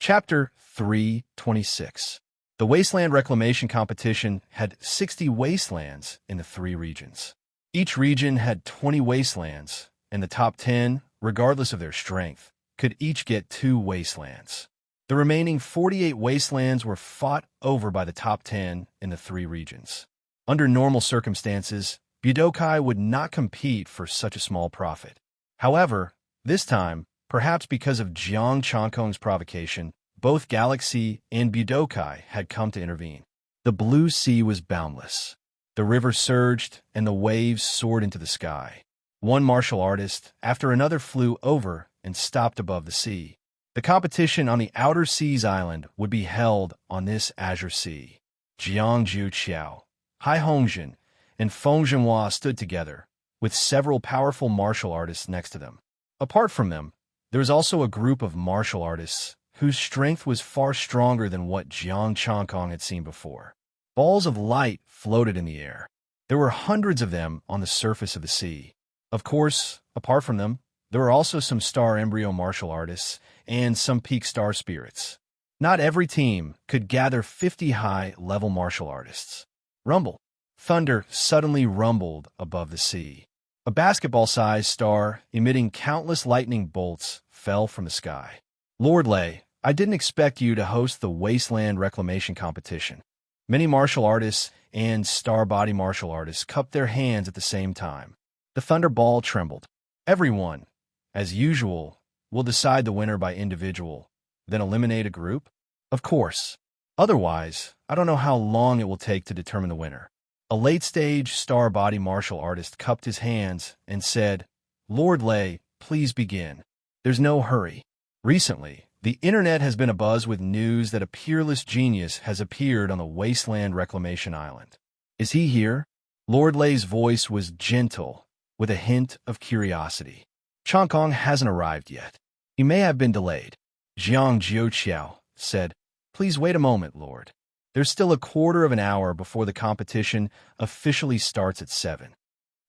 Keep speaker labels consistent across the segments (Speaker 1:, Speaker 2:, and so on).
Speaker 1: Chapter 326. The Wasteland Reclamation Competition had 60 wastelands in the 3 regions. Each region had 20 wastelands, and the top 10, regardless of their strength, could each get 2 wastelands. The remaining 48 wastelands were fought over by the top 10 in the 3 regions. Under normal circumstances, Budokai would not compete for such a small profit. However, this time, perhaps because of Jiang Chankong's provocation, both Galaxy and Budokai had come to intervene. The blue sea was boundless. The river surged, and the waves soared into the sky. One martial artist after another flew over and stopped above the sea. The competition on the Outer Seas Island would be held on this azure sea. Jiang Jiuqiao, Hai Hongjin, and Feng Zhenhua stood together, with several powerful martial artists next to them. Apart from them, there was also a group of martial artists whose strength was far stronger than what Jiang Chankong had seen before. Balls of light floated in the air. There were hundreds of them on the surface of the sea. Of course, apart from them, there were also some star embryo martial artists and some peak star spirits. Not every team could gather 50 high-level martial artists. Rumble. Thunder suddenly rumbled above the sea. A basketball-sized star, emitting countless lightning bolts, fell from the sky. Lord Lei, I didn't expect you to host the Wasteland Reclamation Competition. Many martial artists and star body martial artists cupped their hands at the same time. The thunder ball trembled. Everyone, as usual, will decide the winner by individual, then eliminate a group? Of course. Otherwise, I don't know how long it will take to determine the winner. A late-stage star body martial artist cupped his hands and said, Lord Lei, please begin. There's no hurry. Recently, the internet has been abuzz with news that a peerless genius has appeared on the Wasteland Reclamation Island. Is he here? Lord Lei's voice was gentle, with a hint of curiosity. Chankong hasn't arrived yet. He may have been delayed. Jiang Jiuqiao said, Please wait a moment, Lord. There's still a quarter of an hour before the competition officially starts at 7.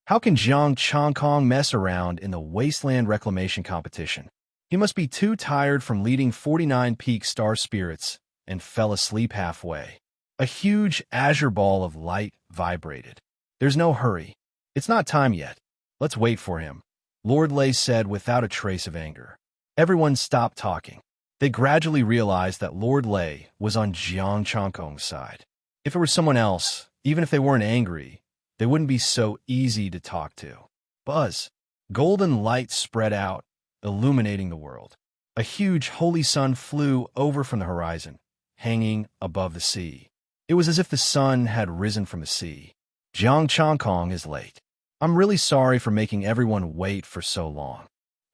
Speaker 1: How can Jiang Chankong mess around in the Wasteland Reclamation Competition? He must be too tired from leading 49 peak star spirits and fell asleep halfway. A huge azure ball of light vibrated. There's no hurry. It's not time yet. Let's wait for him, Lord Lei said without a trace of anger. Everyone stopped talking. They gradually realized that Lord Lei was on Jiang Chankong's side. If it were someone else, even if they weren't angry, they wouldn't be so easy to talk to. Buzz. Golden light spread out, illuminating the world. A huge holy sun flew over from the horizon, hanging above the sea. It was as if the sun had risen from the sea. Jiang Chankong is late. I'm really sorry for making everyone wait for so long.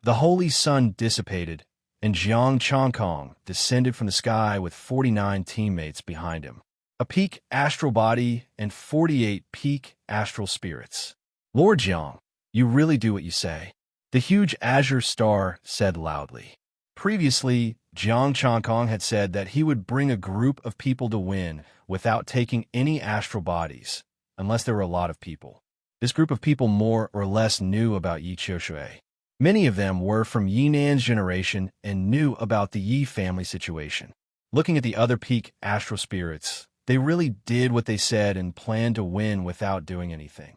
Speaker 1: The holy sun dissipated, and Jiang Chankong descended from the sky with 49 teammates behind him. A peak astral body and 48 peak astral spirits. Lord Jiang, you really do what you say. The huge azure star said loudly. Previously, Jiang Chankong had said that he would bring a group of people to win without taking any astral bodies, unless there were a lot of people. This group of people more or less knew about Yi Qiushui. Many of them were from Yi Nan's generation and knew about the Yi family situation. Looking at the other peak astral spirits, they really did what they said and planned to win without doing anything.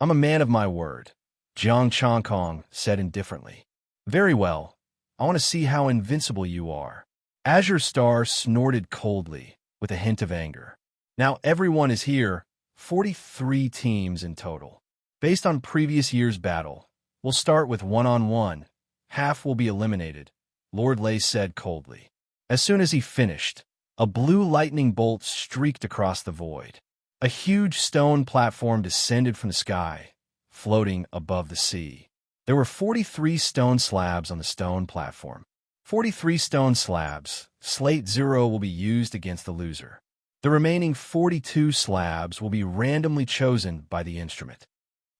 Speaker 1: I'm a man of my word, Jiang Chankong said indifferently. Very well. I want to see how invincible you are. Azure Star snorted coldly, with a hint of anger. Now everyone is here, 43 teams in total. Based on previous year's battle, we'll start with one-on-one. Half will be eliminated, Lord Lei said coldly. As soon as he finished, a blue lightning bolt streaked across the void. A huge stone platform descended from the sky, floating above the sea. There were 43 stone slabs on the stone platform. 43 stone slabs. Slate 0 will be used against the loser. The remaining 42 slabs will be randomly chosen by the instrument.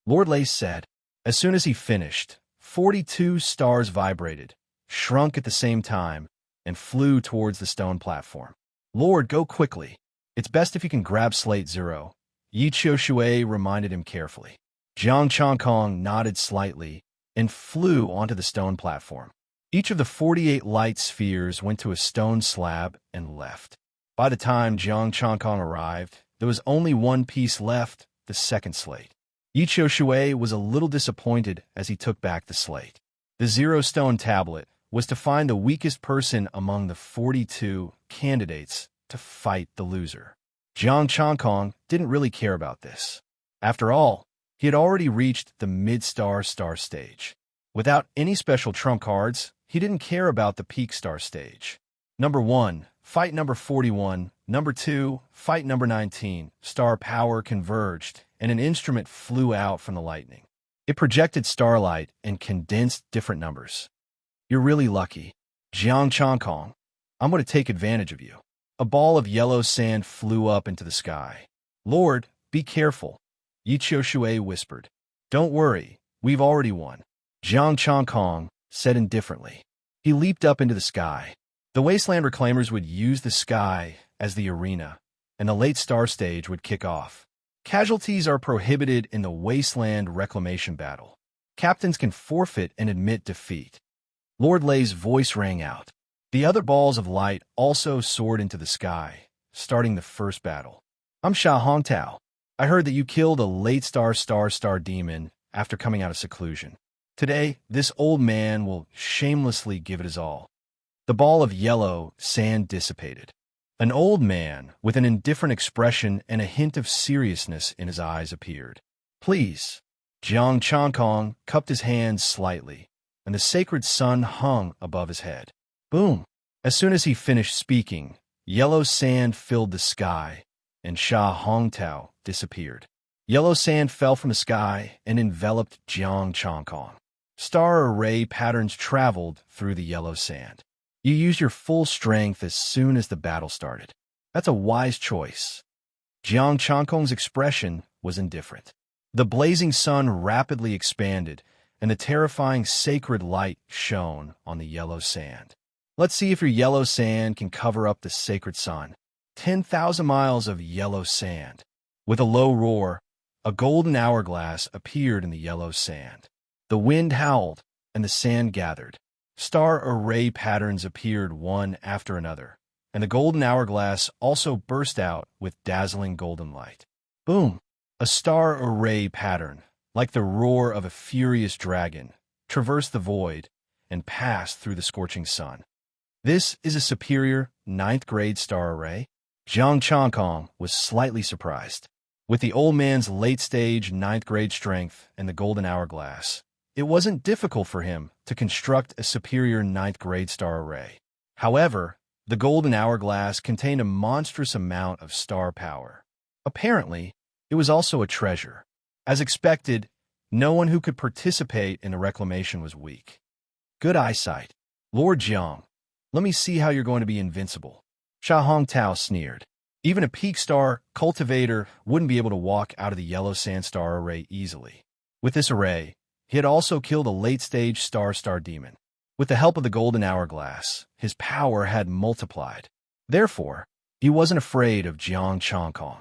Speaker 1: Lord Lei said. As soon as he finished, 42 stars vibrated, shrunk at the same time, and flew towards the stone platform. Lord, go quickly. It's best if you can grab Slate 0, Yi Qiushui reminded him carefully. Jiang Chankong nodded slightly and flew onto the stone platform. Each of the 48 light spheres went to a stone slab and left. By the time Jiang Changkong arrived, there was only one piece left, the second slate. Yi Qiushui was a little disappointed as he took back the slate. The zero-stone tablet was to find the weakest person among the 42 candidates to fight the loser. Jiang Changkong didn't really care about this. After all, he had already reached the mid-star stage. Without any special trump cards, he didn't care about the peak star stage. Number 1, fight number 41. Number 2, fight number 19. Star power converged, and an instrument flew out from the lightning. It projected starlight and condensed different numbers. You're really lucky. Jiang Changkong, I'm going to take advantage of you. A ball of yellow sand flew up into the sky. Lord, be careful, Yi Qiushui whispered. Don't worry, we've already won. Jiang Changkong said indifferently. He leaped up into the sky. The wasteland reclaimers would use the sky as the arena, and the late star stage would kick off. Casualties are prohibited in the wasteland reclamation battle. Captains can forfeit and admit defeat. Lord Lei's voice rang out. The other balls of light also soared into the sky, starting the first battle. I'm Sha Hongtao. I heard that you killed a late star demon after coming out of seclusion. Today, this old man will shamelessly give it his all. The ball of yellow sand dissipated. An old man with an indifferent expression and a hint of seriousness in his eyes appeared. Please. Jiang Changkong cupped his hands slightly, and the sacred sun hung above his head. Boom! As soon as he finished speaking, yellow sand filled the sky, and Sha Hongtao disappeared. Yellow sand fell from the sky and enveloped Jiang Changkong. Star array patterns traveled through the yellow sand. You used your full strength as soon as the battle started. That's a wise choice. Jiang Changkong's expression was indifferent. The blazing sun rapidly expanded, and the terrifying sacred light shone on the yellow sand. Let's see if your yellow sand can cover up the sacred sun. 10,000 miles of yellow sand. With a low roar, a golden hourglass appeared in the yellow sand. The wind howled, and the sand gathered. Star array patterns appeared one after another, and the golden hourglass also burst out with dazzling golden light. Boom! A star array pattern, like the roar of a furious dragon, traversed the void and passed through the scorching sun. This is a superior 9th grade star array? Jiang Changkong was slightly surprised. With the old man's late-stage 9th grade strength and the golden hourglass, it wasn't difficult for him to construct a superior 9th grade star array. However, the golden hourglass contained a monstrous amount of star power. Apparently, it was also a treasure. As expected, no one who could participate in the reclamation was weak. Good eyesight. Lord Jiang, let me see how you're going to be invincible. Sha Hongtao sneered. Even a peak star cultivator wouldn't be able to walk out of the yellow sand star array easily. With this array, he had also killed a late-stage star demon. With the help of the golden hourglass, his power had multiplied. Therefore, he wasn't afraid of Jiang Changkong.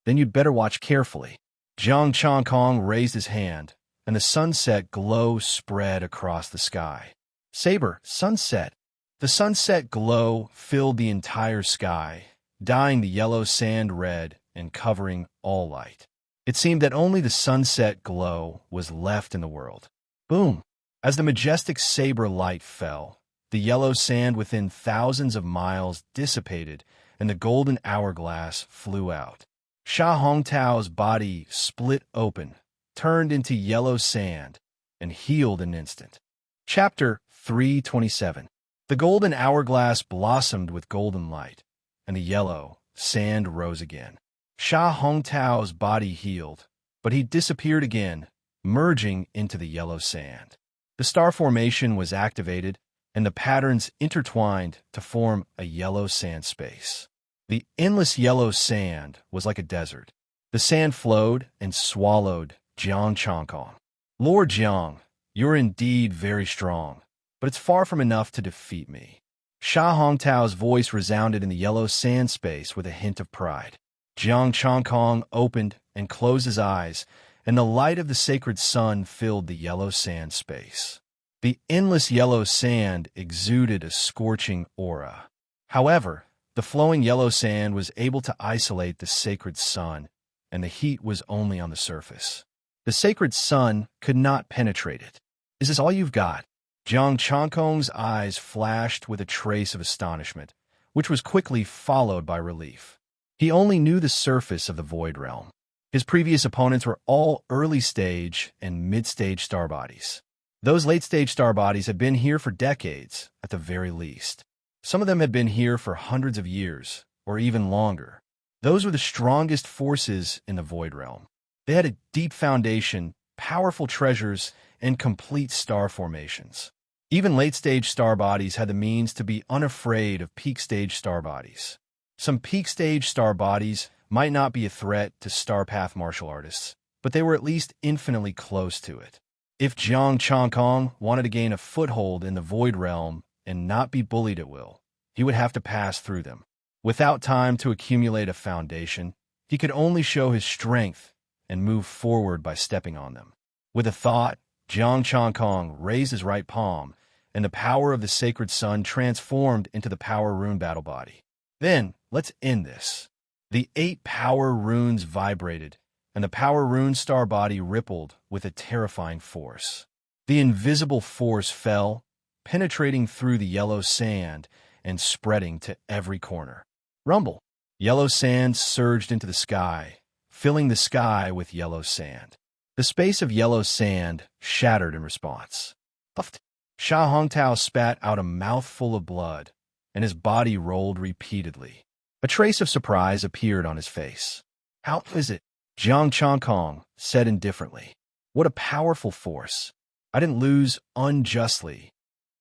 Speaker 1: Then you'd better watch carefully. Jiang Changkong raised his hand, and the sunset glow spread across the sky. Saber, sunset. The sunset glow filled the entire sky, dyeing the yellow sand red and covering all light. It seemed that only the sunset glow was left in the world. Boom! As the majestic saber light fell, the yellow sand within thousands of miles dissipated, and the golden hourglass flew out. Sha Hongtao's body split open, turned into yellow sand, and healed in an instant. Chapter 327. The golden hourglass blossomed with golden light, and the yellow sand rose again. Sha Hongtao's body healed, but he disappeared again, merging into the yellow sand. The star formation was activated, and the patterns intertwined to form a yellow sand space. The endless yellow sand was like a desert. The sand flowed and swallowed Jiang Changkong. Lord Jiang, you're indeed very strong, but it's far from enough to defeat me. Sha Hongtao's voice resounded in the yellow sand space with a hint of pride. Jiang Changkong opened and closed his eyes, and the light of the sacred sun filled the yellow sand space. The endless yellow sand exuded a scorching aura. However, the flowing yellow sand was able to isolate the sacred sun, and the heat was only on the surface. The sacred sun could not penetrate it. Is this all you've got? Jiang Changkong's eyes flashed with a trace of astonishment, which was quickly followed by relief. He only knew the surface of the void realm. His previous opponents were all early-stage and mid-stage star bodies. Those late-stage star bodies had been here for decades, at the very least. Some of them had been here for hundreds of years, or even longer. Those were the strongest forces in the void realm. They had a deep foundation, powerful treasures, and complete star formations. Even late-stage star bodies had the means to be unafraid of peak-stage star bodies. Some peak-stage star bodies might not be a threat to star path martial artists, but they were at least infinitely close to it. If Jiang Changkong wanted to gain a foothold in the void realm and not be bullied at will, he would have to pass through them. Without time to accumulate a foundation, he could only show his strength and move forward by stepping on them. With a thought, Jiang Changkong raised his right palm, and the power of the sacred sun transformed into the power rune battle body. Then, let's end this. The 8 power runes vibrated, and the power rune star body rippled with a terrifying force. The invisible force fell, penetrating through the yellow sand and spreading to every corner. Rumble! Yellow sand surged into the sky, filling the sky with yellow sand. The space of yellow sand shattered in response. Puffed! Sha Hongtao spat out a mouthful of blood, and his body rolled repeatedly. A trace of surprise appeared on his face. How is it? Jiang Changkong said indifferently. What a powerful force. I didn't lose unjustly.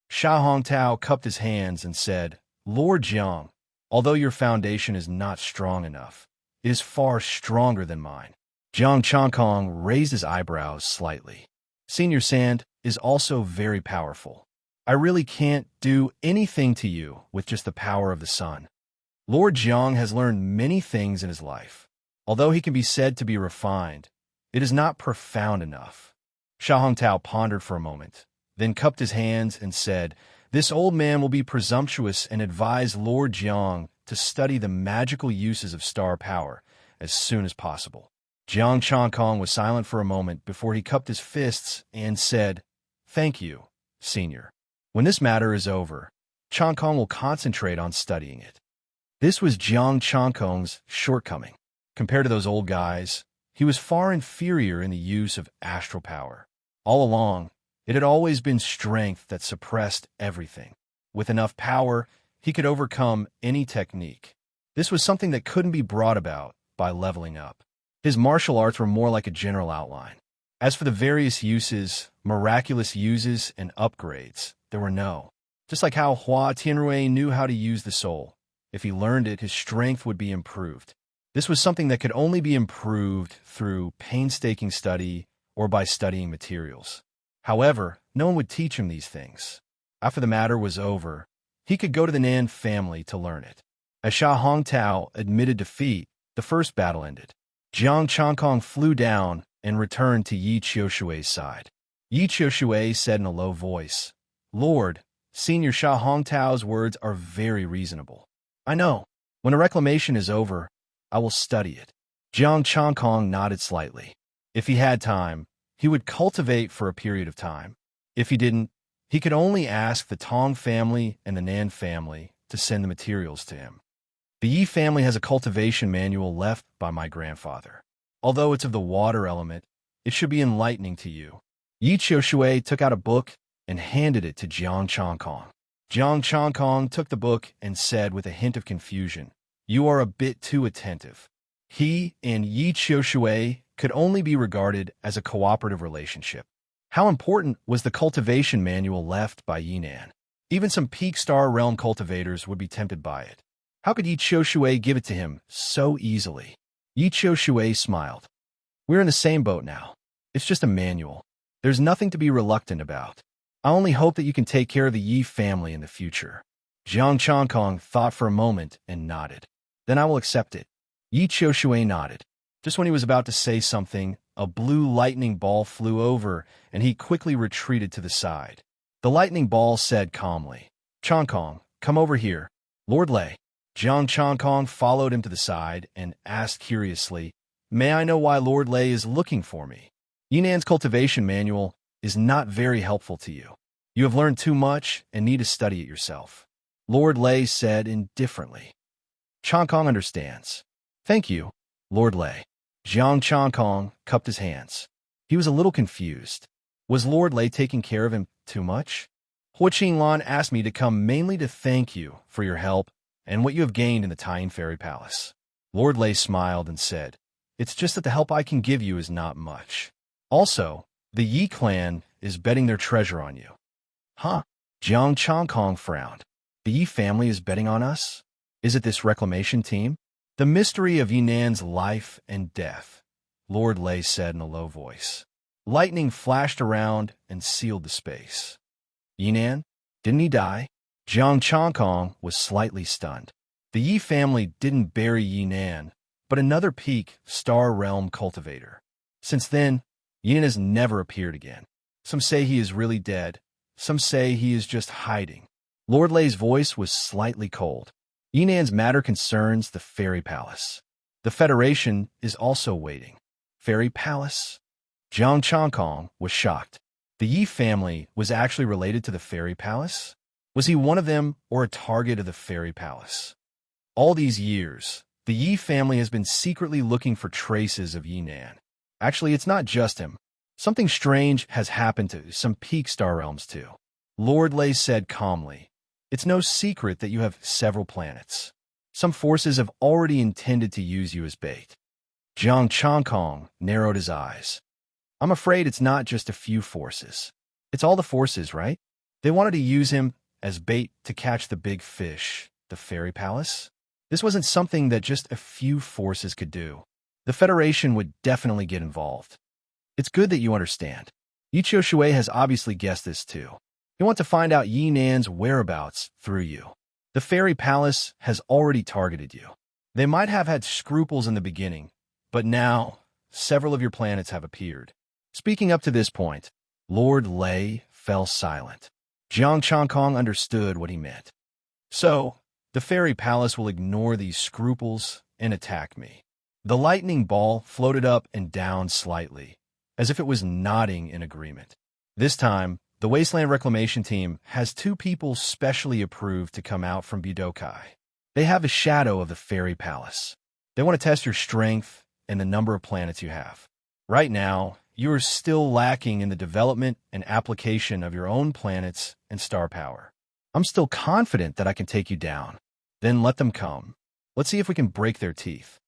Speaker 1: Sha Hongtao cupped his hands and said, Lord Jiang, although your foundation is not strong enough, it is far stronger than mine. Jiang Changkong raised his eyebrows slightly. Senior Sand is also very powerful. I really can't do anything to you with just the power of the sun. Lord Jiang has learned many things in his life. Although he can be said to be refined, it is not profound enough. Sha Hongtao pondered for a moment, then cupped his hands and said, This old man will be presumptuous and advise Lord Jiang to study the magical uses of star power as soon as possible. Jiang Changkong was silent for a moment before he cupped his fists and said, Thank you, Senior. When this matter is over, Changkong will concentrate on studying it. This was Jiang Changkong's shortcoming. Compared to those old guys, he was far inferior in the use of astral power. All along, it had always been strength that suppressed everything. With enough power, he could overcome any technique. This was something that couldn't be brought about by leveling up. His martial arts were more like a general outline. As for the various uses, miraculous uses, and upgrades, there were no. Just like how Hua Tianrui knew how to use the soul. If he learned it, his strength would be improved. This was something that could only be improved through painstaking study or by studying materials. However, no one would teach him these things. After the matter was over, he could go to the Nan family to learn it. As Sha Hongtao admitted defeat, the first battle ended. Jiang Changkong flew down and returned to Yi Qiushui's side. Yi Qiushui said in a low voice, Lord, Senior Sha Hongtao's words are very reasonable. I know. When a reclamation is over, I will study it. Jiang Changkong nodded slightly. If he had time, he would cultivate for a period of time. If he didn't, he could only ask the Tong family and the Nan family to send the materials to him. The Yi family has a cultivation manual left by my grandfather. Although it's of the water element, it should be enlightening to you. Yi Qiushui took out a book and handed it to Jiang Changkong. Jiang Changkong took the book and said with a hint of confusion, You are a bit too attentive. He and Yi Qiushui could only be regarded as a cooperative relationship. How important was the cultivation manual left by Yinan? Even some peak star realm cultivators would be tempted by it. How could Yi Qiushui give it to him so easily? Yi Qiushui smiled. We're in the same boat now. It's just a manual. There's nothing to be reluctant about. I only hope that you can take care of the Yi family in the future. Jiang Changkong thought for a moment and nodded. Then I will accept it. Yi Qiushui nodded. Just when he was about to say something, a blue lightning ball flew over, and he quickly retreated to the side. The lightning ball said calmly, "Chong-Kong, come over here." Lord Lei. Jiang Chong-Kong followed him to the side and asked curiously, "May I know why Lord Lei is looking for me? Yunan's cultivation manual is not very helpful to you. You have learned too much and need to study it yourself." Lord Lei said indifferently. Chong-Kong understands. "Thank you, Lord Lei." Jiang Chong-Kong cupped his hands. He was a little confused. Was Lord Lei taking care of him too much? "Hua Qinglan asked me to come mainly to thank you for your help and what you have gained in the Tying Fairy Palace." Lord Lei smiled and said, "It's just that the help I can give you is not much. Also, the Yi clan is betting their treasure on you." "Huh?" Jiang Chong-Kong frowned. "The Yi family is betting on us? Is it this reclamation team?" "The mystery of Yunan's life and death," Lord Lei said in a low voice. Lightning flashed around and sealed the space. "Yinan? Didn't he die?" Jiang Chong-Kong was slightly stunned. The Yi family didn't bury Yinan, but another peak Star Realm cultivator. Since then, Yinan has never appeared again. Some say he is really dead. Some say he is just hiding. Lord Lei's voice was slightly cold. Yinan's matter concerns the Fairy Palace. The Federation is also waiting. Fairy Palace? Jiang Chong-Kong was shocked. The Yi family was actually related to the Fairy Palace? Was he one of them or a target of the Fairy Palace? All these years, the Yi family has been secretly looking for traces of Yinan. Actually, it's not just him. Something strange has happened to some peak Star Realms too. Lord Lei said calmly, "It's no secret that you have several planets. Some forces have already intended to use you as bait." Jiang Chong-Kong narrowed his eyes. "I'm afraid it's not just a few forces. It's all the forces, right? They wanted to use him as bait to catch the big fish, the Fairy Palace. This wasn't something that just a few forces could do. The Federation would definitely get involved. It's good that you understand. Yiqiu Shui has obviously guessed this too. He wants to find out Yinan's whereabouts through you. The Fairy Palace has already targeted you. They might have had scruples in the beginning, but now several of your planets have appeared." Speaking up to this point, Lord Lei fell silent. Jiang Chong-Kong understood what he meant. "So, the Fairy Palace will ignore these scruples and attack me." The lightning ball floated up and down slightly, as if it was nodding in agreement. This time, the Wasteland Reclamation Team has 2 people specially approved to come out from Budokai. They have a shadow of the Fairy Palace. They want to test your strength and the number of planets you have. Right now, you are still lacking in the development and application of your own planets and star power. I'm still confident that I can take you down. Then let them come. Let's see if we can break their teeth."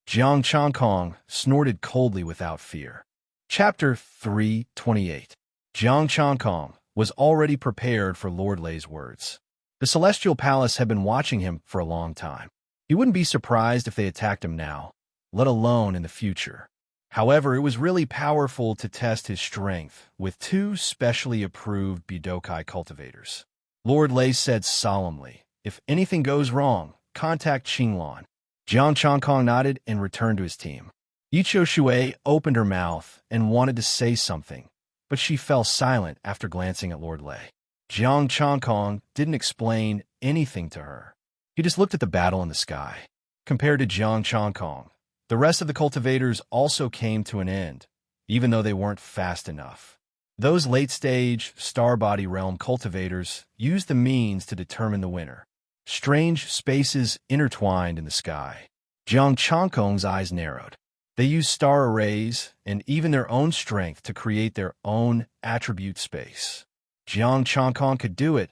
Speaker 1: Jiang Chong-Kong snorted coldly without fear. Chapter 328. Jiang Chong-Kong was already prepared for Lord Lei's words. The Celestial Palace had been watching him for a long time. He wouldn't be surprised if they attacked him now, let alone in the future. However, it was really powerful to test his strength with 2 specially approved Budokai cultivators. Lord Lei said solemnly, "If anything goes wrong, contact Qinglan." Jiang Chong-Kong nodded and returned to his team. Yiqiu Shui opened her mouth and wanted to say something, but she fell silent after glancing at Lord Lei. Jiang Chong-Kong didn't explain anything to her. He just looked at the battle in the sky. Compared to Jiang Chong-Kong, the rest of the cultivators also came to an end, even though they weren't fast enough. Those late-stage Star Body Realm cultivators used the means to determine the winner. Strange spaces intertwined in the sky. Jiang Chong-Kong's eyes narrowed. They used star arrays and even their own strength to create their own attribute space. Jiang Chong-Kong could do it,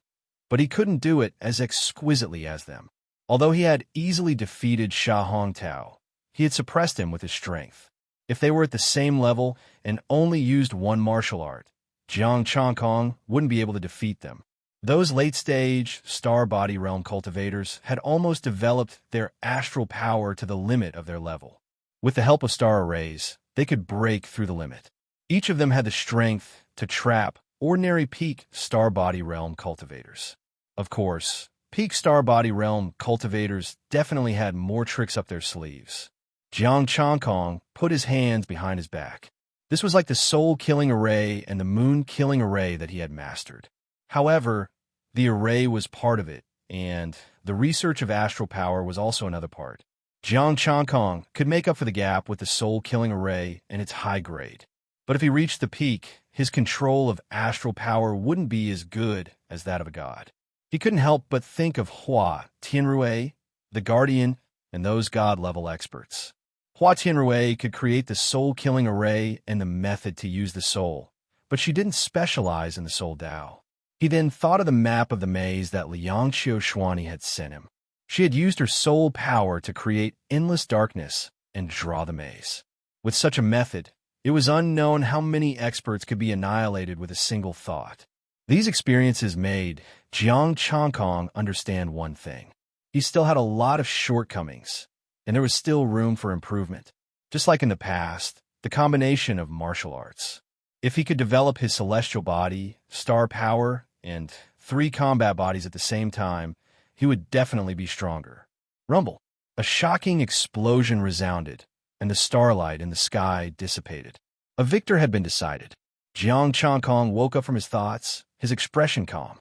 Speaker 1: but he couldn't do it as exquisitely as them. Although he had easily defeated Sha Hongtao, he had suppressed him with his strength. If they were at the same level and only used one martial art, Jiang Chong-Kong wouldn't be able to defeat them. Those late-stage Star Body Realm cultivators had almost developed their astral power to the limit of their level. With the help of star arrays, they could break through the limit. Each of them had the strength to trap ordinary peak Star Body Realm cultivators. Of course, peak Star Body Realm cultivators definitely had more tricks up their sleeves. Jiang Chong-Kong put his hands behind his back. This was like the soul-killing array and the moon-killing array that he had mastered. However, the array was part of it, and the research of astral power was also another part. Jiang Changkong could make up for the gap with the soul-killing array and its high grade. But if he reached the peak, his control of astral power wouldn't be as good as that of a god. He couldn't help but think of Hua Tianrui, the guardian, and those god-level experts. Hua Tianrui could create the soul-killing array and the method to use the soul, but she didn't specialize in the soul Dao. He then thought of the map of the maze that Liang Xiaoshuani had sent him. She had used her soul power to create endless darkness and draw the maze. With such a method, it was unknown how many experts could be annihilated with a single thought. These experiences made Jiang Changkong understand one thing. He still had a lot of shortcomings, and there was still room for improvement. Just like in the past, the combination of martial arts. If he could develop his celestial body, star power, and 3 combat bodies at the same time, he would definitely be stronger. Rumble. A shocking explosion resounded, and the starlight in the sky dissipated. A victor had been decided. Jiang Changkong woke up from his thoughts, his expression calm.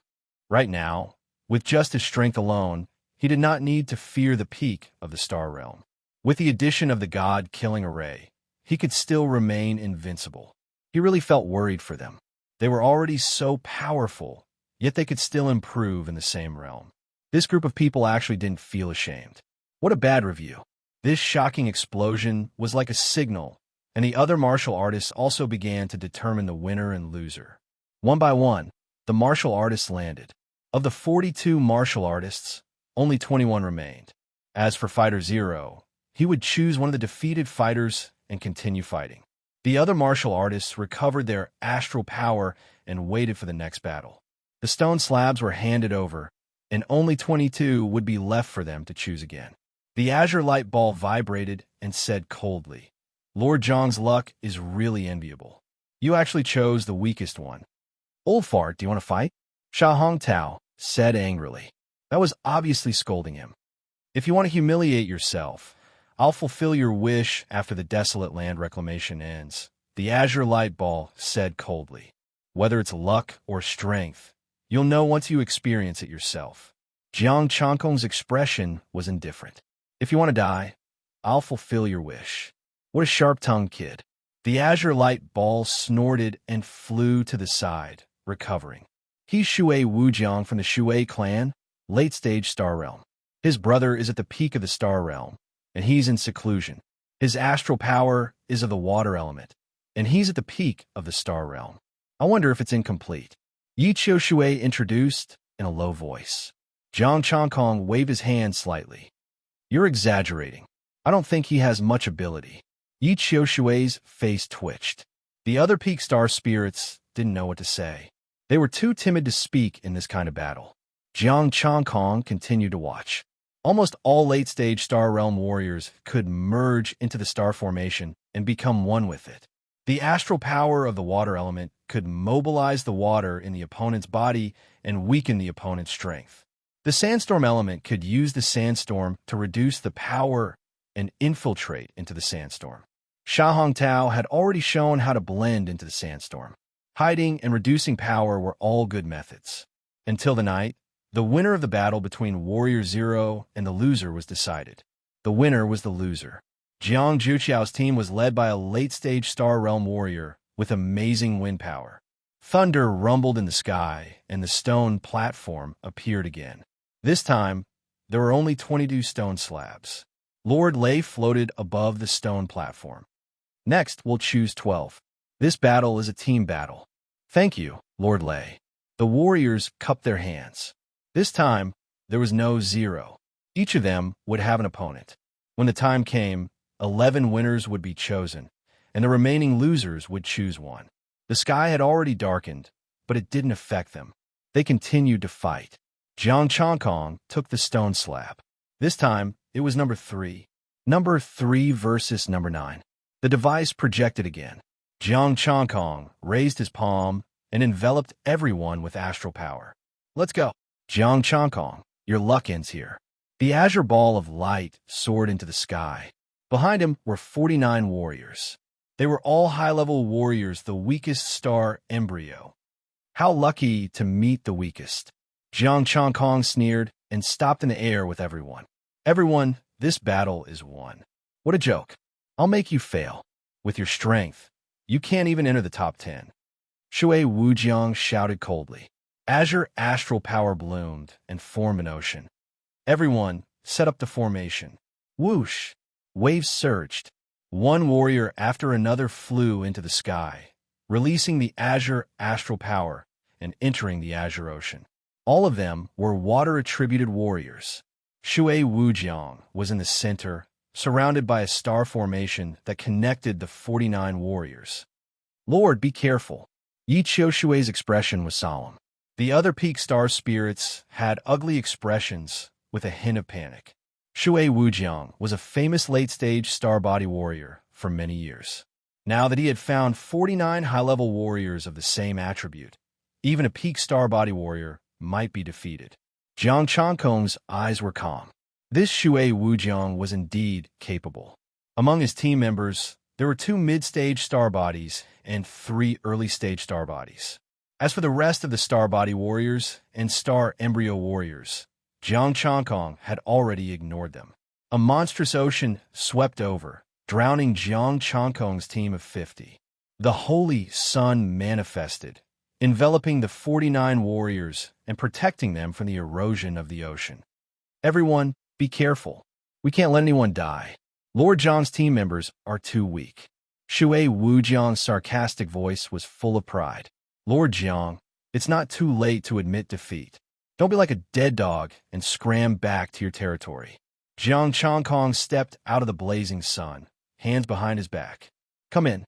Speaker 1: Right now, with just his strength alone, he did not need to fear the peak of the star realm. With the addition of the god-killing array, he could still remain invincible. He really felt worried for them. They were already so powerful, yet they could still improve in the same realm. This group of people actually didn't feel ashamed. What a bad review. This shocking explosion was like a signal, and the other martial artists also began to determine the winner and loser. One by one, the martial artists landed. Of the 42 martial artists, only 21 remained. As for Fighter Zero, he would choose one of the defeated fighters and continue fighting. The other martial artists recovered their astral power and waited for the next battle. The stone slabs were handed over, and only 22 would be left for them to choose again. The azure light ball vibrated and said coldly, "Lord Zhang's luck is really enviable. You actually chose the weakest one. Old fart, do you want to fight?" Sha Hongtao said angrily. That was obviously scolding him. "If you want to humiliate yourself, I'll fulfill your wish after the desolate land reclamation ends," the azure light ball said coldly. "Whether it's luck or strength, you'll know once you experience it yourself." Jiang Changkong's expression was indifferent. "If you want to die, I'll fulfill your wish." What a sharp-tongued kid. The azure light ball snorted and flew to the side, recovering. He's Shui Wujiang from the Shui clan, late-stage star realm. His brother is at the peak of the star realm, and he's in seclusion. His astral power is of the water element, and he's at the peak of the star realm. I wonder if it's incomplete. Yi Qiu Shui introduced in a low voice. Jiang Changkong waved his hand slightly. "You're exaggerating. I don't think he has much ability." Yi Qiu Shui's face twitched. The other peak star spirits didn't know what to say. They were too timid to speak in this kind of battle. Jiang Changkong continued to watch. Almost all late-stage Star Realm warriors could merge into the star formation and become one with it. The astral power of the water element could mobilize the water in the opponent's body and weaken the opponent's strength. The sandstorm element could use the sandstorm to reduce the power and infiltrate into the sandstorm. Sha Hongtao had already shown how to blend into the sandstorm. Hiding and reducing power were all good methods. Until the night, the winner of the battle between Warrior Zero and the loser was decided. The winner was the loser. Jiang Zhuqiao's team was led by a late-stage Star Realm warrior with amazing wind power. Thunder rumbled in the sky, and the stone platform appeared again. This time, there were only 22 stone slabs. Lord Lei floated above the stone platform. "Next, we'll choose 12. This battle is a team battle." "Thank you, Lord Lei." The warriors cupped their hands. This time, there was no zero. Each of them would have an opponent. When the time came, 11 winners would be chosen, and the remaining losers would choose one. The sky had already darkened, but it didn't affect them. They continued to fight. Jiang Changkong took the stone slab. This time, it was number 3. Number 3 versus number 9. The device projected again. Jiang Changkong raised his palm and enveloped everyone with astral power. "Let's go." "Jiang Changkong, your luck ends here." The azure ball of light soared into the sky. Behind him were 49 warriors. They were all high-level warriors, the weakest star embryo. How lucky to meet the weakest. Jiang Changkong sneered and stopped in the air with everyone. Everyone, this battle is won. What a joke. I'll make you fail. With your strength, you can't even enter the top 10. Shui Wujiang shouted coldly. Azure astral power bloomed and formed an ocean. Everyone, set up the formation. Whoosh! Waves surged. One warrior after another flew into the sky, releasing the azure astral power and entering the azure ocean. All of them were water-attributed warriors. Shui Wujiang was in the center, surrounded by a star formation that connected the 49 warriors. Lord, be careful. Yi Qiushui's expression was solemn. The other peak star spirits had ugly expressions with a hint of panic. Shui Wujiang was a famous late-stage star body warrior for many years. Now that he had found 49 high-level warriors of the same attribute, even a peak star body warrior might be defeated. Jiang Changkong's eyes were calm. This Shui Wujiang was indeed capable. Among his team members, there were 2 mid-stage star bodies and 3 early-stage star bodies. As for the rest of the star body warriors and star embryo warriors, Jiang Changkong had already ignored them. A monstrous ocean swept over, drowning Jiang Changkong's team of 50. The holy sun manifested, enveloping the 49 warriors and protecting them from the erosion of the ocean. Everyone, be careful. We can't let anyone die. Lord Zhang's team members are too weak. Shui Wujiang's sarcastic voice was full of pride. Lord Jiang, it's not too late to admit defeat. Don't be like a dead dog and scram back to your territory. Jiang Changkong stepped out of the blazing sun, hands behind his back. Come in.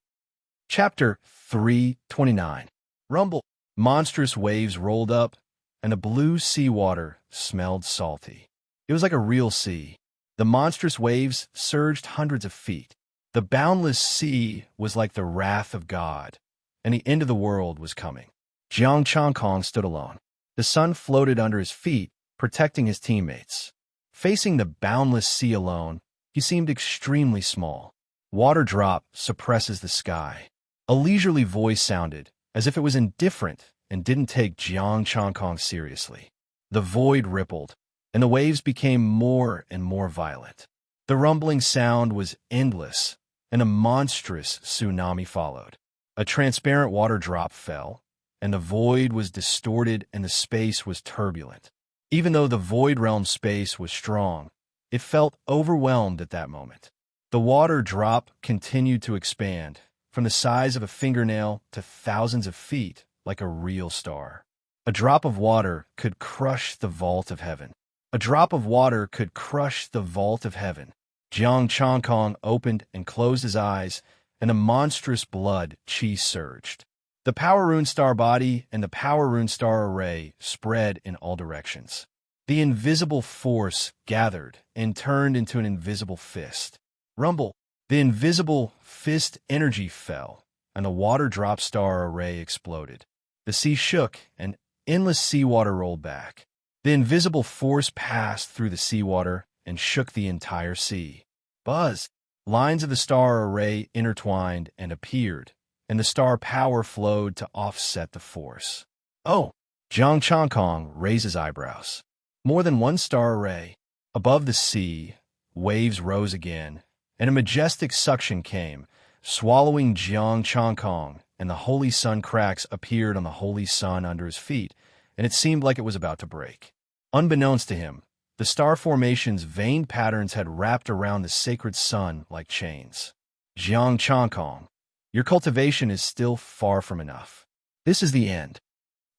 Speaker 1: Chapter 329. Rumble. Monstrous waves rolled up, and the blue seawater smelled salty. It was like a real sea. The monstrous waves surged hundreds of feet. The boundless sea was like the wrath of God, and the end of the world was coming. Jiang Changkong stood alone. The sun floated under his feet, protecting his teammates. Facing the boundless sea alone, he seemed extremely small. Water drop suppresses the sky. A leisurely voice sounded, as if it was indifferent and didn't take Jiang Changkong seriously. The void rippled, and the waves became more and more violent. The rumbling sound was endless, and a monstrous tsunami followed. A transparent water drop fell, and the void was distorted and the space was turbulent. Even though the void realm space was strong, it felt overwhelmed at that moment. The water drop continued to expand, from the size of a fingernail to thousands of feet, like a real star. A drop of water could crush the vault of heaven. A drop of water could crush the vault of heaven. Jiang Changkong opened and closed his eyes, and a monstrous blood chi surged. The Power Rune Star body and the Power Rune Star array spread in all directions. The invisible force gathered and turned into an invisible fist. Rumble. The invisible fist energy fell, and the water drop star array exploded. The sea shook, and endless seawater rolled back. The invisible force passed through the seawater and shook the entire sea. Buzz! Lines of the star array intertwined and appeared, and the star power flowed to offset the force. Oh! Jiang Changkong raised his eyebrows. More than one star array. Above the sea, waves rose again, and a majestic suction came, swallowing Jiang Changkong, and the holy sun cracks appeared on the holy sun under his feet, and it seemed like it was about to break. Unbeknownst to him, the star formation's veined patterns had wrapped around the sacred sun like chains. Jiang Changkong, your cultivation is still far from enough. This is the end.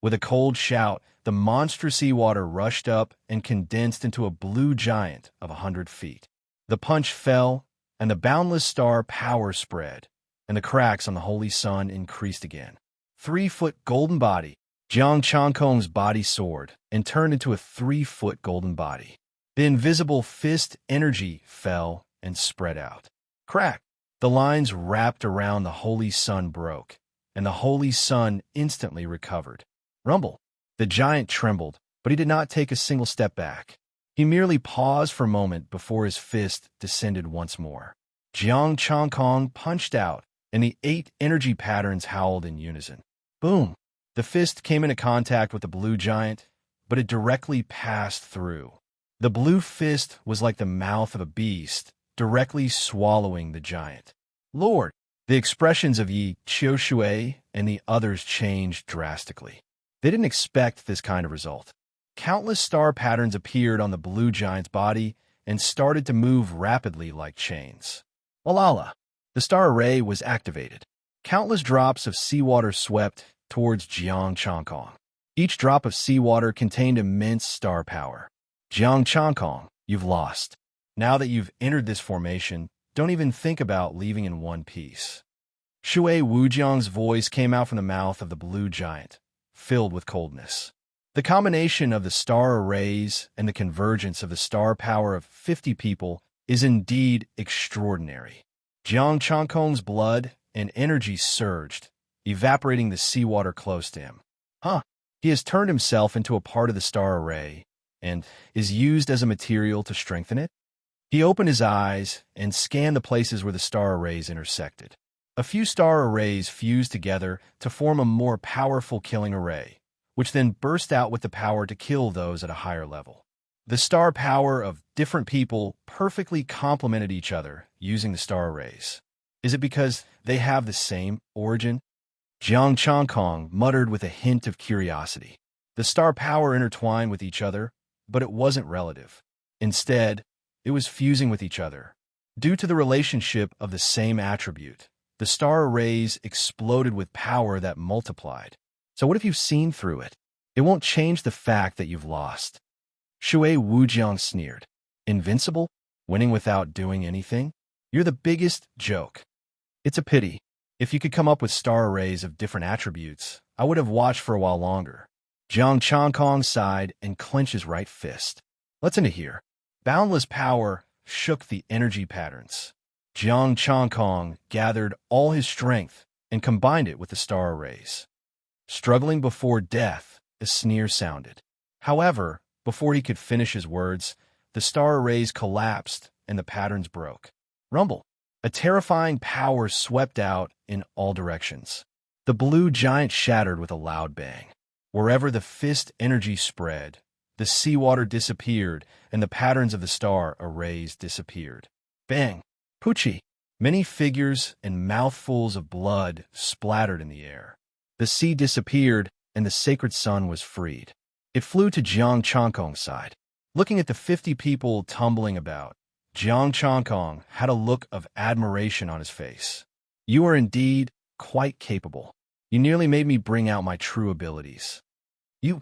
Speaker 1: With a cold shout, the monstrous seawater rushed up and condensed into a blue giant of 100 feet. The punch fell, and the boundless star power spread, and the cracks on the holy sun increased again. 3-foot golden body. Jiang Changkong's body soared and turned into a 3-foot golden body. The invisible fist energy fell and spread out. Crack! The lines wrapped around the holy sun broke, and the holy sun instantly recovered. Rumble! The giant trembled, but he did not take a single step back. He merely paused for a moment before his fist descended once more. Jiang Changkong punched out, and the 8 energy patterns howled in unison. Boom! The fist came into contact with the blue giant, but it directly passed through. The blue fist was like the mouth of a beast, directly swallowing the giant. Lord! The expressions of Yi Qiushui and the others changed drastically. They didn't expect this kind of result. Countless star patterns appeared on the blue giant's body and started to move rapidly like chains. Walala! The star array was activated. Countless drops of seawater swept towards Jiang Changkong. Each drop of seawater contained immense star power. Jiang Changkong, you've lost. Now that you've entered this formation, don't even think about leaving in one piece. Shui Wujiang's voice came out from the mouth of the blue giant, filled with coldness. The combination of the star arrays and the convergence of the star power of 50 people is indeed extraordinary. Jiang Changkong's blood and energy surged, evaporating the seawater close to him. He has turned himself into a part of the star array and is used as a material to strengthen it? He opened his eyes and scanned the places where the star arrays intersected. A few star arrays fused together to form a more powerful killing array, which then burst out with the power to kill those at a higher level. The star power of different people perfectly complemented each other using the star arrays. Is it because they have the same origin? Jiang Changkong muttered with a hint of curiosity. The star power intertwined with each other, but it wasn't relative. Instead, it was fusing with each other. Due to the relationship of the same attribute, the star arrays exploded with power that multiplied. So what if you've seen through it? It won't change the fact that you've lost. Shui Wujiang sneered. Invincible? Winning without doing anything? You're the biggest joke. It's a pity. If you could come up with star arrays of different attributes, I would have watched for a while longer. Jiang Changkong sighed and clenched his right fist. Let's into here. Boundless power shook the energy patterns. Jiang Changkong gathered all his strength and combined it with the star arrays. Struggling before death, a sneer sounded. However, before he could finish his words, the star arrays collapsed and the patterns broke. Rumble! A terrifying power swept out in all directions. The blue giant shattered with a loud bang. Wherever the fist energy spread, the seawater disappeared, and the patterns of the star arrays disappeared. Bang! Poochie! Many figures and mouthfuls of blood splattered in the air. The sea disappeared, and the sacred sun was freed. It flew to Jiang Changkong's side. Looking at the 50 people tumbling about, Jiang Changkong had a look of admiration on his face. You are indeed quite capable. You nearly made me bring out my true abilities. You...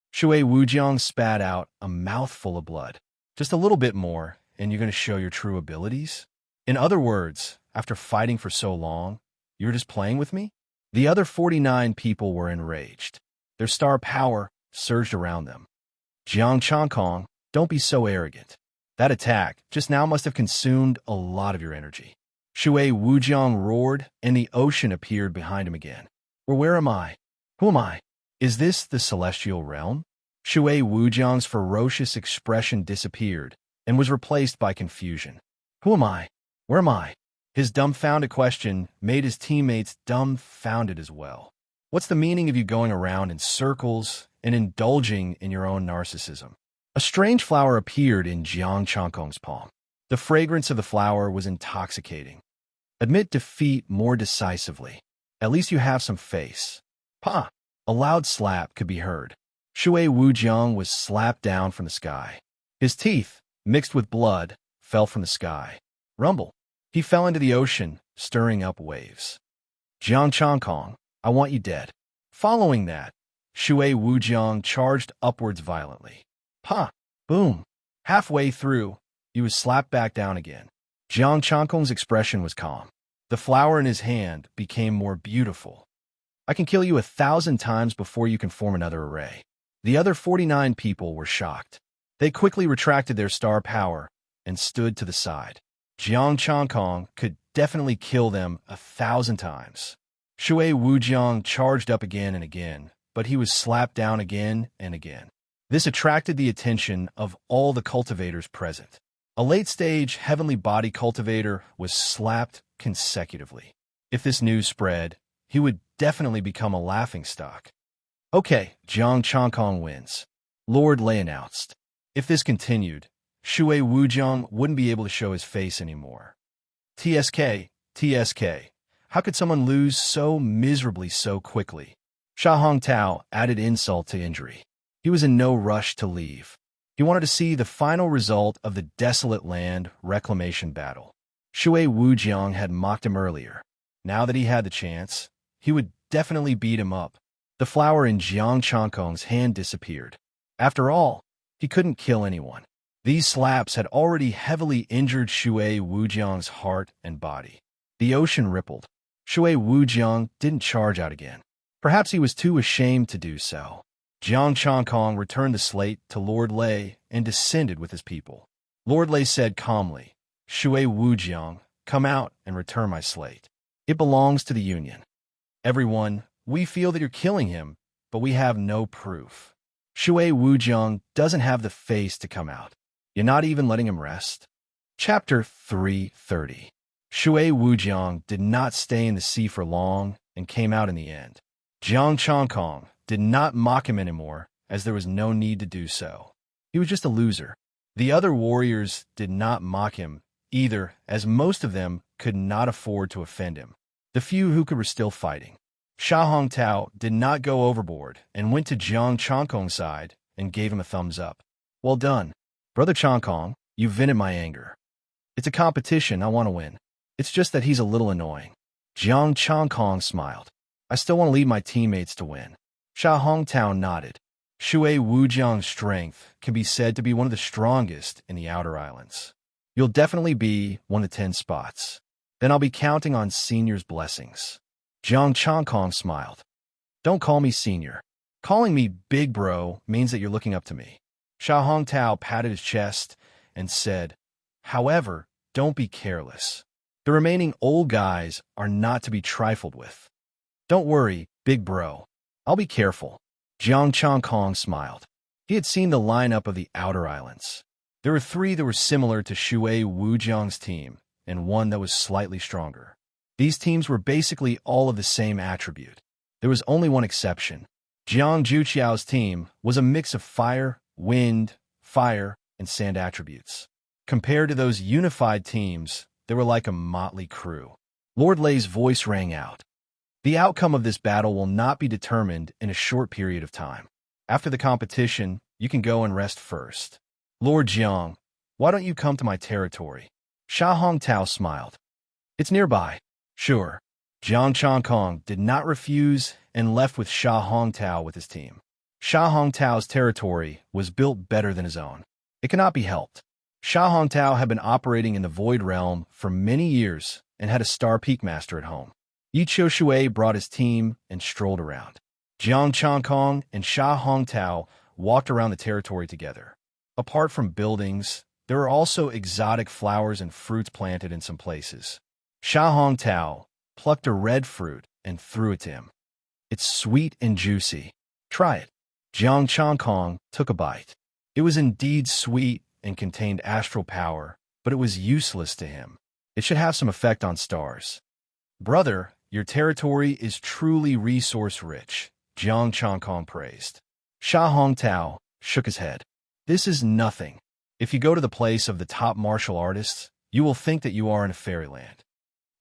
Speaker 1: Shui Wujiang spat out a mouthful of blood. Just a little bit more, and you're going to show your true abilities? In other words, after fighting for so long, you're just playing with me? The other 49 people were enraged. Their star power surged around them. Jiang Changkong, don't be so arrogant. That attack just now must have consumed a lot of your energy. Shui Wujiang roared, and the ocean appeared behind him again. Where am I? Who am I? Is this the celestial realm? Shui Wujiang's ferocious expression disappeared and was replaced by confusion. Who am I? Where am I? His dumbfounded question made his teammates dumbfounded as well. What's the meaning of you going around in circles and indulging in your own narcissism? A strange flower appeared in Jiang Changkong's palm. The fragrance of the flower was intoxicating. Admit defeat more decisively. At least you have some face. Pa! A loud slap could be heard. Shui Wujiang was slapped down from the sky. His teeth, mixed with blood, fell from the sky. Rumble! He fell into the ocean, stirring up waves. Jiang Changkong, I want you dead. Following that, Shui Wujiang charged upwards violently. Pa! Boom! Halfway through, he was slapped back down again. Jiang Changkong's expression was calm. The flower in his hand became more beautiful. I can kill you 1,000 times before you can form another array. The other 49 people were shocked. They quickly retracted their star power and stood to the side. Jiang Changkong could definitely kill them 1,000 times. Shui Wujiang charged up again and again, but he was slapped down again and again. This attracted the attention of all the cultivators present. A late-stage heavenly body cultivator was slapped consecutively. If this news spread, he would definitely become a laughingstock. Okay, Jiang Changkong wins. Lord Lei announced. If this continued, Shui Wujiang wouldn't be able to show his face anymore. TSK, TSK. How could someone lose so miserably so quickly? Sha Hongtao added insult to injury. He was in no rush to leave. He wanted to see the final result of the desolate land reclamation battle. Shui Wujiang had mocked him earlier. Now that he had the chance, he would definitely beat him up. The flower in Jiang Changkong's hand disappeared. After all, he couldn't kill anyone. These slaps had already heavily injured Shui Wujiang's heart and body. The ocean rippled. Shui Wujiang didn't charge out again. Perhaps he was too ashamed to do so. Jiang Changkong returned the slate to Lord Lei and descended with his people. Lord Lei said calmly, Shui Wujiang, come out and return my slate. It belongs to the Union. Everyone, we feel that you're killing him, but we have no proof. Shui Wujiang doesn't have the face to come out. You're not even letting him rest? Chapter 330. Shui Wujiang did not stay in the sea for long and came out in the end. Jiang Changkong did not mock him anymore, as there was no need to do so. He was just a loser. The other warriors did not mock him either, as most of them could not afford to offend him. The few who were still fighting. Sha Hongtao did not go overboard and went to Jiang Changkong's side and gave him a thumbs up. Well done. Brother Changkong, you vented my anger. It's a competition, I want to win. It's just that he's a little annoying. Jiang Changkong smiled. I still want to lead my teammates to win. Sha Hongtao nodded. Shui Wujiang's strength can be said to be one of the strongest in the Outer Islands. You'll definitely be one of the 10 spots. Then I'll be counting on Senior's blessings. Jiang Changkong smiled. Don't call me Senior. Calling me Big Bro means that you're looking up to me. Sha Hongtao patted his chest and said, however, don't be careless. The remaining old guys are not to be trifled with. Don't worry, Big Bro. I'll be careful. Jiang Changkong smiled. He had seen the lineup of the Outer Islands. There were 3 that were similar to Shui Wujiang's team, and 1 that was slightly stronger. These teams were basically all of the same attribute. There was only one exception. Jiang Juqiao's team was a mix of fire, wind, fire, and sand attributes. Compared to those unified teams, they were like a motley crew. Lord Lei's voice rang out. The outcome of this battle will not be determined in a short period of time. After the competition, you can go and rest first. Lord Jiang, why don't you come to my territory? Sha Hongtao smiled. It's nearby. Sure. Jiang Changkong did not refuse and left with Sha Hongtao with his team. Sha Hongtao's territory was built better than his own. It cannot be helped. Sha Hongtao had been operating in the Void Realm for many years and had a Star Peak Master at home. Yi Shui brought his team and strolled around. Jiang Changkong and Sha Hongtao walked around the territory together. Apart from buildings, there were also exotic flowers and fruits planted in some places. Sha Hongtao plucked a red fruit and threw it to him. It's sweet and juicy. Try it. Jiang Changkong took a bite. It was indeed sweet and contained astral power, but it was useless to him. It should have some effect on stars. Brother, your territory is truly resource-rich, Jiang Changkong praised. Sha Hongtao shook his head. This is nothing. If you go to the place of the top martial artists, you will think that you are in a fairyland.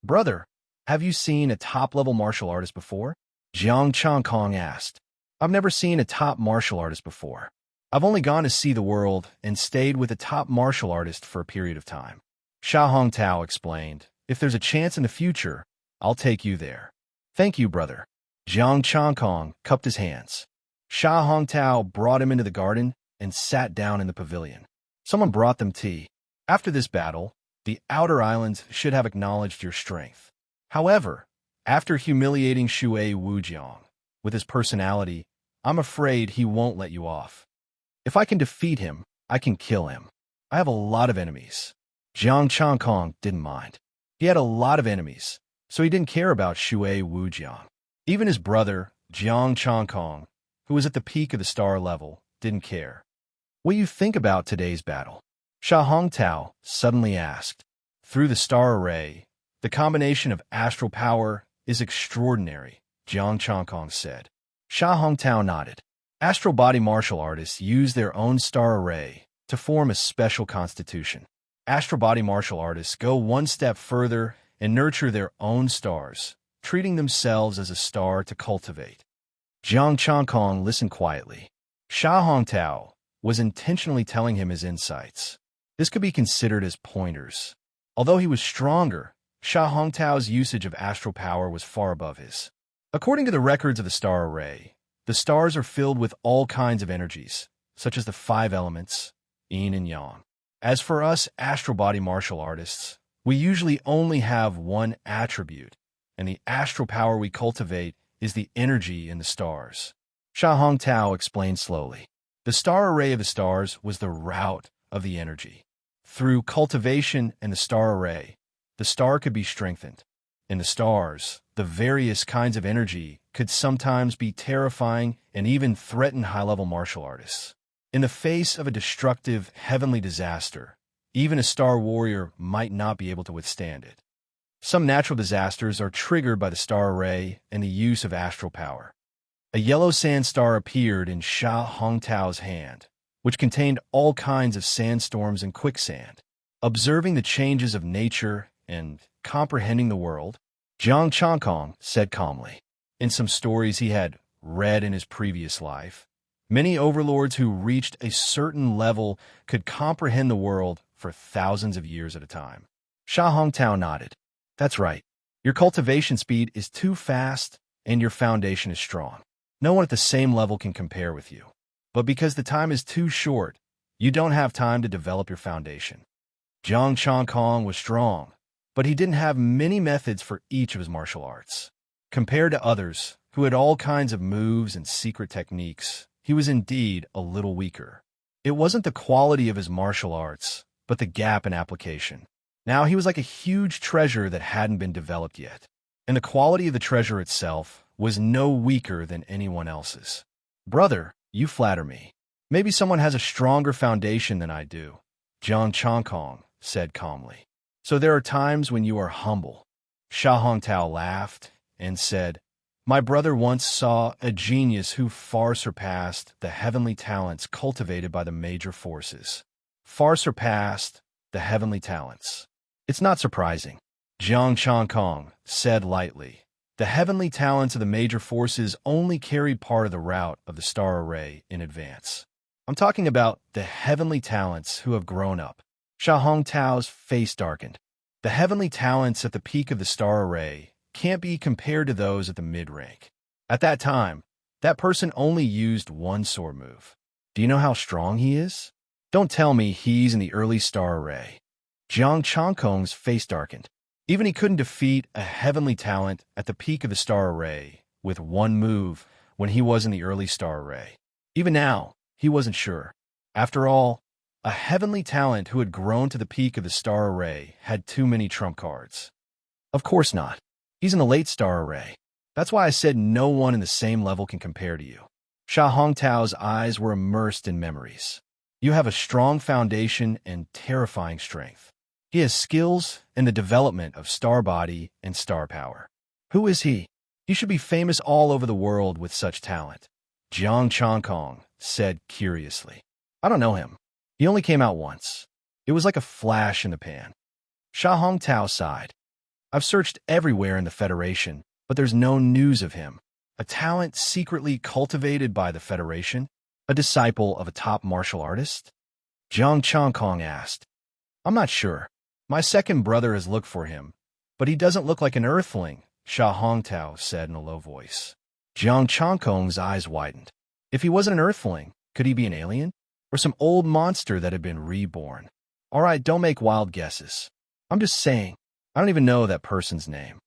Speaker 1: Brother, have you seen a top-level martial artist before? Jiang Changkong asked. I've never seen a top martial artist before. I've only gone to see the world and stayed with a top martial artist for a period of time. Sha Hongtao explained, if there's a chance in the future, I'll take you there. Thank you, brother. Jiang Changkong cupped his hands. Sha Hongtao brought him into the garden and sat down in the pavilion. Someone brought them tea. After this battle, the Outer Islands should have acknowledged your strength. However, after humiliating Shui Wujiang with his personality, I'm afraid he won't let you off. If I can defeat him, I can kill him. I have a lot of enemies. Jiang Changkong didn't mind. He had a lot of enemies, so he didn't care about Shui Wujiang. Even his brother, Jiang Changkong, who was at the peak of the star level, didn't care. What do you think about today's battle? Sha Hongtao suddenly asked. Through the star array, the combination of astral power is extraordinary, Jiang Changkong said. Sha Hongtao nodded. Astral body martial artists use their own star array to form a special constitution. Astral body martial artists go one step further and nurture their own stars, treating themselves as a star to cultivate. Jiang Changkong listened quietly. Sha Hongtao was intentionally telling him his insights. This could be considered as pointers. Although he was stronger, Sha Hongtao's usage of astral power was far above his. According to the records of the star array, the stars are filled with all kinds of energies, such as the 5 elements, yin and yang. As for us astral body martial artists, we usually only have one attribute, and the astral power we cultivate is the energy in the stars. Sha Hongtao explained slowly. The star array of the stars was the route of the energy. Through cultivation and the star array, the star could be strengthened. In the stars, the various kinds of energy could sometimes be terrifying and even threaten high-level martial artists. In the face of a destructive heavenly disaster, even a star warrior might not be able to withstand it. Some natural disasters are triggered by the star array and the use of astral power. A yellow sand star appeared in Sha Hongtao's hand, which contained all kinds of sandstorms and quicksand. Observing the changes of nature and comprehending the world, Jiang Changkong said calmly. In some stories he had read in his previous life, many overlords who reached a certain level could comprehend the world for thousands of years at a time. Sha Hongtao nodded. That's right. Your cultivation speed is too fast and your foundation is strong. No one at the same level can compare with you. But because the time is too short, you don't have time to develop your foundation. Jiang Changkong was strong, but he didn't have many methods for each of his martial arts. Compared to others, who had all kinds of moves and secret techniques, he was indeed a little weaker. It wasn't the quality of his martial arts, but the gap in application. Now he was like a huge treasure that hadn't been developed yet, and the quality of the treasure itself was no weaker than anyone else's. Brother, you flatter me. Maybe someone has a stronger foundation than I do, Jiang Changkong said calmly. So there are times when you are humble. Sha Hongtao laughed and said, My brother once saw a genius who far surpassed the heavenly talents cultivated by the major forces. Far surpassed the heavenly talents. It's not surprising, Jiang Changkong said lightly. The heavenly talents of the major forces only carried part of the route of the star array in advance. I'm talking about the heavenly talents who have grown up. Sha Hongtao's face darkened. The heavenly talents at the peak of the star array can't be compared to those at the mid-rank. At that time, that person only used one sword move. Do you know how strong he is? Don't tell me he's in the early star array. Jiang Changkong's face darkened. Even he couldn't defeat a heavenly talent at the peak of the star array with one move when he was in the early star array. Even now, he wasn't sure. After all, a heavenly talent who had grown to the peak of the star array had too many trump cards. Of course not. He's in the late star array. That's why I said no one in the same level can compare to you. Sha Hongtao's eyes were immersed in memories. You have a strong foundation and terrifying strength. He has skills in the development of star body and star power. Who is he? He should be famous all over the world with such talent, Jiang Changkong said curiously. I don't know him. He only came out once. It was like a flash in the pan. Sha Hongtao sighed. I've searched everywhere in the Federation, but there's no news of him. A talent secretly cultivated by the Federation? A disciple of a top martial artist? Jiang Changkong asked. I'm not sure. My second brother has looked for him, but he doesn't look like an earthling, Sha Hongtao said in a low voice. Jiang Changkong's eyes widened. If he wasn't an earthling, could he be an alien? Or some old monster that had been reborn? All right, don't make wild guesses. I'm just saying, I don't even know that person's name.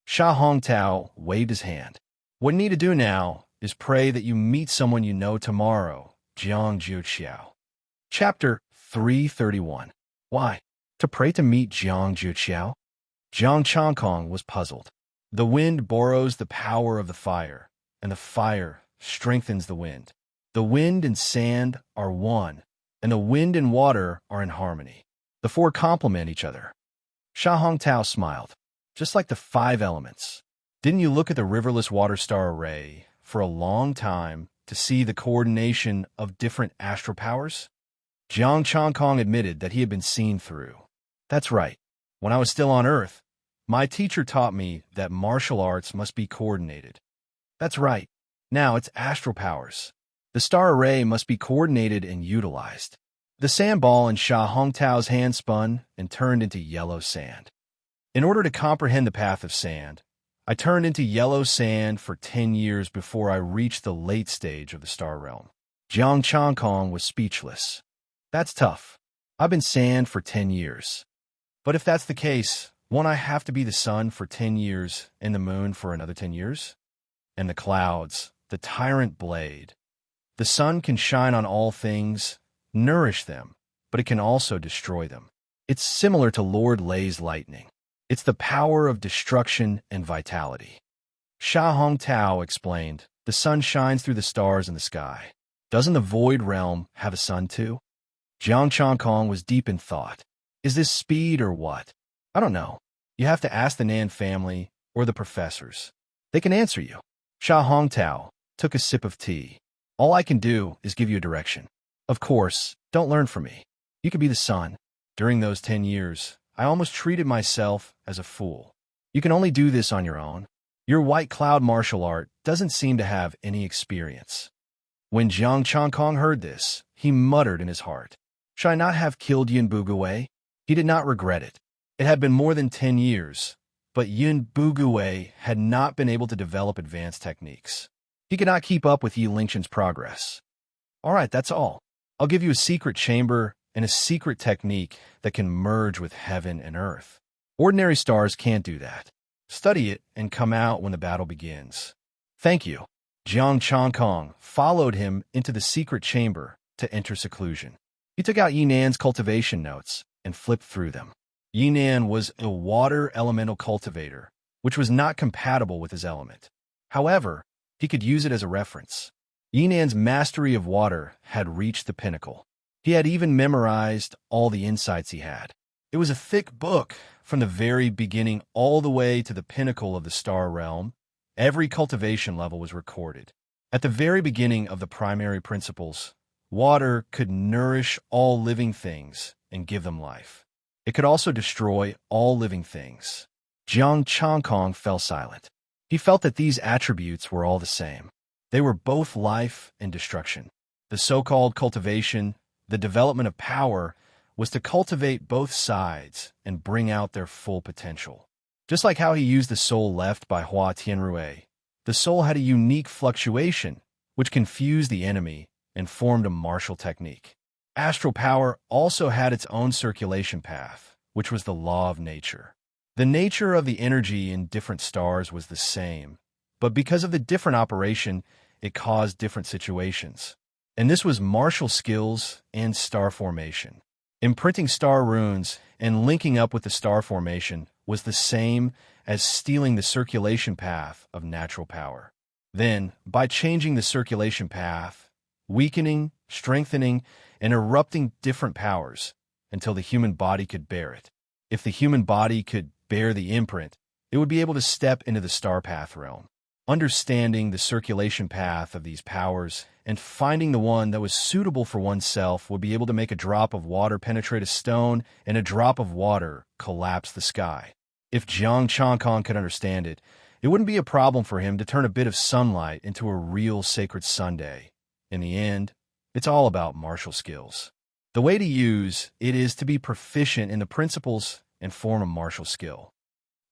Speaker 1: Sha Hongtao waved his hand. What you need to do now is pray that you meet someone you know tomorrow, Jiang Jiuqiao. Chapter 331. Why? To pray to meet Jiang Jiuqiao? Jiang Changkong was puzzled. The wind borrows the power of the fire, and the fire strengthens the wind. The wind and sand are one, and the wind and water are in harmony. The four complement each other. Sha Hongtao smiled. Just like the 5 elements. Didn't you look at the riverless water star array for a long time to see the coordination of different astral powers? Jiang Changkong admitted that he had been seen through. That's right. When I was still on Earth, my teacher taught me that martial arts must be coordinated. That's right. Now it's astral powers. The star array must be coordinated and utilized. The sandball in Sha Hongtao's hand spun and turned into yellow sand. In order to comprehend the path of sand, I turned into yellow sand for 10 years before I reached the late stage of the star realm. Jiang Changkong was speechless. That's tough. I've been sand for 10 years. But if that's the case, won't I have to be the sun for 10 years and the moon for another 10 years? And the clouds, the tyrant blade. The sun can shine on all things, nourish them, but it can also destroy them. It's similar to Lord Lei's lightning. It's the power of destruction and vitality. Sha Hongtao explained, the sun shines through the stars in the sky. Doesn't the void realm have a sun too? Jiang Changkong was deep in thought. Is this speed or what? I don't know. You have to ask the Nan family or the professors. They can answer you. Sha Hongtao took a sip of tea. All I can do is give you a direction. Of course, don't learn from me. You could be the sun. During those 10 years, I almost treated myself as a fool. You can only do this on your own. Your white cloud martial art doesn't seem to have any experience. When Jiang Changkong heard this, he muttered in his heart, should I not have killed Yun Bugui? He did not regret it. It had been more than 10 years, but Yun Bugui had not been able to develop advanced techniques. He could not keep up with Yi Lingchen's progress. All right, that's all. I'll give you a secret chamber and a secret technique that can merge with heaven and earth. Ordinary stars can't do that. Study it and come out when the battle begins. Thank you. Jiang Changkong followed him into the secret chamber to enter seclusion. He took out Yinan's cultivation notes and flipped through them. Yinan was a water elemental cultivator, which was not compatible with his element. However, he could use it as a reference. Yinan's mastery of water had reached the pinnacle. He had even memorized all the insights he had. It was a thick book from the very beginning all the way to the pinnacle of the star realm. Every cultivation level was recorded. At the very beginning of the primary principles, water could nourish all living things and give them life. It could also destroy all living things. Jiang Changkong fell silent. He felt that these attributes were all the same. They were both life and destruction. The so-called cultivation, the development of power, was to cultivate both sides and bring out their full potential. Just like how he used the soul left by Hua Tianrui, the soul had a unique fluctuation, which confused the enemy and formed a martial technique. Astral power also had its own circulation path, which was the law of nature. The nature of the energy in different stars was the same, but because of the different operation, it caused different situations. And this was martial skills and star formation. Imprinting star runes and linking up with the star formation was the same as stealing the circulation path of natural power. Then, by changing the circulation path, weakening, strengthening, and erupting different powers until the human body could bear it. If the human body could bear the imprint, it would be able to step into the star path realm. Understanding the circulation path of these powers and finding the one that was suitable for oneself would be able to make a drop of water penetrate a stone and a drop of water collapse the sky. If Jiang Changkong could understand it, it wouldn't be a problem for him to turn a bit of sunlight into a real sacred Sunday. In the end, it's all about martial skills. The way to use it is to be proficient in the principles and form a martial skill.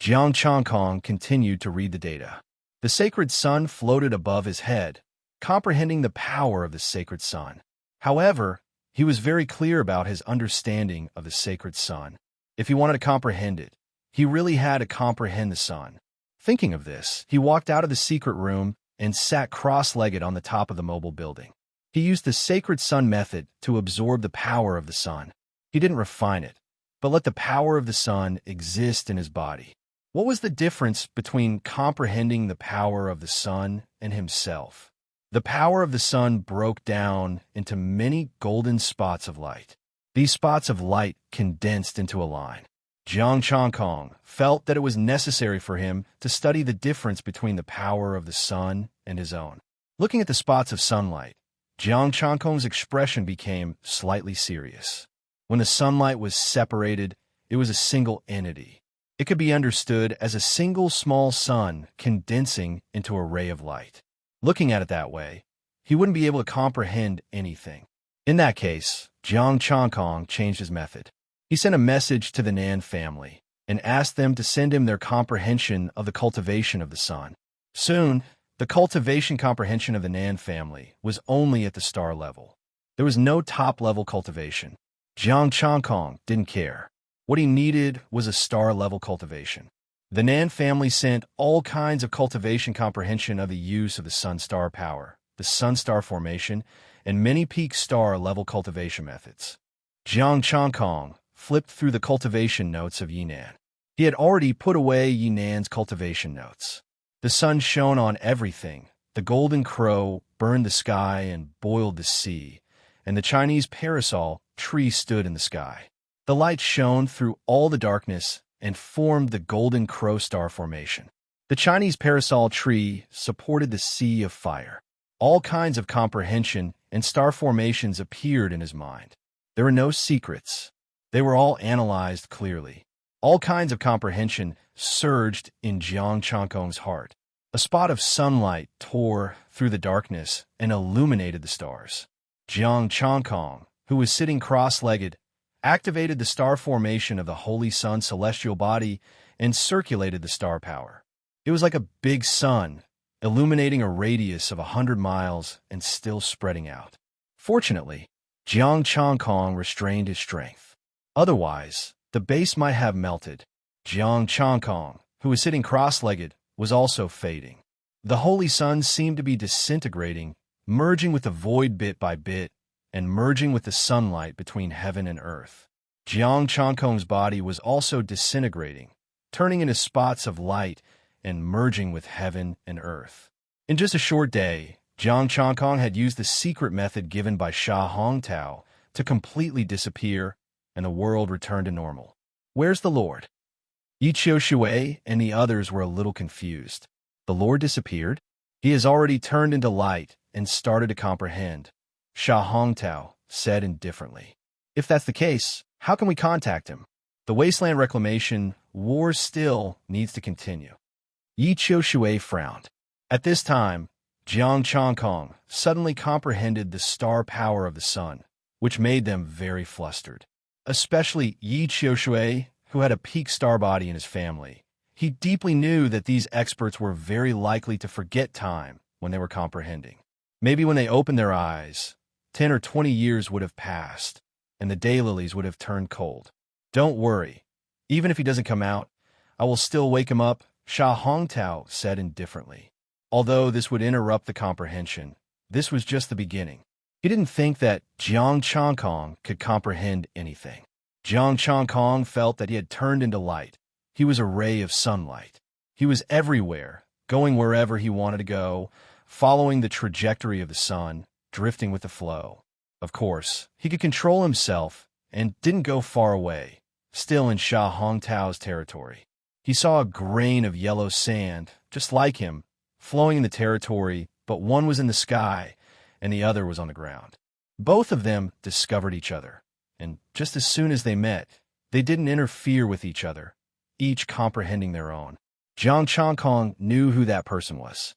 Speaker 1: Jiang Changkong continued to read the data. The sacred sun floated above his head, comprehending the power of the sacred sun. However, he was very clear about his understanding of the sacred sun. If he wanted to comprehend it, he really had to comprehend the sun. Thinking of this, he walked out of the secret room and sat cross-legged on the top of the mobile building. He used the sacred sun method to absorb the power of the sun. He didn't refine it, but let the power of the sun exist in his body. What was the difference between comprehending the power of the sun and himself? The power of the sun broke down into many golden spots of light. These spots of light condensed into a line. Jiang Changkong felt that it was necessary for him to study the difference between the power of the sun and his own. Looking at the spots of sunlight, Jiang Changkong's expression became slightly serious. When the sunlight was separated, it was a single entity. It could be understood as a single small sun condensing into a ray of light. Looking at it that way, he wouldn't be able to comprehend anything. In that case, Jiang Changkong changed his method. He sent a message to the Nan family and asked them to send him their comprehension of the cultivation of the sun. Soon, the cultivation comprehension of the Nan family was only at the star level. There was no top-level cultivation. Jiang Changkong didn't care. What he needed was a star-level cultivation. The Nan family sent all kinds of cultivation comprehension of the use of the sun-star power, the sun-star formation, and many peak star-level cultivation methods. Jiang Changkong flipped through the cultivation notes of Yinan. He had already put away Yinan's cultivation notes. The sun shone on everything. The golden crow burned the sky and boiled the sea, and the Chinese parasol tree stood in the sky. The light shone through all the darkness and formed the golden crow star formation. The Chinese parasol tree supported the sea of fire. All kinds of comprehension and star formations appeared in his mind. There were no secrets. They were all analyzed clearly. All kinds of comprehension surged in Jiang Changkong's heart. A spot of sunlight tore through the darkness and illuminated the stars. Jiang Changkong, who was sitting cross-legged, activated the star formation of the Holy Sun celestial body and circulated the star power. It was like a big sun, illuminating a radius of 100 miles and still spreading out. Fortunately, Jiang Changkong restrained his strength. Otherwise, the base might have melted. Jiang Changkong, who was sitting cross-legged, was also fading. The Holy Sun seemed to be disintegrating, merging with the void bit by bit, and merging with the sunlight between heaven and earth. Jiang Changkong's body was also disintegrating, turning into spots of light and merging with heaven and earth. In just a short day, Jiang Changkong had used the secret method given by Sha Hongtao to completely disappear, and the world returned to normal. Where's the Lord? Yi Qiushui and the others were a little confused. The Lord disappeared? He has already turned into light and started to comprehend, Sha Hongtao said indifferently. If that's the case, how can we contact him? The wasteland reclamation war still needs to continue. Yi Qiushui frowned. At this time, Jiang Changkong suddenly comprehended the star power of the sun, which made them very flustered. Especially Yi Qiushui, who had a peak star body in his family. He deeply knew that these experts were very likely to forget time when they were comprehending. Maybe when they opened their eyes, 10 or 20 years would have passed, and the daylilies would have turned cold. Don't worry. Even if he doesn't come out, I will still wake him up, Sha Hongtao said indifferently. Although this would interrupt the comprehension, this was just the beginning. He didn't think that Jiang Changkong could comprehend anything. Jiang Changkong felt that he had turned into light. He was a ray of sunlight. He was everywhere, going wherever he wanted to go, following the trajectory of the sun, drifting with the flow. Of course, he could control himself and didn't go far away, still in Sha Hongtao's territory. He saw a grain of yellow sand, just like him, flowing in the territory, but one was in the sky and the other was on the ground. Both of them discovered each other, and just as soon as they met, they didn't interfere with each other, each comprehending their own. Jiang Changkong knew who that person was.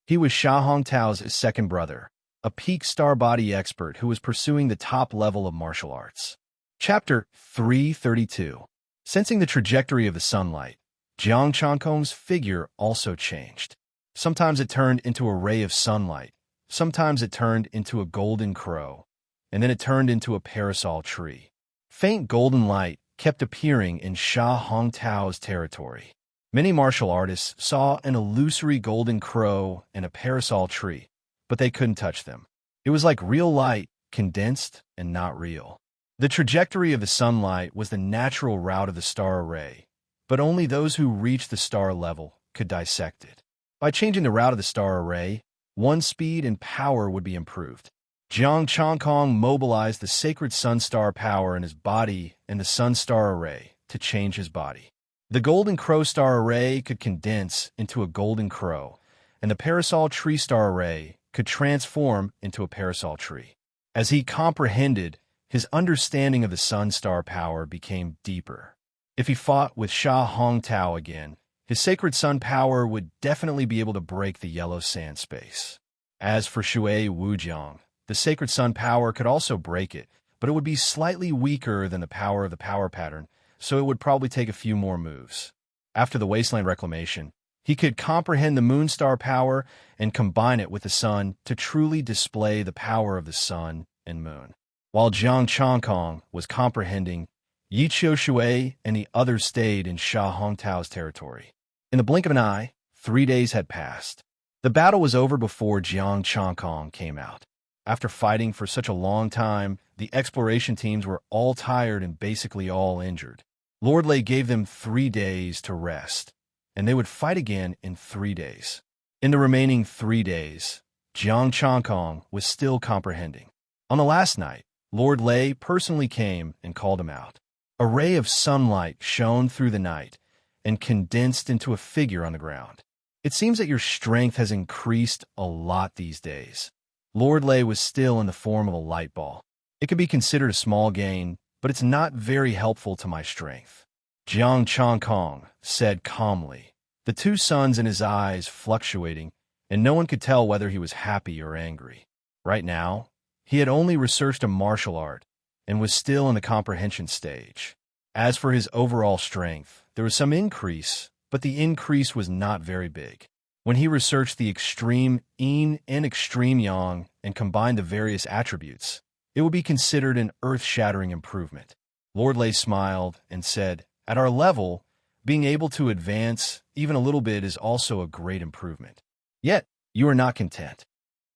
Speaker 1: He was Sha Hongtao's second brother, a peak star body expert who was pursuing the top level of martial arts. Chapter 332. Sensing the trajectory of the sunlight, Jiang Changkong's figure also changed. Sometimes it turned into a ray of sunlight, sometimes it turned into a golden crow, and then it turned into a parasol tree. Faint golden light kept appearing in Sha Hongtao's territory. Many martial artists saw an illusory golden crow and a parasol tree, but they couldn't touch them. It was like real light, condensed and not real. The trajectory of the sunlight was the natural route of the star array, but only those who reached the star level could dissect it. By changing the route of the star array, one's speed and power would be improved. Jiang Changkong mobilized the sacred sun star power in his body and the sun star array to change his body. The golden crow star array could condense into a golden crow, and the parasol tree star array could transform into a parasol tree. As he comprehended, his understanding of the sun star power became deeper. If he fought with Sha Hongtao again, his sacred sun power would definitely be able to break the yellow sand space. As for Shui Wujiang, the sacred sun power could also break it, but it would be slightly weaker than the power of the power pattern, so it would probably take a few more moves. After the wasteland reclamation, he could comprehend the moon star power and combine it with the sun to truly display the power of the sun and moon. While Jiang Changkong was comprehending, Yi Qiu Shui and the others stayed in Sha Hongtao's territory. In the blink of an eye, 3 days had passed. The battle was over before Jiang Changkong came out. After fighting for such a long time, the exploration teams were all tired and basically all injured. Lord Lei gave them 3 days to rest, and they would fight again in 3 days. In the remaining 3 days, Jiang Changkong was still comprehending. On the last night, Lord Lei personally came and called him out. A ray of sunlight shone through the night and condensed into a figure on the ground. It seems that your strength has increased a lot these days. Lord Lei was still in the form of a light ball. It could be considered a small gain, but it's not very helpful to my strength. Jiang Changkong said calmly, the 2 suns in his eyes fluctuating, and no one could tell whether he was happy or angry. Right now, he had only researched a martial art and was still in the comprehension stage. As for his overall strength, there was some increase, but the increase was not very big. When he researched the extreme yin and extreme yang and combined the various attributes, it would be considered an earth-shattering improvement. Lord Lei smiled and said, at our level, being able to advance even a little bit is also a great improvement. Yet, you are not content.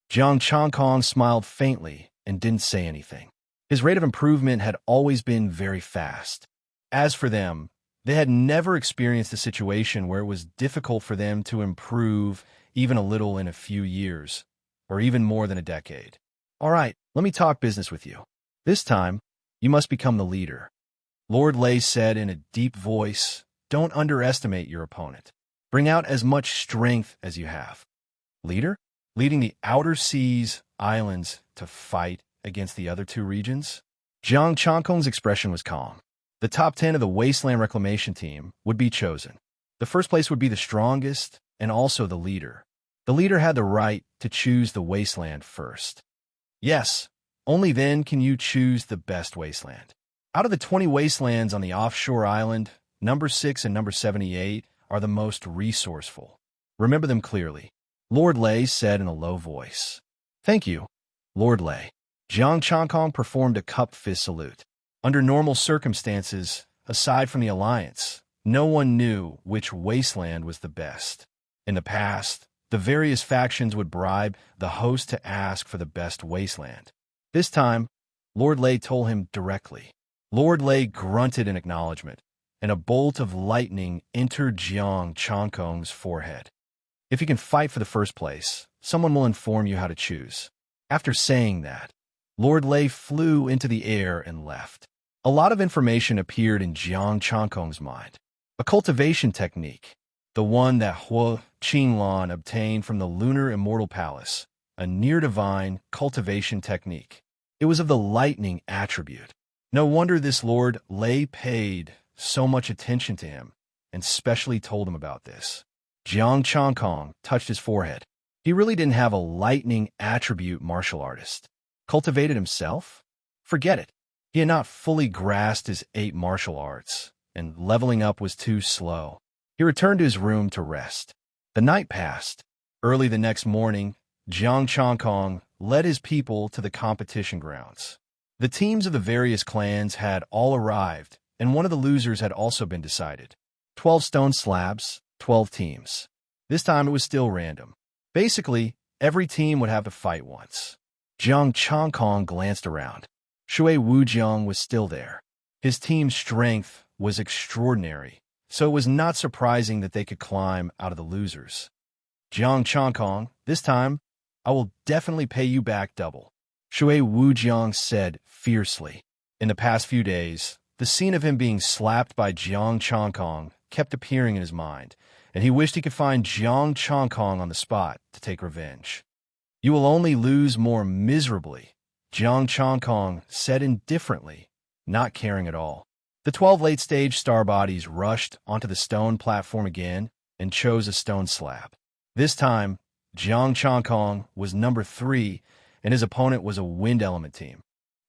Speaker 1: Jiang Changkong smiled faintly and didn't say anything. His rate of improvement had always been very fast. As for them, they had never experienced a situation where it was difficult for them to improve even a little in a few years, or even more than a decade. All right, let me talk business with you. This time, you must become the leader. Lord Lei said in a deep voice, don't underestimate your opponent. Bring out as much strength as you have. Leader? Leading the outer seas islands to fight against the other 2 regions? Jiang Changkong's expression was calm. The top 10 of the Wasteland Reclamation Team would be chosen. The first place would be the strongest and also the leader. The leader had the right to choose the wasteland first. Yes, only then can you choose the best wasteland. Out of the 20 wastelands on the offshore island, number 6 and number 78 are the most resourceful. Remember them clearly. Lord Lei said in a low voice. Thank you, Lord Lei. Jiang Changkong performed a cup fist salute. Under normal circumstances, aside from the Alliance, no one knew which wasteland was the best. In the past, the various factions would bribe the host to ask for the best wasteland. This time, Lord Lei told him directly. Lord Lei grunted in acknowledgement, and a bolt of lightning entered Jiang Changkong's forehead. If you can fight for the first place, someone will inform you how to choose. After saying that, Lord Lei flew into the air and left. A lot of information appeared in Jiang Changkong's mind. A cultivation technique, the one that Hua Qinglan obtained from the Lunar Immortal Palace, a near-divine cultivation technique. It was of the lightning attribute. No wonder this Lord Lei paid so much attention to him, and specially told him about this. Jiang Changkong touched his forehead. He really didn't have a lightning attribute martial artist. Cultivated himself? Forget it. He had not fully grasped his 8 martial arts, and leveling up was too slow. He returned to his room to rest. The night passed. Early the next morning, Jiang Changkong led his people to the competition grounds. The teams of the various clans had all arrived, and one of the losers had also been decided. 12 stone slabs, 12 teams. This time it was still random. Basically, every team would have to fight once. Jiang Changkong glanced around. Shui Wujiang was still there. His team's strength was extraordinary, so it was not surprising that they could climb out of the losers. Jiang Changkong, this time, I will definitely pay you back double, Shui Wujiang said fiercely. In the past few days, the scene of him being slapped by Jiang Changkong kept appearing in his mind, and he wished he could find Jiang Changkong on the spot to take revenge. You will only lose more miserably, Jiang Chongkong said indifferently, not caring at all. The 12 late-stage star bodies rushed onto the stone platform again and chose a stone slab. This time, Jiang Chongkong was number 3, and his opponent was a wind element team.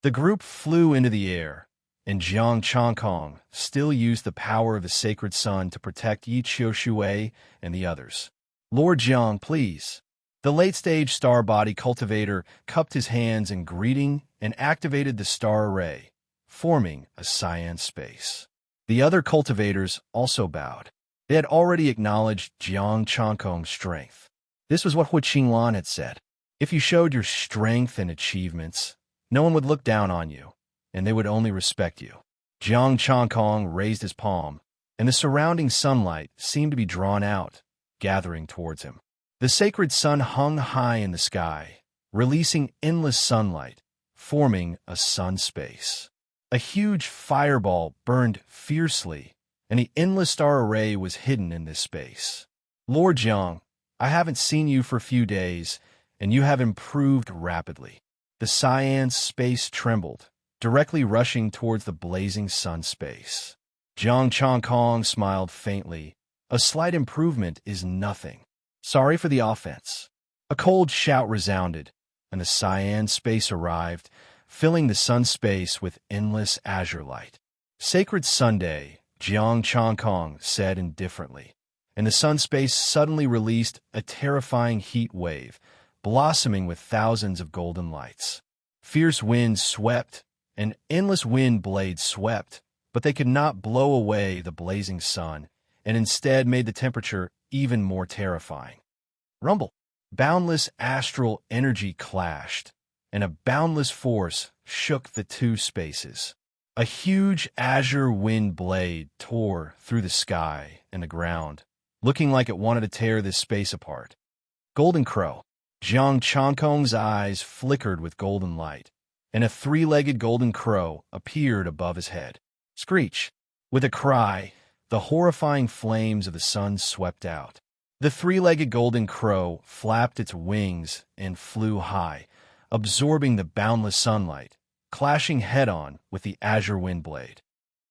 Speaker 1: The group flew into the air, and Jiang Chongkong still used the power of the sacred sun to protect Yi Qiushui and the others. Lord Jiang, please. The late-stage star body cultivator cupped his hands in greeting and activated the star array, forming a cyan space. The other cultivators also bowed. They had already acknowledged Jiang Chongkong's strength. This was what Hu Qinglan had said. If you showed your strength and achievements, no one would look down on you, and they would only respect you. Jiang Chongkong raised his palm, and the surrounding sunlight seemed to be drawn out, gathering towards him. The sacred sun hung high in the sky, releasing endless sunlight, forming a sun space. A huge fireball burned fiercely, and the endless star array was hidden in this space. Lord Jiang, I haven't seen you for a few days, and you have improved rapidly. The cyan space trembled, directly rushing towards the blazing sun space. Jiang Chongkong smiled faintly. A slight improvement is nothing. Sorry for the offense. A cold shout resounded, and the cyan space arrived, filling the sun space with endless azure light. Sacred Sunday, Jiang Chongkong said indifferently, and the sun space suddenly released a terrifying heat wave, blossoming with thousands of golden lights. Fierce winds swept, and endless wind blades swept, but they could not blow away the blazing sun, and instead made the temperature even more terrifying. Rumble. Boundless astral energy clashed, and a boundless force shook the two spaces. A huge azure wind blade tore through the sky and the ground, looking like it wanted to tear this space apart. Golden Crow. Jiang Chongkong's eyes flickered with golden light, and a three-legged golden crow appeared above his head. Screech! With a cry, the horrifying flames of the sun swept out. The three-legged golden crow flapped its wings and flew high, absorbing the boundless sunlight, clashing head-on with the azure wind blade.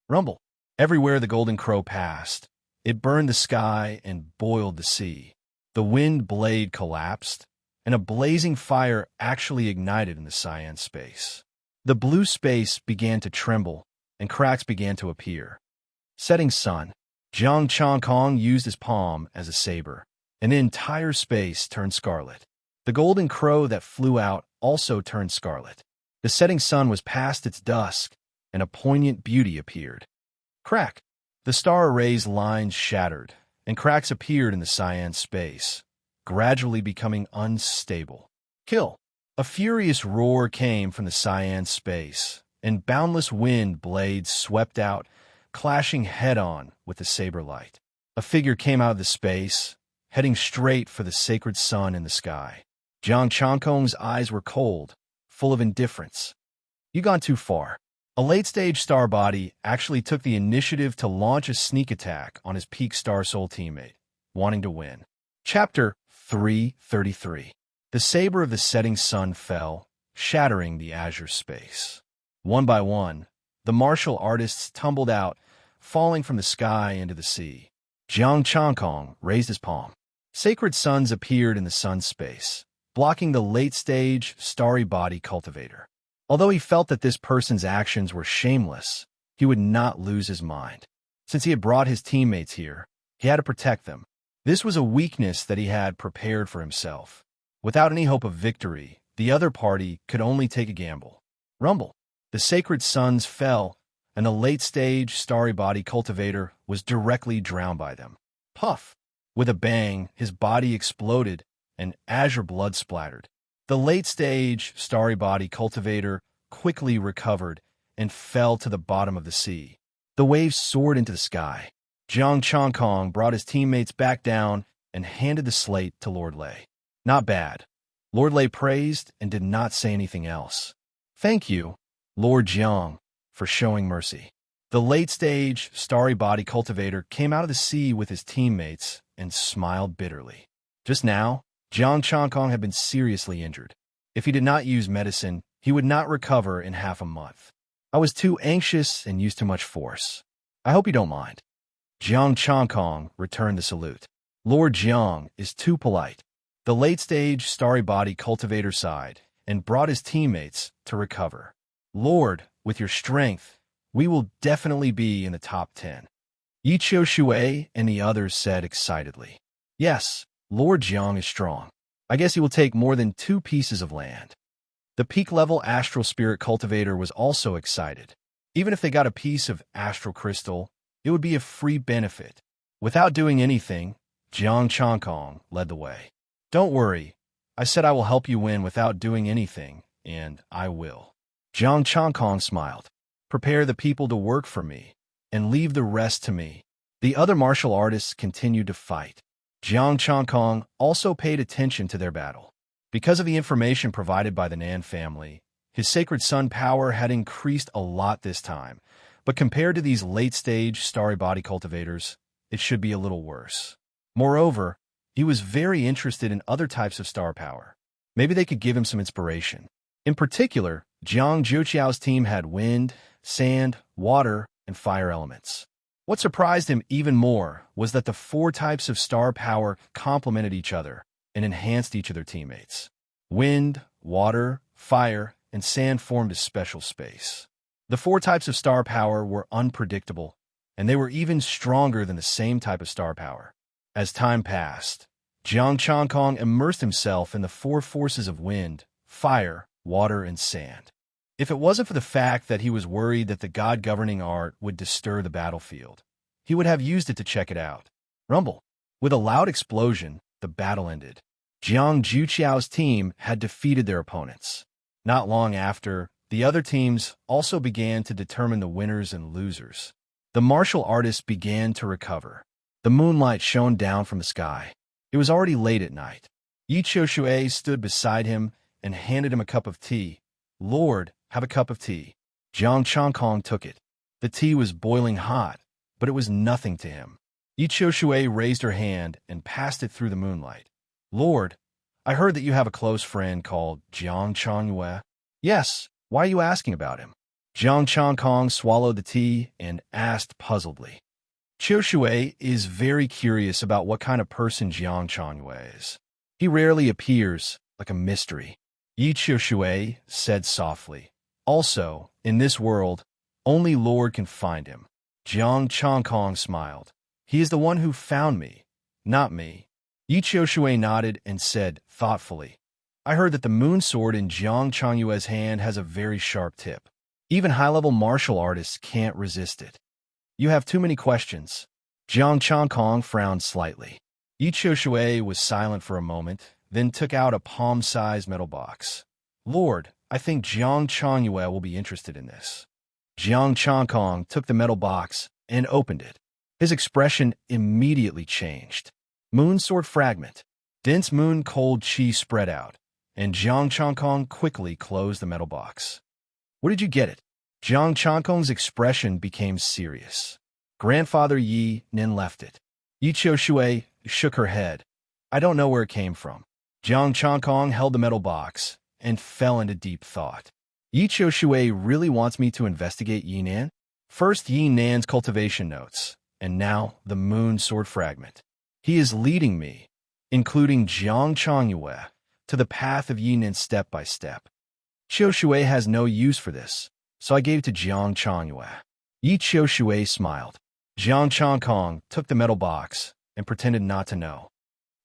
Speaker 1: Rumble! Everywhere the golden crow passed, it burned the sky and boiled the sea. The wind blade collapsed, and a blazing fire actually ignited in the cyan space. The blue space began to tremble, and cracks began to appear. Setting sun. Jiang Chongkong used his palm as a saber, and the entire space turned scarlet. The golden crow that flew out also turned scarlet. The setting sun was past its dusk, and a poignant beauty appeared. Crack! The star array's lines shattered, and cracks appeared in the cyan space, gradually becoming unstable. Kill! A furious roar came from the cyan space, and boundless wind blades swept out, clashing head-on with the saber light. A figure came out of the space, heading straight for the sacred sun in the sky. Jiang Chongkong's eyes were cold, full of indifference. You gone too far. A late-stage star body actually took the initiative to launch a sneak attack on his peak Star Soul teammate, wanting to win. Chapter 333. The saber of the setting sun fell, shattering the azure space. One by one, the martial artists tumbled out, falling from the sky into the sea. Jiang Chongkong raised his palm. Sacred suns appeared in the sun space, blocking the late-stage starry body cultivator. Although he felt that this person's actions were shameless, he would not lose his mind. Since he had brought his teammates here, he had to protect them. This was a weakness that he had prepared for himself. Without any hope of victory, the other party could only take a gamble. Rumble. The sacred suns fell, and the late-stage starry body cultivator was directly drowned by them. Puff! With a bang, his body exploded, and azure blood splattered. The late-stage starry body cultivator quickly recovered and fell to the bottom of the sea. The waves soared into the sky. Jiang Chongkong brought his teammates back down and handed the slate to Lord Lei. Not bad. Lord Lei praised and did not say anything else. Thank you, Lord Jiang, for showing mercy. The late-stage starry body cultivator came out of the sea with his teammates and smiled bitterly. Just now, Jiang Changkong had been seriously injured. If he did not use medicine, he would not recover in half a month. I was too anxious and used too much force. I hope you don't mind. Jiang Changkong returned the salute. Lord Jiang is too polite. The late-stage starry body cultivator sighed and brought his teammates to recover. Lord, with your strength, we will definitely be in the top 10. Yi Qiu Shui and the others said excitedly. Yes, Lord Jiang is strong. I guess he will take more than 2 pieces of land. The peak-level astral spirit cultivator was also excited. Even if they got a piece of astral crystal, it would be a free benefit. Without doing anything, Jiang Changkong led the way. Don't worry, I said I will help you win without doing anything, and I will. Jiang Changkong smiled. Prepare the people to work for me, and leave the rest to me. The other martial artists continued to fight. Jiang Changkong also paid attention to their battle. Because of the information provided by the Nan family, his sacred sun power had increased a lot this time, but compared to these late-stage starry body cultivators, it should be a little worse. Moreover, he was very interested in other types of star power. Maybe they could give him some inspiration. In particular, Jiang Zhuqiao's team had wind, sand, water, and fire elements. What surprised him even more was that the 4 types of star power complemented each other and enhanced each of their teammates. Wind, water, fire, and sand formed a special space. The 4 types of star power were unpredictable, and they were even stronger than the same type of star power. As time passed, Jiang Changkong immersed himself in the 4 forces of wind, fire, water, and sand. If it wasn't for the fact that he was worried that the god-governing art would disturb the battlefield, he would have used it to check it out. Rumble. With a loud explosion, the battle ended. Jiang Zhuqiao's team had defeated their opponents. Not long after, the other teams also began to determine the winners and losers. The martial artists began to recover. The moonlight shone down from the sky. It was already late at night. Yi Qiu Shui stood beside him and handed him a cup of tea. Lord, have a cup of tea. Jiang Changkong took it. The tea was boiling hot, but it was nothing to him. Yi Qiu Shui raised her hand and passed it through the moonlight. Lord, I heard that you have a close friend called Jiang Changyue. Yes, why are you asking about him? Jiang Changkong swallowed the tea and asked puzzledly. Qiu Shui is very curious about what kind of person Jiang Changyue is. He rarely appears, like a mystery. Yi Qiu Shui said softly. Also, in this world, only Lord can find him. Jiang Changkong smiled. He is the one who found me, not me. Yi Qiu Shui nodded and said thoughtfully, I heard that the moon sword in Jiang Changyue's hand has a very sharp tip. Even high-level martial artists can't resist it. You have too many questions. Jiang Changkong frowned slightly. Yi Qiu Shui was silent for a moment, then took out a palm-sized metal box. Lord, I think Jiang Changyue will be interested in this. Jiang Changkong took the metal box and opened it. His expression immediately changed. Moon sword fragment. Dense moon cold chi spread out, and Jiang Changkong quickly closed the metal box. Where did you get it? Jiang Changkong's expression became serious. Grandfather Yi Nin left it. Yi Qiu Shui shook her head. I don't know where it came from. Jiang Changkong held the metal box and fell into deep thought. Yi Qiu Shui really wants me to investigate Yi Nan? First Yi Nan's cultivation notes, and now the moon sword fragment. He is leading me, including Jiang Changyue, to the path of Yi Nan step by step. Qiu Shui has no use for this, so I gave it to Jiang Changyue. Yi Qiu Shui smiled. Jiang Changkong took the metal box and pretended not to know.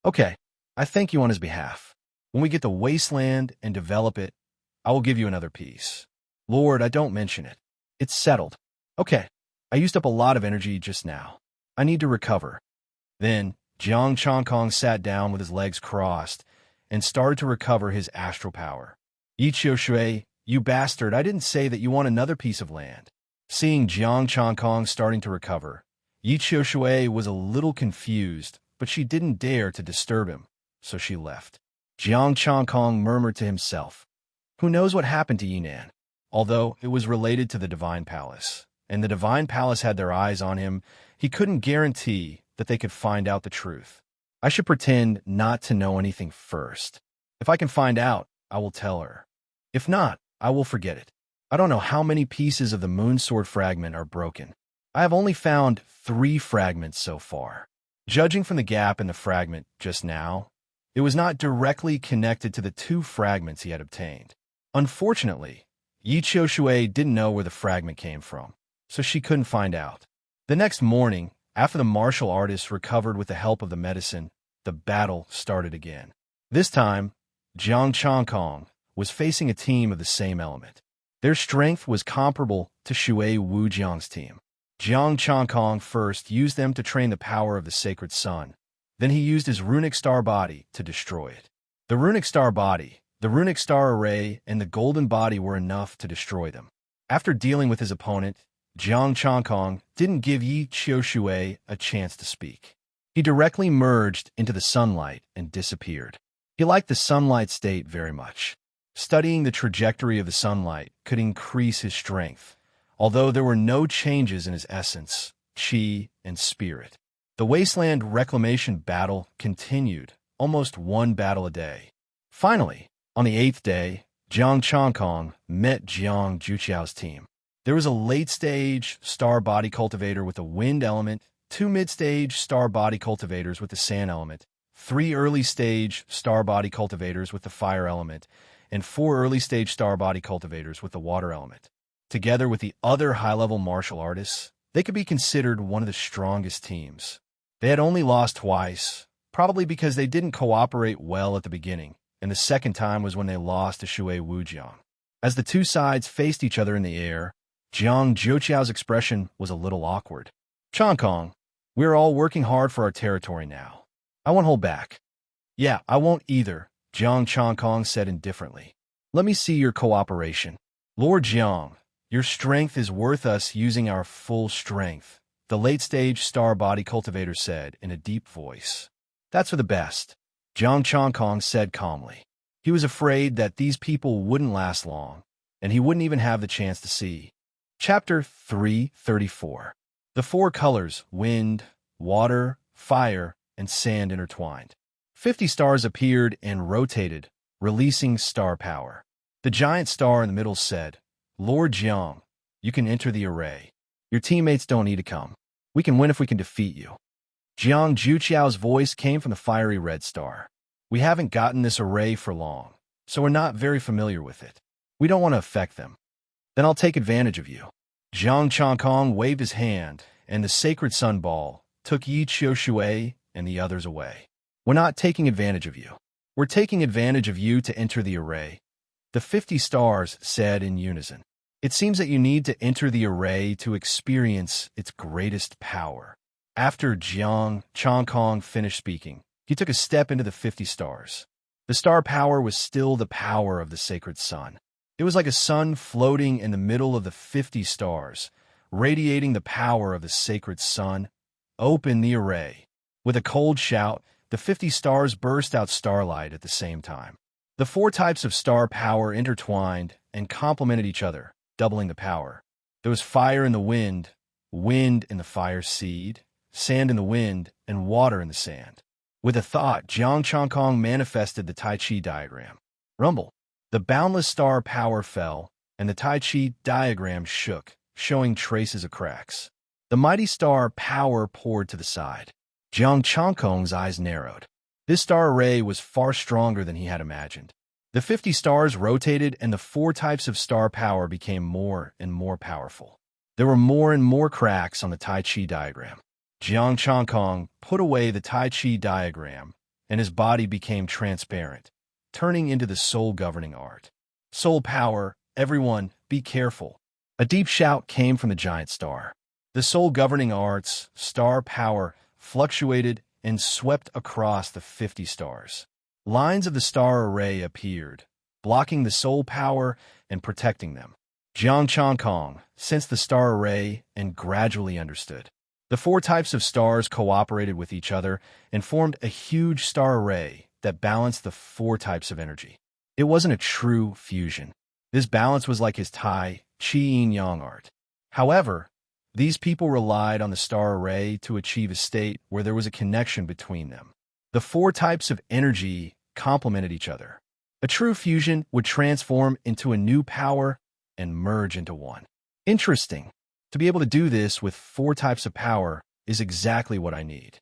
Speaker 1: Okay, I thank you on his behalf. When we get the wasteland and develop it, I will give you another piece. Lord, I don't mention it. It's settled. Okay, I used up a lot of energy just now. I need to recover. Then, Jiang Changkong sat down with his legs crossed and started to recover his astral power. Yi Qiu Shui, you bastard, I didn't say that you want another piece of land. Seeing Jiang Changkong starting to recover, Yi Qiu Shui was a little confused, but she didn't dare to disturb him, so she left. Jiang Changkong murmured to himself, who knows what happened to Yi Nan? Although it was related to the Divine Palace, and the Divine Palace had their eyes on him, he couldn't guarantee that they could find out the truth. I should pretend not to know anything first. If I can find out, I will tell her. If not, I will forget it. I don't know how many pieces of the moon sword fragment are broken. I have only found 3 fragments so far. Judging from the gap in the fragment just now, it was not directly connected to the 2 fragments he had obtained. Unfortunately, Yi Qiushui didn't know where the fragment came from, so she couldn't find out. The next morning, after the martial artist recovered with the help of the medicine, the battle started again. This time, Jiang Changkong was facing a team of the same element. Their strength was comparable to Shui Wujiang's team. Jiang Changkong first used them to train the power of the sacred sun. Then he used his runic star body to destroy it. The runic star body, the runic star array, and the golden body were enough to destroy them. After dealing with his opponent, Jiang Changkong didn't give Yi Qiushui a chance to speak. He directly merged into the sunlight and disappeared. He liked the sunlight state very much. Studying the trajectory of the sunlight could increase his strength, although there were no changes in his essence, chi, and spirit. The wasteland reclamation battle continued, almost 1 battle a day. Finally, on the 8th day, Jiang Changkong met Jiang Juqiao's team. There was a late-stage star body cultivator with the wind element, 2 mid-stage star body cultivators with the sand element, 3 early-stage star body cultivators with the fire element, and 4 early-stage star body cultivators with the water element. Together with the other high-level martial artists, they could be considered one of the strongest teams. They had only lost twice, probably because they didn't cooperate well at the beginning, and the second time was when they lost to Shui Wujiang. As the 2 sides faced each other in the air, Jiang Juqiao's expression was a little awkward. Changkong, we're all working hard for our territory now. I won't hold back. Yeah, I won't either, Jiang Changkong said indifferently. Let me see your cooperation. Lord Jiang, your strength is worth us using our full strength, the late-stage star body cultivator said in a deep voice. That's for the best, Jiang Changkong said calmly. He was afraid that these people wouldn't last long, and he wouldn't even have the chance to see. Chapter 334. The 4 colors, wind, water, fire, and sand intertwined. 50 stars appeared and rotated, releasing star power. The giant star in the middle said, Lord Jiang, you can enter the array. Your teammates don't need to come. We can win if we can defeat you. Jiang Juqiao's voice came from the fiery red star. We haven't gotten this array for long, so we're not very familiar with it. We don't want to affect them. Then I'll take advantage of you. Jiang Changkong waved his hand, and the sacred sun ball took Yi Qiushui and the others away. We're not taking advantage of you. We're taking advantage of you to enter the array, the 50 stars said in unison. It seems that you need to enter the array to experience its greatest power. After Jiang Changkong finished speaking, he took a step into the 50 stars. The star power was still the power of the sacred sun. It was like a sun floating in the middle of the 50 stars, radiating the power of the sacred sun. Open the array. With a cold shout, the 50 stars burst out starlight at the same time. The 4 types of star power intertwined and complemented each other, doubling the power. There was fire in the wind in the fire seed, sand in the wind, and water in the sand. With a thought, Jiang Changkong manifested the Tai Chi diagram. Rumble. The boundless star power fell, and the Tai Chi diagram shook, showing traces of cracks. The mighty star power poured to the side. Jiang Changkong's eyes narrowed. This star array was far stronger than he had imagined. The 50 stars rotated, and the 4 types of star power became more and more powerful. There were more and more cracks on the Tai Chi diagram. Jiang Changkong put away the Tai Chi diagram, and his body became transparent, turning into the soul governing art. Soul power, everyone, be careful. A deep shout came from the giant star. The soul governing art's star power fluctuated and swept across the 50 stars. Lines of the star array appeared, blocking the soul power and protecting them. Jiang Changkong sensed the star array and gradually understood. The 4 types of stars cooperated with each other and formed a huge star array that balanced the 4 types of energy. It wasn't a true fusion. This balance was like his Tai Chi yin-yang art. However, these people relied on the star array to achieve a state where there was a connection between them. The four types of energy complemented each other. A true fusion would transform into a new power and merge into one. Interesting. To be able to do this with four types of power is exactly what I need.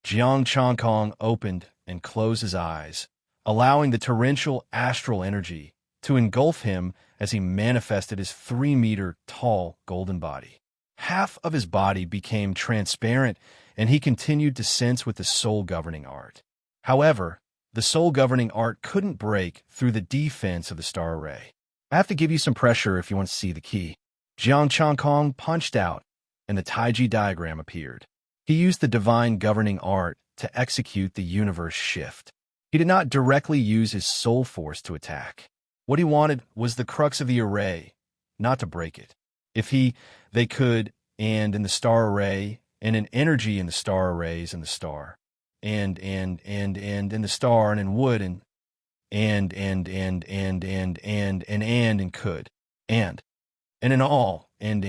Speaker 1: Jiang Changkong opened and closed his eyes, allowing the torrential astral energy to engulf him as he manifested his 3-meter-tall golden body. Half of his body became transparent, and he continued to sense with the soul-governing art. However, the soul-governing art couldn't break through the defense of the star array. I have to give you some pressure if you want to see the key. Jiang Changkong punched out, and the Taiji diagram appeared. He used the divine governing art to execute the universe shift. He did not directly use his soul force to attack. What he wanted was the crux of the array, not to break it. If they could, and in the star array, and an energy in the star arrays and the star, and in the star and in wood and could, and in all, and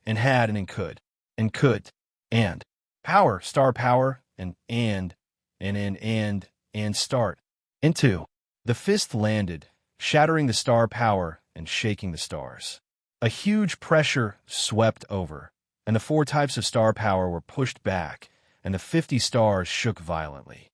Speaker 1: had and in could, and power, star power, and start. Into. The fist landed, shattering the star power and shaking the stars. A huge pressure swept over, and the four types of star power were pushed back, and the 50 stars shook violently.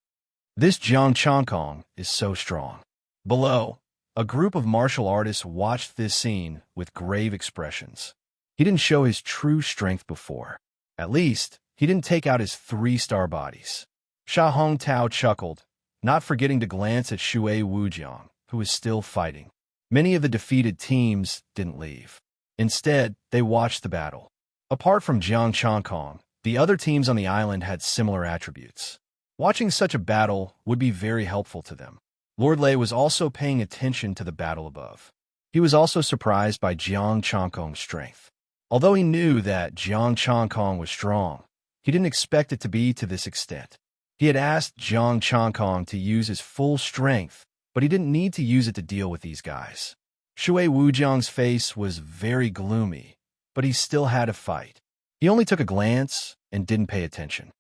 Speaker 1: This Jiang Changkong is so strong. Below, a group of martial artists watched this scene with grave expressions. He didn't show his true strength before. At least, he didn't take out his 3-star bodies. Sha Hong Tao chuckled, not forgetting to glance at Shui Wujiang, who was still fighting. Many of the defeated teams didn't leave. Instead, they watched the battle. Apart from Jiang Changkong, the other teams on the island had similar attributes. Watching such a battle would be very helpful to them. Lord Lei was also paying attention to the battle above. He was also surprised by Jiang Changkong's strength. Although he knew that Jiang Changkong was strong, he didn't expect it to be to this extent. He had asked Jiang Changkong to use his full strength, but he didn't need to use it to deal with these guys. Shui Wujiang's face was very gloomy, but he still had to fight. He only took a glance and didn't pay attention.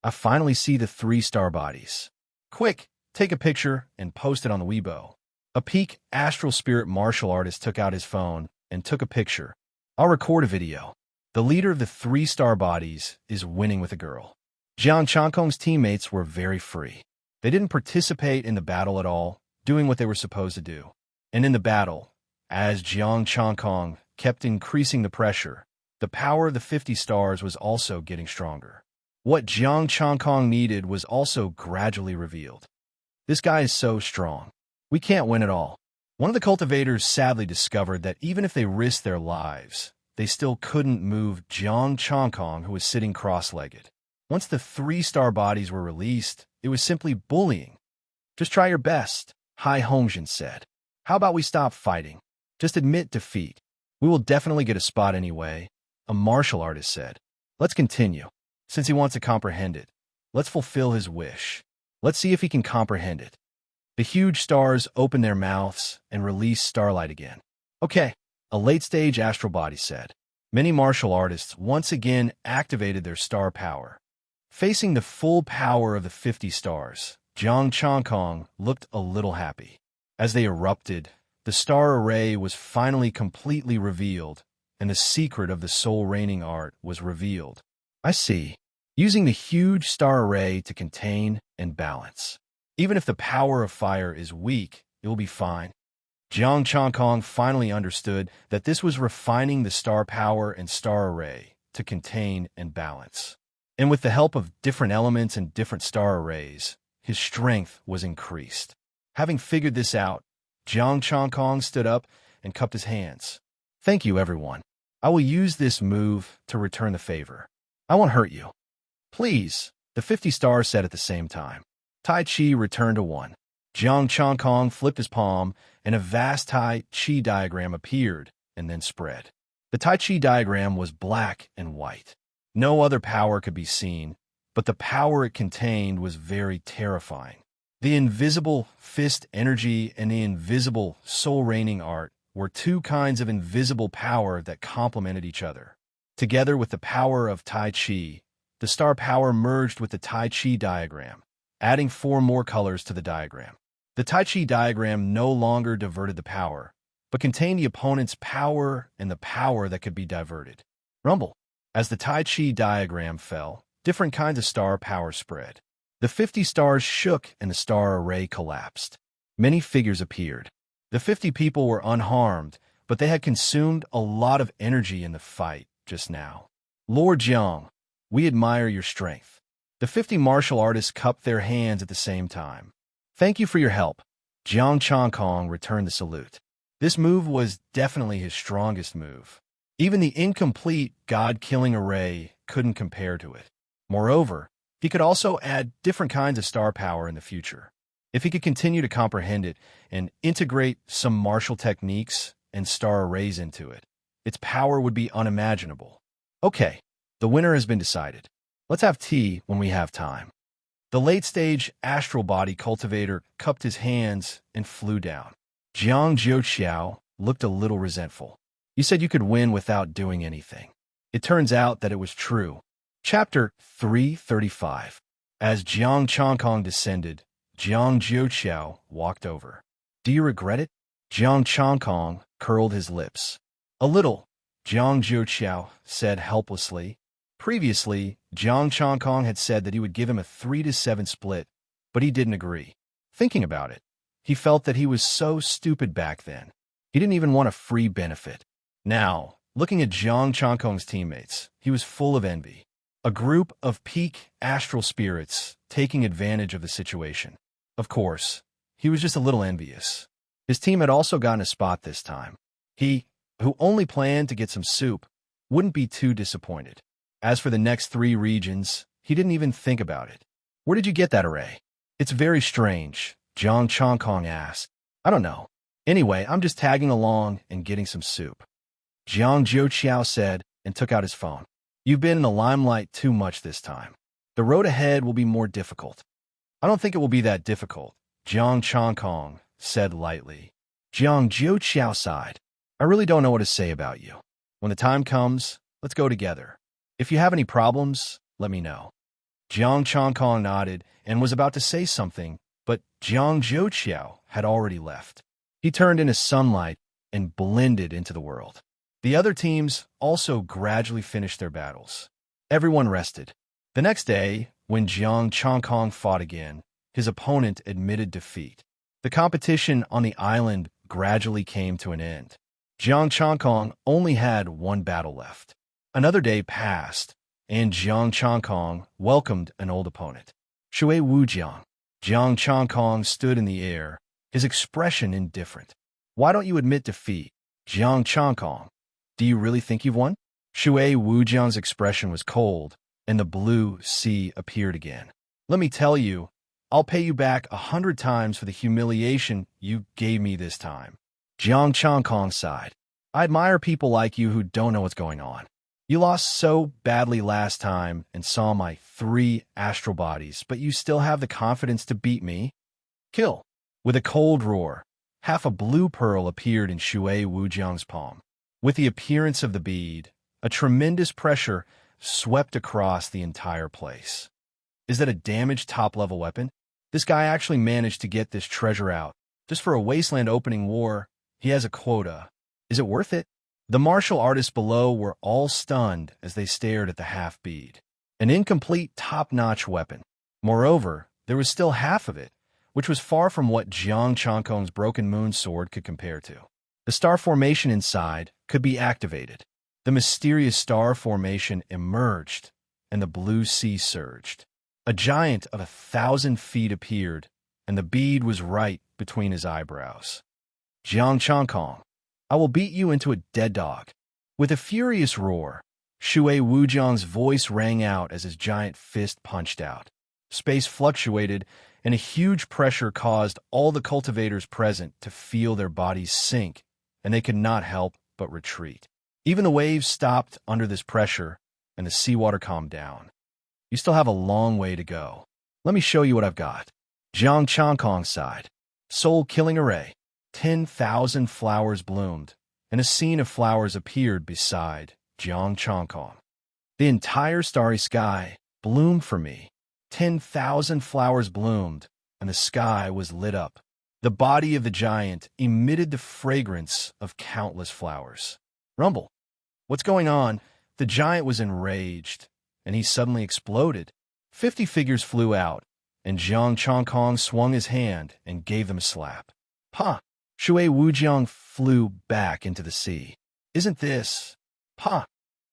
Speaker 1: I finally see the 3-star bodies. Quick, take a picture and post it on the Weibo. A peak astral spirit martial artist took out his phone and took a picture. I'll record a video. The leader of the 3-star bodies is winning with a girl. Jiang Changkong's teammates were very free. They didn't participate in the battle at all, doing what they were supposed to do. And in the battle, as Jiang Changkong kept increasing the pressure, the power of the 50 stars was also getting stronger. What Jiang Changkong needed was also gradually revealed. This guy is so strong. We can't win at all. One of the cultivators sadly discovered that even if they risked their lives, they still couldn't move Jiang Changkong, who was sitting cross-legged. Once the 3-star bodies were released, it was simply bullying. Just try your best, Hai Hongjin said. How about we stop fighting? Just admit defeat. We will definitely get a spot anyway, a martial artist said. Let's continue. Since he wants to comprehend it, let's fulfill his wish. Let's see if he can comprehend it. The huge stars opened their mouths and released starlight again. Okay, a late-stage astral body said. Many martial artists once again activated their star power. Facing the full power of the 50 stars, Jiang Changkong looked a little happy. As they erupted, the star array was finally completely revealed, and the secret of the soul reigning art was revealed. I see. Using the huge star array to contain and balance. Even if the power of fire is weak, it will be fine. Jiang Changkong finally understood that this was refining the star power and star array to contain and balance. And with the help of different elements and different star arrays, his strength was increased. Having figured this out, Jiang Changkong stood up and cupped his hands. Thank you, everyone. I will use this move to return the favor. I won't hurt you. Please, the 50 stars said at the same time. Tai Chi returned to 1. Jiang Changkong flipped his palm, and a vast Tai Chi diagram appeared and then spread. The Tai Chi diagram was black and white. No other power could be seen, but the power it contained was very terrifying. The invisible fist energy and the invisible soul reigning art were two kinds of invisible power that complemented each other. Together with the power of Tai Chi, the star power merged with the Tai Chi diagram, adding 4 more colors to the diagram. The Tai Chi diagram no longer diverted the power, but contained the opponent's power and the power that could be diverted. Rumble. As the Tai Chi diagram fell, different kinds of star power spread. The 50 stars shook and the star array collapsed. Many figures appeared. The 50 people were unharmed, but they had consumed a lot of energy in the fight just now. Lord Jiang, we admire your strength. The 50 martial artists cupped their hands at the same time. Thank you for your help. Jiang Changkong returned the salute. This move was definitely his strongest move. Even the incomplete God-killing array couldn't compare to it. Moreover, he could also add different kinds of star power in the future. If he could continue to comprehend it and integrate some martial techniques and star arrays into it, its power would be unimaginable. Okay, the winner has been decided. Let's have tea when we have time. The late-stage astral body cultivator cupped his hands and flew down. Jiang Jiuqiao looked a little resentful. You said you could win without doing anything. It turns out that it was true. Chapter 335. As Jiang Changkong descended, Jiang Jiuqiao walked over. Do you regret it? Jiang Changkong curled his lips. A little, Jiang Jiuqiao said helplessly. Previously, Jiang Changkong had said that he would give him a 3-7 split, but he didn't agree. Thinking about it, he felt that he was so stupid back then. He didn't even want a free benefit. Now, looking at Jiang Changkong's teammates, he was full of envy. A group of peak astral spirits taking advantage of the situation. Of course, he was just a little envious. His team had also gotten a spot this time. He, who only planned to get some soup, wouldn't be too disappointed. As for the next 3 regions, he didn't even think about it. Where did you get that array? It's very strange, Jiang Changkong asked. I don't know. Anyway, I'm just tagging along and getting some soup. Jiang Jiuqiao said and took out his phone. You've been in the limelight too much this time. The road ahead will be more difficult. I don't think it will be that difficult, Jiang Changkong said lightly. Jiang Jiuqiao sighed. I really don't know what to say about you. When the time comes, let's go together. If you have any problems, let me know. Jiang Changkong nodded and was about to say something, but Jiang Jiuqiao had already left. He turned into sunlight and blended into the world. The other teams also gradually finished their battles. Everyone rested. The next day, when Jiang Changkong fought again, his opponent admitted defeat. The competition on the island gradually came to an end. Jiang Changkong only had 1 battle left. Another day passed, and Jiang Changkong welcomed an old opponent. Shui Wujiang. Jiang Changkong stood in the air, his expression indifferent. Why don't you admit defeat, Jiang Changkong? Do you really think you've won? Shui Wujiang's expression was cold, and the blue sea appeared again. Let me tell you, I'll pay you back 100 times for the humiliation you gave me this time. Jiang Changkong sighed. I admire people like you who don't know what's going on. You lost so badly last time and saw my 3 astral bodies, but you still have the confidence to beat me? Kill. With a cold roar, half a blue pearl appeared in Shui Wujiang's palm. With the appearance of the bead, a tremendous pressure swept across the entire place. Is that a damaged top-level weapon? This guy actually managed to get this treasure out. Just for a wasteland opening war, he has a quota. Is it worth it? The martial artists below were all stunned as they stared at the half-bead. An incomplete top-notch weapon. Moreover, there was still half of it, which was far from what Jiang Changkong's broken moon sword could compare to. The star formation inside could be activated. The mysterious star formation emerged, and the blue sea surged. A giant of 1,000 feet appeared, and the bead was right between his eyebrows. Jiang Changkong, I will beat you into a dead dog. With a furious roar, Shui Wujiang's voice rang out as his giant fist punched out. Space fluctuated, and a huge pressure caused all the cultivators present to feel their bodies sink, and they could not help but retreat. Even the waves stopped under this pressure, and the seawater calmed down. You still have a long way to go. Let me show you what I've got. Jiang Changkong sighed. Soul-killing array. 10,000 flowers bloomed, and a scene of flowers appeared beside Jiang Changkong. The entire starry sky bloomed for me. 10,000 flowers bloomed, and the sky was lit up. The body of the giant emitted the fragrance of countless flowers. Rumble. What's going on? The giant was enraged, and he suddenly exploded. 50 figures flew out, and Jiang Chongkong swung his hand and gave them a slap. Pa! Shui Wujiang flew back into the sea. Isn't this? Pa!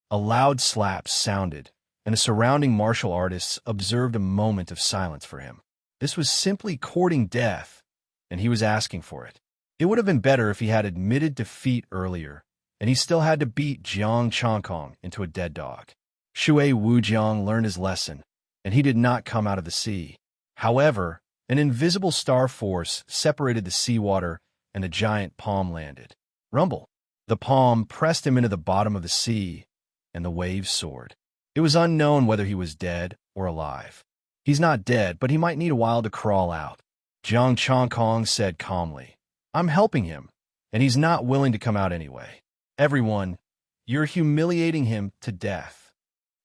Speaker 1: A loud slap sounded, and the surrounding martial artists observed a moment of silence for him. This was simply courting death, and he was asking for it. It would have been better if he had admitted defeat earlier, and he still had to beat Jiang Chongkong into a dead dog. Shui Wujiang learned his lesson, and he did not come out of the sea. However, an invisible star force separated the seawater, and the giant palm landed. Rumble. The palm pressed him into the bottom of the sea, and the waves soared. It was unknown whether he was dead or alive. He's not dead, but he might need a while to crawl out. Jiang Chongkong said calmly, I'm helping him, and he's not willing to come out anyway. Everyone, you're humiliating him to death.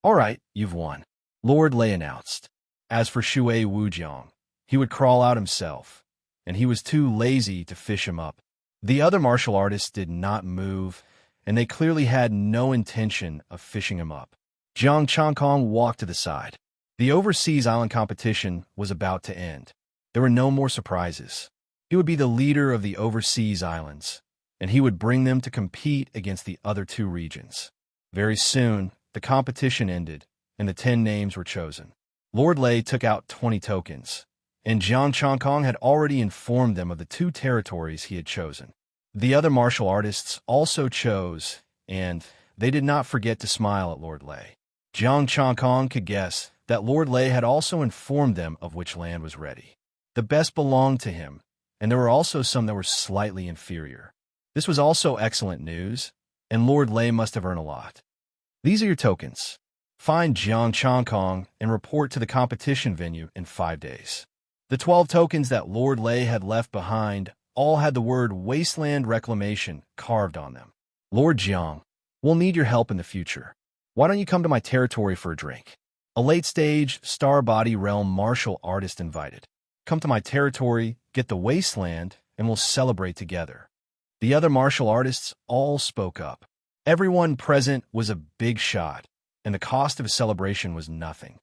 Speaker 1: All right, you've won, Lord Lei announced. As for Shui Wujiang, he would crawl out himself, and he was too lazy to fish him up. The other martial artists did not move, and they clearly had no intention of fishing him up. Jiang Chongkong walked to the side. The overseas island competition was about to end. There were no more surprises. He would be the leader of the overseas islands, and he would bring them to compete against the other two regions. Very soon, the competition ended, and the 10 names were chosen. Lord Lei took out 20 tokens, and Jiang Chongkong had already informed them of the 2 territories he had chosen. The other martial artists also chose, and they did not forget to smile at Lord Lei. Jiang Chongkong could guess that Lord Lei had also informed them of which land was ready. The best belonged to him, and there were also some that were slightly inferior. This was also excellent news, and Lord Lei must have earned a lot. These are your tokens. Find Jiang Chongkong and report to the competition venue in 5 days. The 12 tokens that Lord Lei had left behind all had the word Wasteland Reclamation carved on them. Lord Jiang, we'll need your help in the future. Why don't you come to my territory for a drink? A late-stage, star-body realm martial artist invited. Come to my territory, get the Wasteland, and we'll celebrate together. The other martial artists all spoke up. Everyone present was a big shot, and the cost of a celebration was nothing.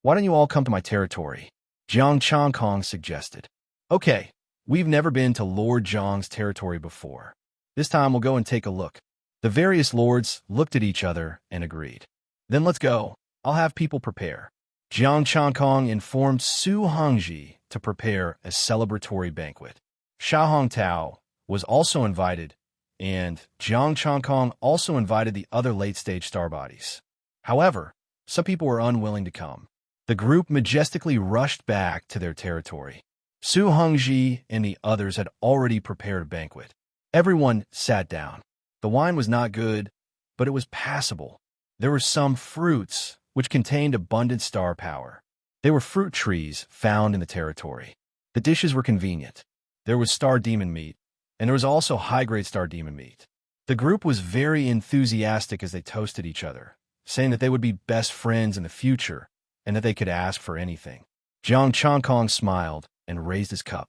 Speaker 1: Why don't you all come to my territory? Jiang Chongkong suggested. Okay, we've never been to Lord Jiang's territory before. This time we'll go and take a look. The various lords looked at each other and agreed. Then let's go. I'll have people prepare. Jiang Chongkong informed Su Hongji to prepare a celebratory banquet. Sha Hongtao was also invited, and Jiang Chongkong also invited the other late-stage star bodies. However, some people were unwilling to come. The group majestically rushed back to their territory. Su Hongji and the others had already prepared a banquet. Everyone sat down. The wine was not good, but it was passable. There were some fruits, which contained abundant star power. They were fruit trees found in the territory. The dishes were convenient. There was star demon meat, and there was also high-grade star demon meat. The group was very enthusiastic as they toasted each other, saying that they would be best friends in the future and that they could ask for anything. Jiang Chongkong smiled and raised his cup.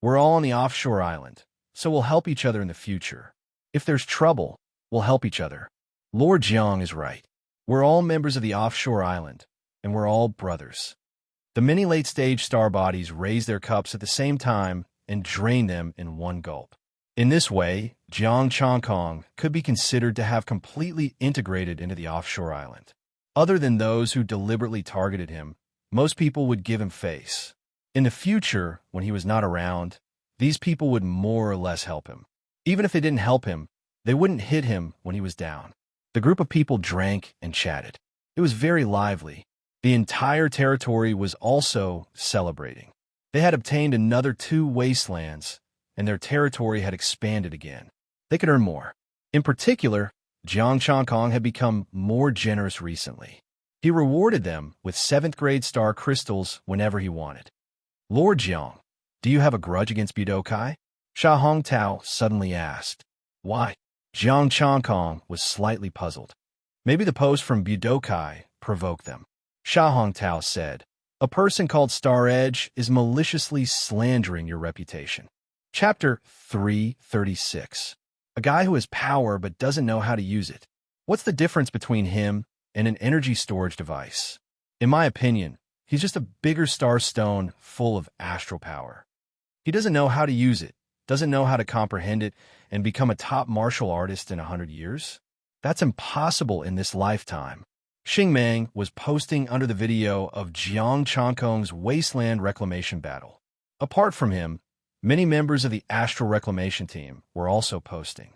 Speaker 1: We're all on the offshore island, so we'll help each other in the future. If there's trouble, we'll help each other. Lord Jiang is right. We're all members of the offshore island, and we're all brothers. The many late-stage star bodies raised their cups at the same time and drained them in one gulp. In this way, Jiang Chongkong could be considered to have completely integrated into the offshore island. Other than those who deliberately targeted him, most people would give him face. In the future, when he was not around, these people would more or less help him. Even if they didn't help him, they wouldn't hit him when he was down. The group of people drank and chatted. It was very lively. The entire territory was also celebrating. They had obtained another 2 wastelands, and their territory had expanded again. They could earn more. In particular, Jiang Chongkong had become more generous recently. He rewarded them with 7th-grade star crystals whenever he wanted. Lord Jiang, do you have a grudge against Budokai? Sha Hongtao suddenly asked. Why? Jiang Chongkong was slightly puzzled. Maybe the post from Budokai provoked them. Sha Hongtao said, A person called Star Edge is maliciously slandering your reputation. Chapter 336. A guy who has power but doesn't know how to use it. What's the difference between him and an energy storage device? In my opinion, he's just a bigger star stone full of astral power. He doesn't know how to use it, doesn't know how to comprehend it, and become a top martial artist in 100 years? That's impossible in this lifetime. Xing Meng was posting under the video of Jiang Changkong's wasteland reclamation battle. Apart from him, many members of the astral reclamation team were also posting.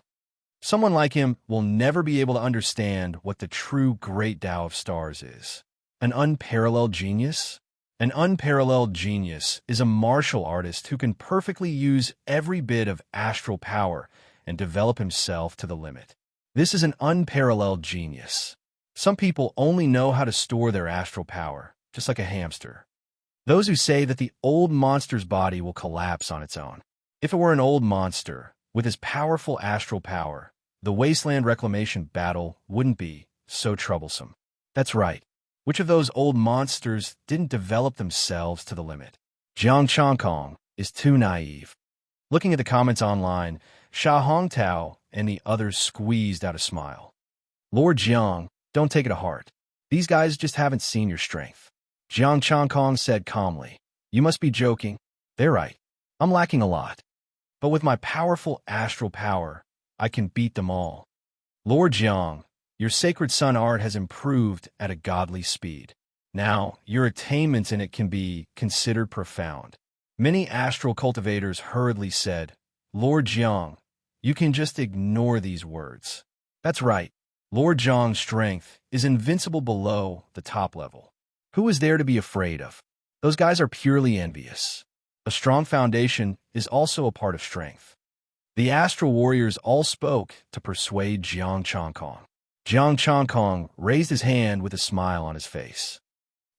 Speaker 1: Someone like him will never be able to understand what the true great Tao of stars is. An unparalleled genius? An unparalleled genius is a martial artist who can perfectly use every bit of astral power and develop himself to the limit. This is an unparalleled genius. Some people only know how to store their astral power, just like a hamster. Those who say that the old monster's body will collapse on its own. If it were an old monster, with his powerful astral power, the wasteland reclamation battle wouldn't be so troublesome. That's right. Which of those old monsters didn't develop themselves to the limit? Jiang Changkong is too naive. Looking at the comments online, Sha Hongtao and the others squeezed out a smile. Lord Jiang, don't take it to heart. These guys just haven't seen your strength. Jiang Changkong said calmly. You must be joking. They're right. I'm lacking a lot. But with my powerful astral power, I can beat them all. Lord Jiang, your sacred sun art has improved at a godly speed. Now, your attainments in it can be considered profound. Many astral cultivators hurriedly said, Lord Jiang, you can just ignore these words. That's right. Lord Jiang's strength is invincible below the top level. Who is there to be afraid of? Those guys are purely envious. A strong foundation is also a part of strength. The astral warriors all spoke to persuade Jiang Changkong. Jiang Changkong raised his hand with a smile on his face.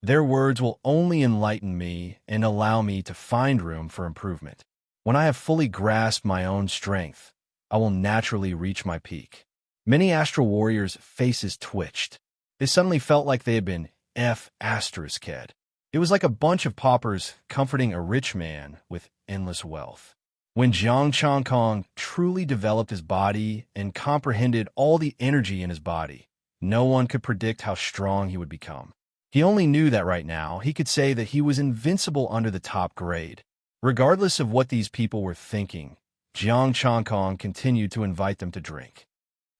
Speaker 1: Their words will only enlighten me and allow me to find room for improvement. When I have fully grasped my own strength, I will naturally reach my peak. Many astral warriors' faces twitched. They suddenly felt like they had been F***ed. It was like a bunch of paupers comforting a rich man with endless wealth. When Jiang Changkong truly developed his body and comprehended all the energy in his body, no one could predict how strong he would become. He only knew that right now he could say that he was invincible under the top grade. Regardless of what these people were thinking, Jiang Changkong continued to invite them to drink.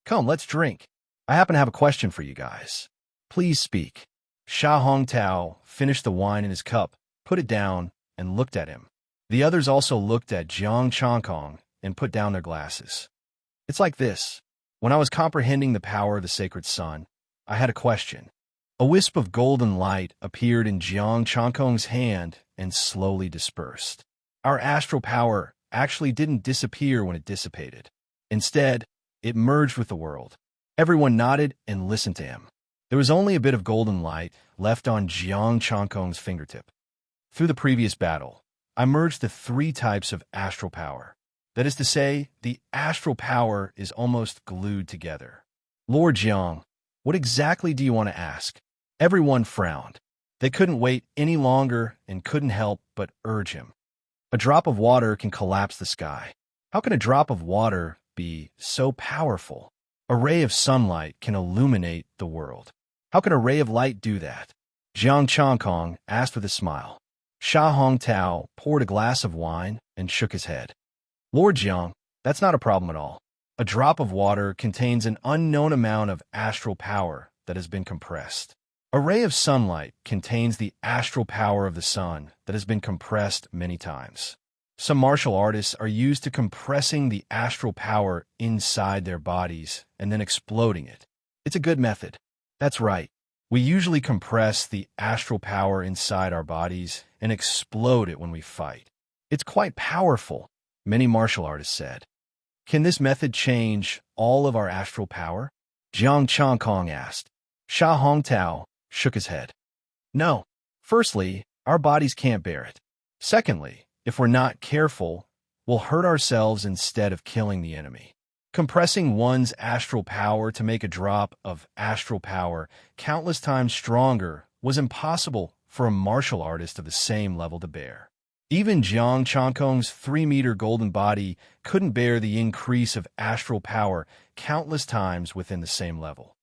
Speaker 1: Come, let's drink. I happen to have a question for you guys. Please speak. Sha Hongtao finished the wine in his cup, put it down, and looked at him. The others also looked at Jiang Changkong and put down their glasses. It's like this. When I was comprehending the power of the sacred sun, I had a question. A wisp of golden light appeared in Jiang Changkong's hand and slowly dispersed. Our astral power actually didn't disappear when it dissipated. Instead, it merged with the world. Everyone nodded and listened to him. There was only a bit of golden light left on Jiang Changkong's fingertip. Through the previous battle, I merged the 3 types of astral power. That is to say, the astral power is almost glued together. Lord Jiang, what exactly do you want to ask? Everyone frowned. They couldn't wait any longer and couldn't help but urge him. A drop of water can collapse the sky. How can a drop of water be so powerful? A ray of sunlight can illuminate the world. How can a ray of light do that? Jiang Changkong asked with a smile. Sha Hongtao poured a glass of wine and shook his head. Lord Jiang, that's not a problem at all. A drop of water contains an unknown amount of astral power that has been compressed. A ray of sunlight contains the astral power of the sun that has been compressed many times. Some martial artists are used to compressing the astral power inside their bodies and then exploding it. It's a good method. That's right. We usually compress the astral power inside our bodies and explode it when we fight. It's quite powerful, many martial artists said. Can this method change all of our astral power? Jiang Changkong asked. Sha Hongtao shook his head. No. Firstly, our bodies can't bear it. Secondly, if we're not careful, we'll hurt ourselves instead of killing the enemy. Compressing one's astral power to make a drop of astral power countless times stronger was impossible for a martial artist of the same level to bear. Even Jiang Chankong's 3-meter golden body couldn't bear the increase of astral power countless times within the same level.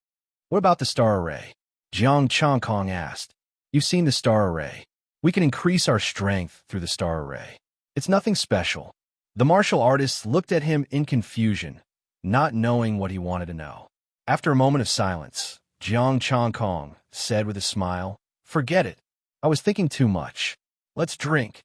Speaker 1: What about the star array? Jiang Chankong asked. You've seen the star array. We can increase our strength through the star array. It's nothing special. The martial artist looked at him in confusion, not knowing what he wanted to know. After a moment of silence, Jiang Chankong said with a smile, Forget it. I was thinking too much. Let's drink.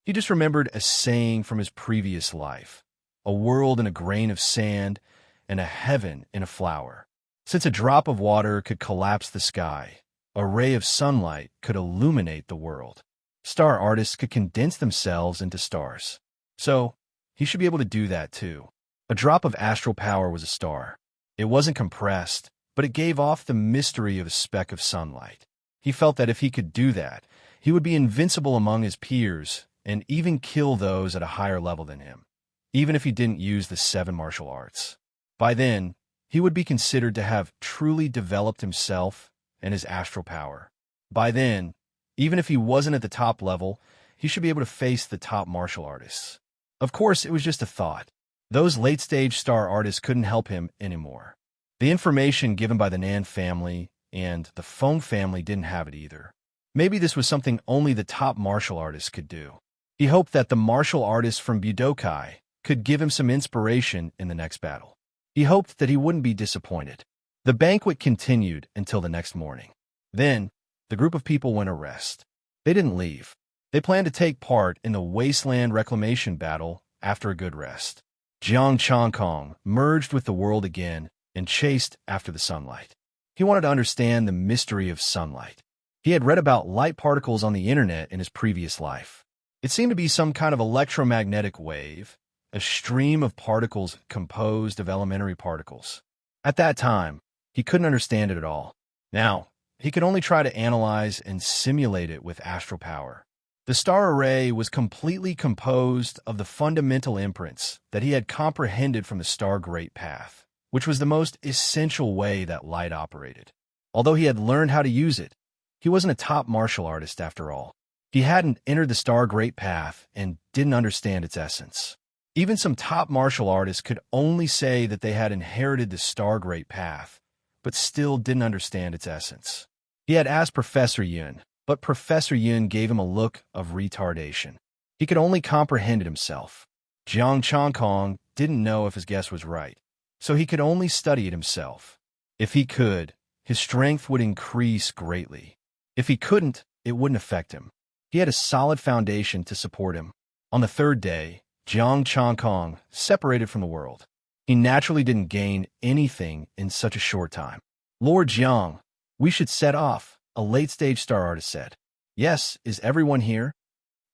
Speaker 1: He just remembered a saying from his previous life, a world in a grain of sand and a heaven in a flower. Since a drop of water could collapse the sky, a ray of sunlight could illuminate the world. Star artists could condense themselves into stars. So, he should be able to do that too. A drop of astral power was a star. It wasn't compressed, but it gave off the mystery of a speck of sunlight. He felt that if he could do that, he would be invincible among his peers and even kill those at a higher level than him, even if he didn't use the 7 martial arts. By then, he would be considered to have truly developed himself and his astral power. By then, even if he wasn't at the top level, he should be able to face the top martial artists. Of course, it was just a thought. Those late-stage star artists couldn't help him anymore. The information given by the Nan family and the Feng family didn't have it either. Maybe this was something only the top martial artists could do. He hoped that the martial artist from Budokai could give him some inspiration in the next battle. He hoped that he wouldn't be disappointed. The banquet continued until the next morning. Then, the group of people went to rest. They didn't leave. They planned to take part in the wasteland reclamation battle after a good rest. Jiang Chankong merged with the world again and chased after the sunlight. He wanted to understand the mystery of sunlight. He had read about light particles on the internet in his previous life. It seemed to be some kind of electromagnetic wave, a stream of particles composed of elementary particles. At that time, he couldn't understand it at all. Now, he could only try to analyze and simulate it with astral power. The star array was completely composed of the fundamental imprints that he had comprehended from the star great path, which was the most essential way that light operated. Although he had learned how to use it, he wasn't a top martial artist after all. He hadn't entered the star great path and didn't understand its essence. Even some top martial artists could only say that they had inherited the star great path, but still didn't understand its essence. He had asked Professor Yun, but Professor Yun gave him a look of retardation. He could only comprehend it himself. Jiang Chankong didn't know if his guess was right, so he could only study it himself. If he could, his strength would increase greatly. If he couldn't, it wouldn't affect him. He had a solid foundation to support him. On the 3rd day, Jiang Chankong separated from the world. He naturally didn't gain anything in such a short time. Lord Jiang, we should set off, a late-stage star artist said. Yes, is everyone here?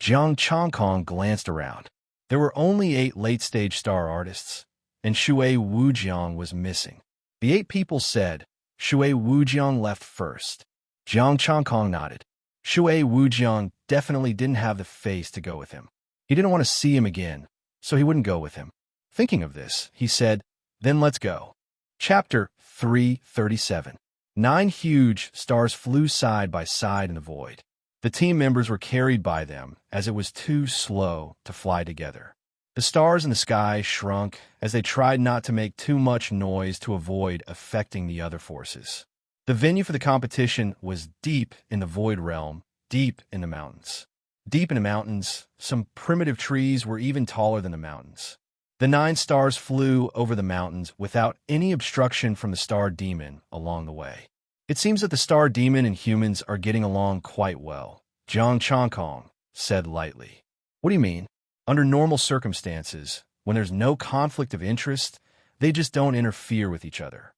Speaker 1: Jiang Chankong glanced around. There were only 8 late-stage star artists, and Shui Wujiang was missing. The 8 people said, Shui Wujiang left first. Jiang Chankong nodded. Shui Wujiang definitely didn't have the face to go with him. He didn't want to see him again, so he wouldn't go with him. Thinking of this, he said, Then let's go. Chapter 337. 9 huge stars flew side by side in the void. The team members were carried by them, as it was too slow to fly together. The stars in the sky shrunk as they tried not to make too much noise to avoid affecting the other forces. The venue for the competition was deep in the void realm, deep in the mountains. Deep in the mountains, some primitive trees were even taller than the mountains. The 9 stars flew over the mountains without any obstruction from the star demon along the way. It seems that the star demon and humans are getting along quite well, Jiang Chankong said lightly. What do you mean? Under normal circumstances, when there's no conflict of interest, they just don't interfere with each other.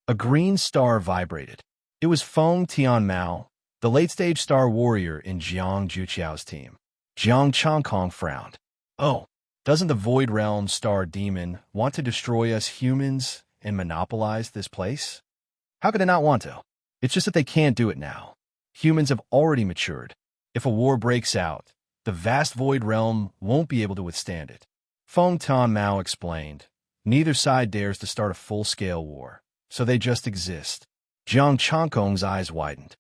Speaker 1: A green star vibrated. It was Feng Tianmao, the late-stage star warrior in Jiang Juqiao's team. Jiang Chankong frowned. Oh, doesn't the Void Realm star demon want to destroy us humans and monopolize this place? How could they not want to? It's just that they can't do it now. Humans have already matured. If a war breaks out, the vast Void Realm won't be able to withstand it. Feng Tianmao explained. Neither side dares to start a full-scale war, so they just exist. Jiang Chankong's eyes widened.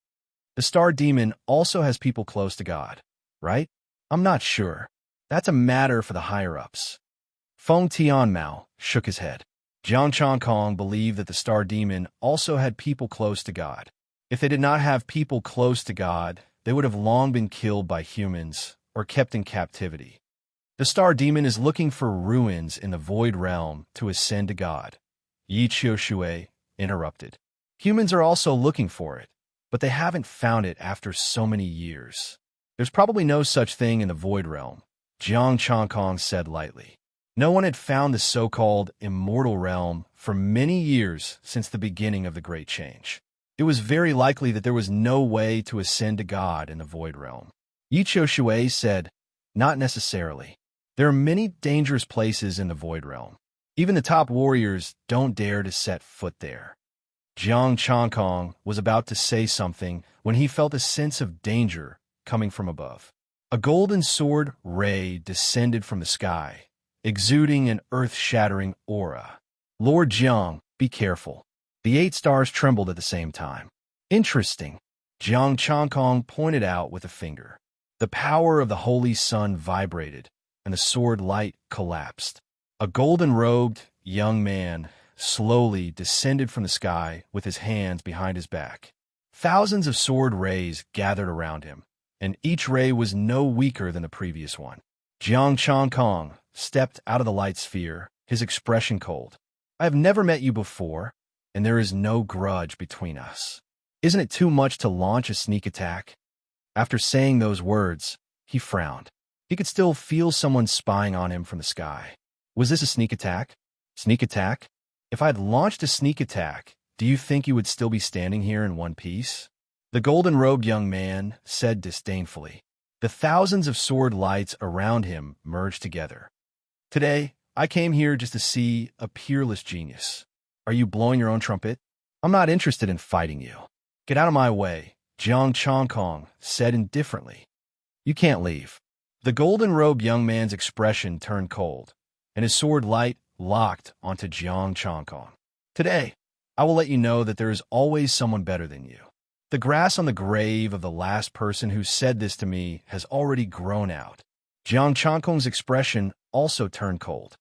Speaker 1: The The star demon also has people close to God, right? I'm not sure. That's a matter for the higher-ups. Feng Tianmao shook his head. Jiang Changkong believed that the star demon also had people close to God. If they did not have people close to God, they would have long been killed by humans or kept in captivity. The star demon is looking for ruins in the void realm to ascend to God. Yi Qiushui interrupted. Humans are also looking for it, but they haven't found it after so many years. There's probably no such thing in the void realm, Jiang Changkong said lightly. No one had found the so-called immortal realm for many years since the beginning of the Great Change. It was very likely that there was no way to ascend to God in the void realm. Yi Qiushui said, not necessarily. There are many dangerous places in the void realm. Even the top warriors don't dare to set foot there. Jiang Changkong was about to say something when he felt a sense of danger coming from above. A golden sword ray descended from the sky, exuding an earth-shattering aura. Lord Jiang, be careful. The 8 stars trembled at the same time. Interesting, Jiang Changkong pointed out with a finger. The power of the holy sun vibrated, and the sword light collapsed. A golden-robed young man slowly descended from the sky with his hands behind his back. Thousands of sword rays gathered around him, and each ray was no weaker than the previous one. Jiang Changkong stepped out of the light sphere, his expression cold. I have never met you before, and there is no grudge between us. Isn't it too much to launch a sneak attack? After saying those words, he frowned. He could still feel someone spying on him from the sky. Was this a sneak attack? Sneak attack? If I had launched a sneak attack, do you think you would still be standing here in one piece? The golden-robed young man said disdainfully. The thousands of sword lights around him merged together. Today, I came here just to see a peerless genius. Are you blowing your own trumpet? I'm not interested in fighting you. Get out of my way, Jiang Changkong said indifferently. You can't leave. The golden-robed young man's expression turned cold, and his sword light locked onto Jiang Changkong. Today, I will let you know that there is always someone better than you. The grass on the grave of the last person who said this to me has already grown out. Jiang Changkong's expression also turned cold.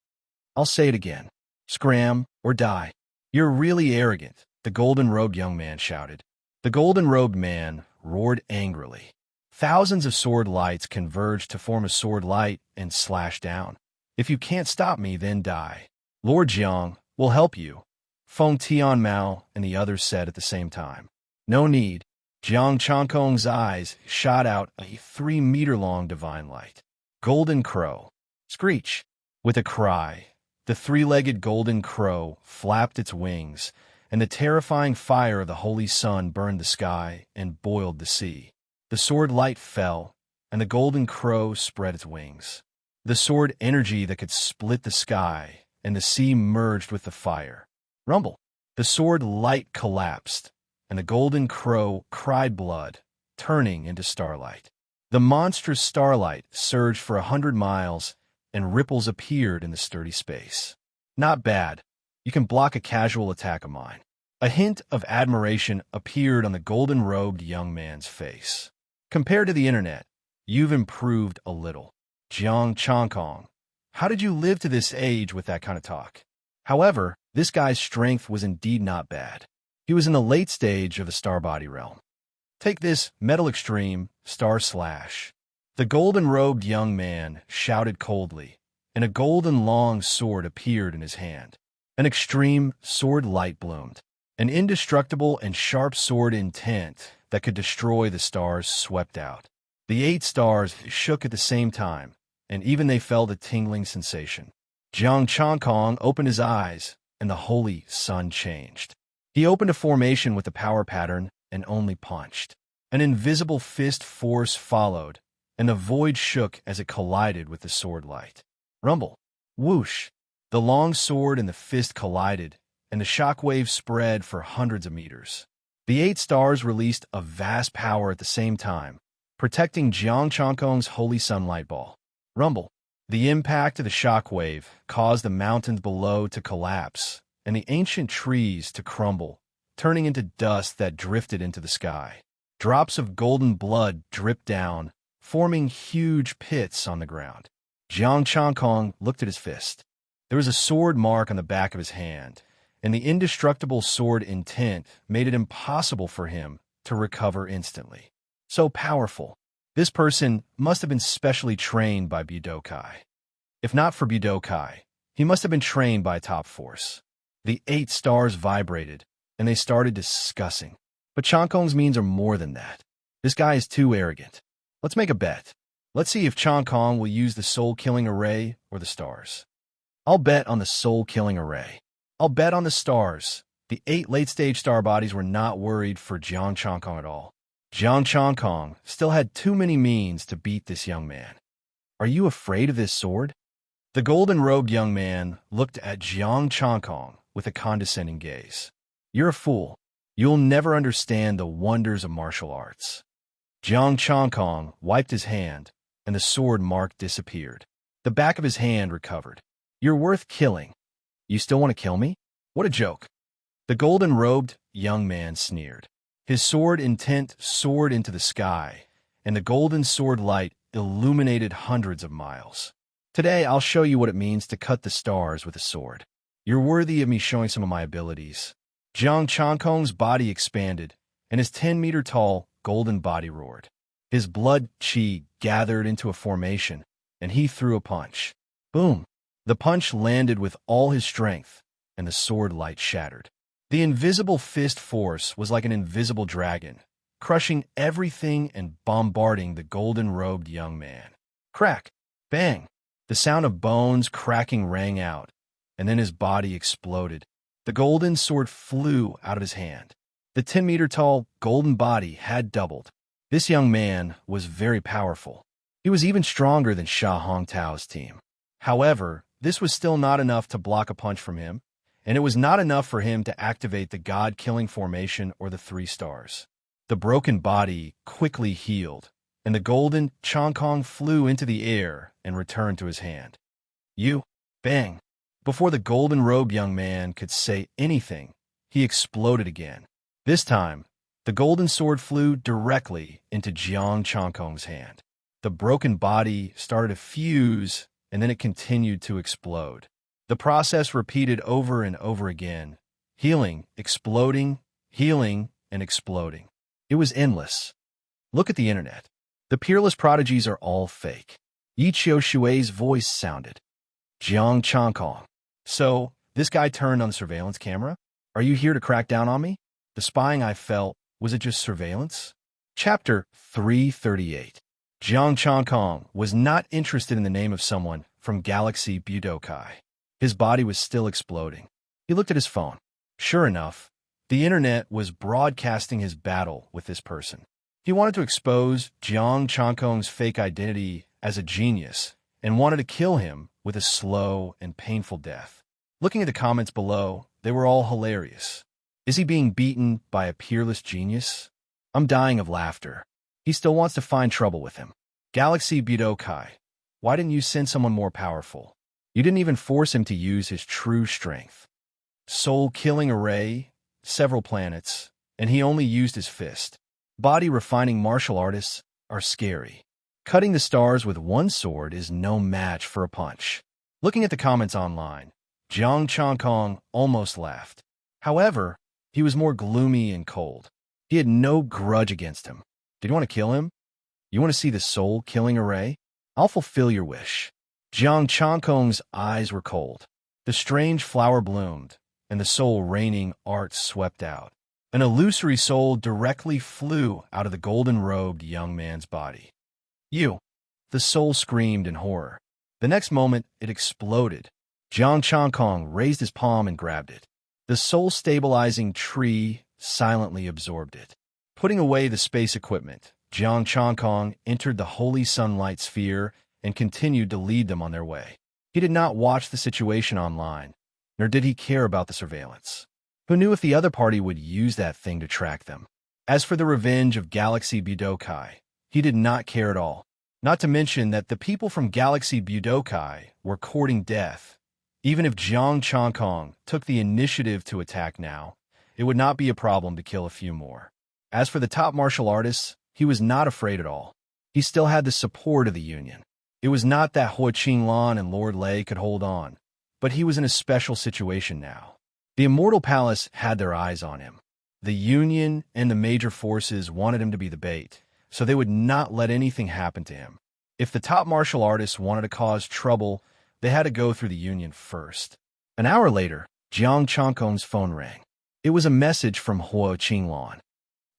Speaker 1: I'll say it again. Scram or die. You're really arrogant, the golden-robed young man shouted. The golden-robed man roared angrily. Thousands of sword lights converged to form a sword light and slashed down. If you can't stop me, then die. Lord Jiang will help you, Feng Tianmao and the others said at the same time. No need. Jiang Changkong's eyes shot out a 3-meter-long divine light. Golden crow. Screech. With a cry, the 3-legged golden crow flapped its wings, and the terrifying fire of the holy sun burned the sky and boiled the sea. The sword light fell, and the golden crow spread its wings. The sword energy that could split the sky and the sea merged with the fire. Rumble. The sword light collapsed, and the golden crow cried blood, turning into starlight. The monstrous starlight surged for 100 miles, and ripples appeared in the sturdy space. Not bad. You can block a casual attack of mine. A hint of admiration appeared on the golden-robed young man's face. Compared to the internet, you've improved a little. Jiang Changkong, how did you live to this age with that kind of talk? However, this guy's strength was indeed not bad. He was in the late stage of the starbody realm. Take this metal extreme, star slash. The golden-robed young man shouted coldly, and a golden long sword appeared in his hand. An extreme sword light bloomed. An indestructible and sharp sword intent that could destroy the stars swept out. The 8 stars shook at the same time, and even they felt a tingling sensation. Jiang Changkong opened his eyes, and the holy sun changed. He opened a formation with the power pattern and only punched. An invisible fist force followed, and the void shook as it collided with the sword light. Rumble. Whoosh. The long sword and the fist collided, and the shockwave spread for hundreds of meters. The 8 stars released a vast power at the same time, protecting Jiang Changkong's holy sunlight ball. Rumble. The impact of the shockwave caused the mountains below to collapse, and the ancient trees to crumble, turning into dust that drifted into the sky. Drops of golden blood dripped down, forming huge pits on the ground. Jiang Changkong looked at his fist. There was a sword mark on the back of his hand, and the indestructible sword intent made it impossible for him to recover instantly. So powerful. This person must have been specially trained by Budokai. If not for Budokai, he must have been trained by top force. The 8 stars vibrated, and they started discussing. But Changkong's means are more than that. This guy is too arrogant. Let's make a bet. Let's see if Changkong will use the soul-killing array or the stars. I'll bet on the soul-killing array. I'll bet on the stars. The 8 late-stage star bodies were not worried for Jiang Changkong at all. Jiang Changkong still had too many means to beat this young man. Are you afraid of this sword? The golden-robed young man looked at Jiang Changkong with a condescending gaze. You're a fool. You'll never understand the wonders of martial arts. Jiang Changkong wiped his hand, and the sword mark disappeared. The back of his hand recovered. You're worth killing. You still want to kill me? What a joke. The golden-robed young man sneered. His sword intent soared into the sky, and the golden sword light illuminated hundreds of miles. Today, I'll show you what it means to cut the stars with a sword. You're worthy of me showing some of my abilities. Jiang Changkong's body expanded, and his 10-meter-tall golden body roared. His blood chi gathered into a formation, and he threw a punch. Boom! The punch landed with all his strength, and the sword light shattered. The invisible fist force was like an invisible dragon, crushing everything and bombarding the golden-robed young man. Crack! Bang! The sound of bones cracking rang out, and then his body exploded. The golden sword flew out of his hand. The 10-meter-tall golden body had doubled. This young man was very powerful. He was even stronger than Sha Hongtao's team. However, this was still not enough to block a punch from him, and it was not enough for him to activate the God-killing formation or the 3 stars. The broken body quickly healed, and the golden Changkong flew into the air and returned to his hand. You! Bang! Before the golden-robed young man could say anything, he exploded again. This time, the golden sword flew directly into Jiang Changkong's hand. The broken body started to fuse, and then it continued to explode. The process repeated over and over again, healing, exploding, healing, and exploding. It was endless. Look at the internet. The peerless prodigies are all fake. Yi Qiushui's voice sounded. Jiang Changkong. So, this guy turned on the surveillance camera? Are you here to crack down on me? The spying I felt, was it just surveillance? Chapter 338. Jiang Changkong was not interested in the name of someone from Galaxy Budokai. His body was still exploding. He looked at his phone. Sure enough, the internet was broadcasting his battle with this person. He wanted to expose Jiang Changkong's fake identity as a genius and wanted to kill him with a slow and painful death. Looking at the comments below, they were all hilarious. Is he being beaten by a peerless genius? I'm dying of laughter. He still wants to find trouble with him. Galaxy Budokai, why didn't you send someone more powerful? You didn't even force him to use his true strength. Soul-killing array, several planets, and he only used his fist. Body-refining martial artists are scary. Cutting the stars with one sword is no match for a punch. Looking at the comments online, Jiang Changkong almost laughed. However, he was more gloomy and cold. He had no grudge against him. Did you want to kill him? You want to see the soul-killing array? I'll fulfill your wish. Jiang Changkong's eyes were cold. The strange flower bloomed, and the soul-raining art swept out. An illusory soul directly flew out of the golden-robed young man's body. You! The soul screamed in horror. The next moment, it exploded. Jiang Changkong raised his palm and grabbed it. The soul-stabilizing tree silently absorbed it. Putting away the space equipment, Jiang Changkong entered the holy sunlight sphere and continued to lead them on their way. He did not watch the situation online, nor did he care about the surveillance. Who knew if the other party would use that thing to track them? As for the revenge of Galaxy Budokai, he did not care at all. Not to mention that the people from Galaxy Budokai were courting death. Even if Jiang Changkong took the initiative to attack now, it would not be a problem to kill a few more. As for the top martial artist, he was not afraid at all. He still had the support of the Union. It was not that Hua Qinglan and Lord Lei could hold on, but he was in a special situation now. The Immortal Palace had their eyes on him. The Union and the major forces wanted him to be the bait, so they would not let anything happen to him. If the top martial artists wanted to cause trouble, they had to go through the Union first. An hour later, Jiang Changkong's phone rang. It was a message from Hua Qinglan.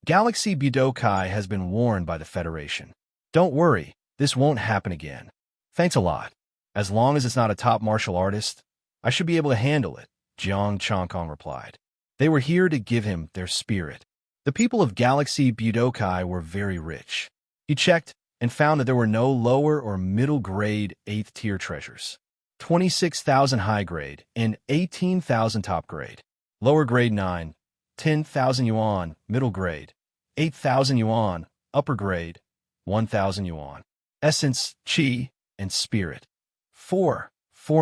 Speaker 1: Galaxy Budokai has been warned by the Federation. Don't worry, this won't happen again. Thanks a lot. As long as it's not a top martial artist, I should be able to handle it, Jiang Changkong replied. They were here to give him their spirit. The people of Galaxy Budokai were very rich. He checked and found that there were no lower or middle grade 8th tier treasures. 26,000 high grade and 18,000 top grade. Lower grade 9, 10,000 yuan, middle grade, 8,000 yuan, upper grade, 1,000 yuan. Essence, Qi, and Spirit. 4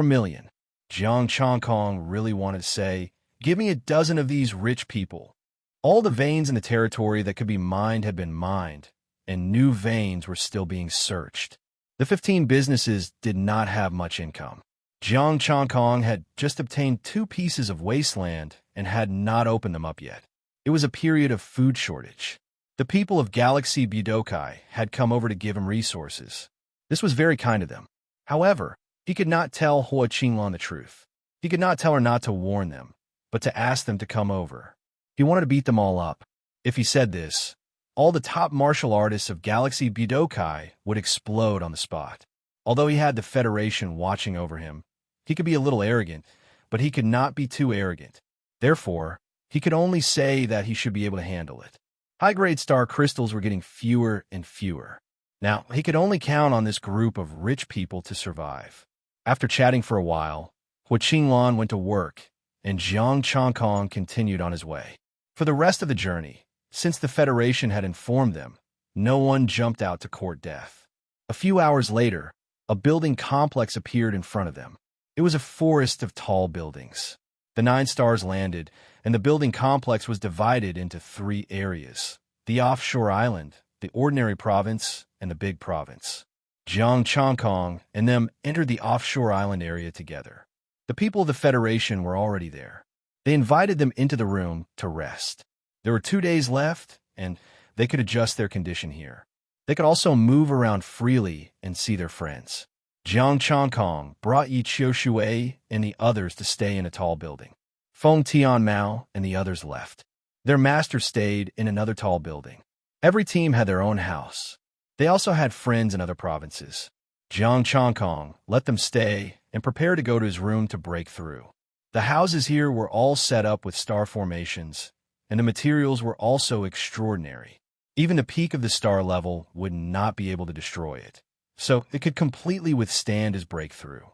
Speaker 1: million. Jiang Changkong really wanted to say, give me a dozen of these rich people. All the veins in the territory that could be mined had been mined, and new veins were still being searched. The 15 businesses did not have much income. Jiang Changkong had just obtained 2 pieces of wasteland and had not opened them up yet. It was a period of food shortage. The people of Galaxy Budokai had come over to give him resources. This was very kind of them. However, he could not tell Hua Qinglan the truth. He could not tell her not to warn them, but to ask them to come over. He wanted to beat them all up. If he said this, all the top martial artists of Galaxy Budokai would explode on the spot. Although he had the Federation watching over him, he could be a little arrogant, but he could not be too arrogant. Therefore, he could only say that he should be able to handle it. High-grade star crystals were getting fewer and fewer. Now, he could only count on this group of rich people to survive. After chatting for a while, Hua Qinglan went to work, and Jiang Changkong continued on his way. For the rest of the journey, since the Federation had informed them, no one jumped out to court death. A few hours later, a building complex appeared in front of them. It was a forest of tall buildings. The 9 stars landed, and the building complex was divided into 3 areas: the offshore island, the ordinary province, and the big province. Jiang Changkong and them entered the offshore island area together. The people of the Federation were already there. They invited them into the room to rest. There were 2 days left, and they could adjust their condition here. They could also move around freely and see their friends. Jiang Changkong brought Yi Qiushui and the others to stay in a tall building. Feng Tianmao and the others left. Their master stayed in another tall building. Every team had their own house. They also had friends in other provinces. Jiang Changkong let them stay and prepare to go to his room to break through. The houses here were all set up with star formations, and the materials were also extraordinary. Even the peak of the star level would not be able to destroy it, so it could completely withstand his breakthrough.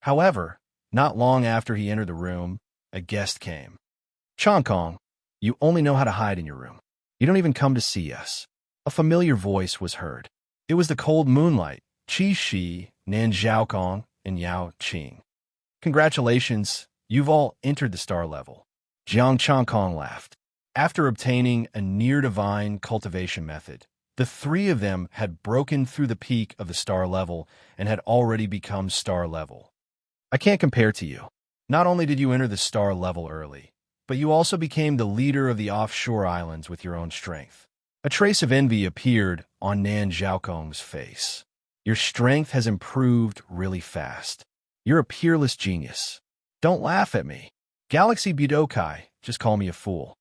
Speaker 1: However, not long after he entered the room, a guest came. Changkong, you only know how to hide in your room. You don't even come to see us. A familiar voice was heard. It was the cold moonlight, Qi Shi, Nan Zhaokong, and Yao Qing. Congratulations, you've all entered the star level. Jiang Changkong laughed. After obtaining a near-divine cultivation method, the 3 of them had broken through the peak of the star level and had already become star level. I can't compare to you. Not only did you enter the star level early, but you also became the leader of the offshore islands with your own strength. A trace of envy appeared on Nan Zhaokong's face. Your strength has improved really fast. You're a peerless genius. Don't laugh at me. Galaxy Budokai, just call me a fool.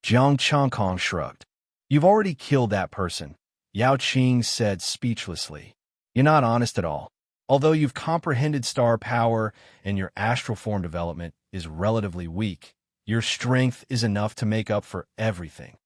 Speaker 1: Jiang Changkong shrugged. You've already killed that person, Yao Qing said speechlessly. You're not honest at all. Although you've comprehended star power and your astral form development is relatively weak, your strength is enough to make up for everything.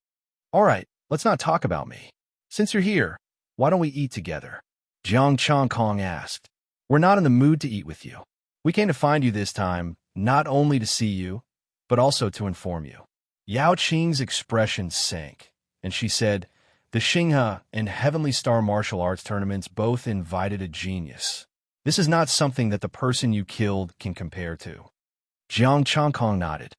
Speaker 1: All right, let's not talk about me. Since you're here, why don't we eat together? Jiang Changkong asked. We're not in the mood to eat with you. We came to find you this time, not only to see you, but also to inform you. Yao Qing's expression sank, and she said, the Xinghe and Heavenly Star martial arts tournaments both invited a genius. This is not something that the person you killed can compare to. Jiang Changkong nodded.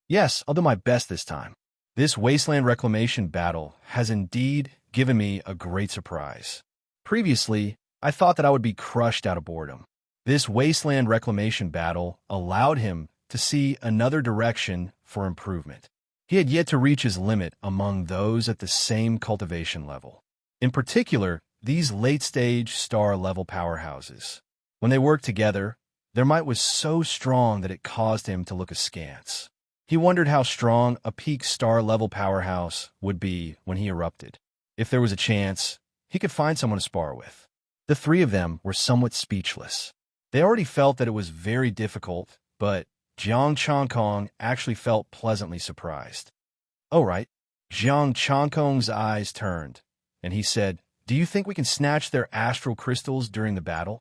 Speaker 1: Yes, I'll do my best this time. This wasteland reclamation battle has indeed given me a great surprise. Previously, I thought that I would be crushed out of boredom. This wasteland reclamation battle allowed him to see another direction for improvement. He had yet to reach his limit among those at the same cultivation level. In particular, these late-stage star-level powerhouses. When they worked together, their might was so strong that it caused him to look askance. He wondered how strong a peak star-level powerhouse would be when he erupted. If there was a chance, he could find someone to spar with. The three of them were somewhat speechless. They already felt that it was very difficult, but Jiang Changkong actually felt pleasantly surprised. "Oh, right." Jiang Changkong's eyes turned, and he said, "Do you think we can snatch their astral crystals during the battle?"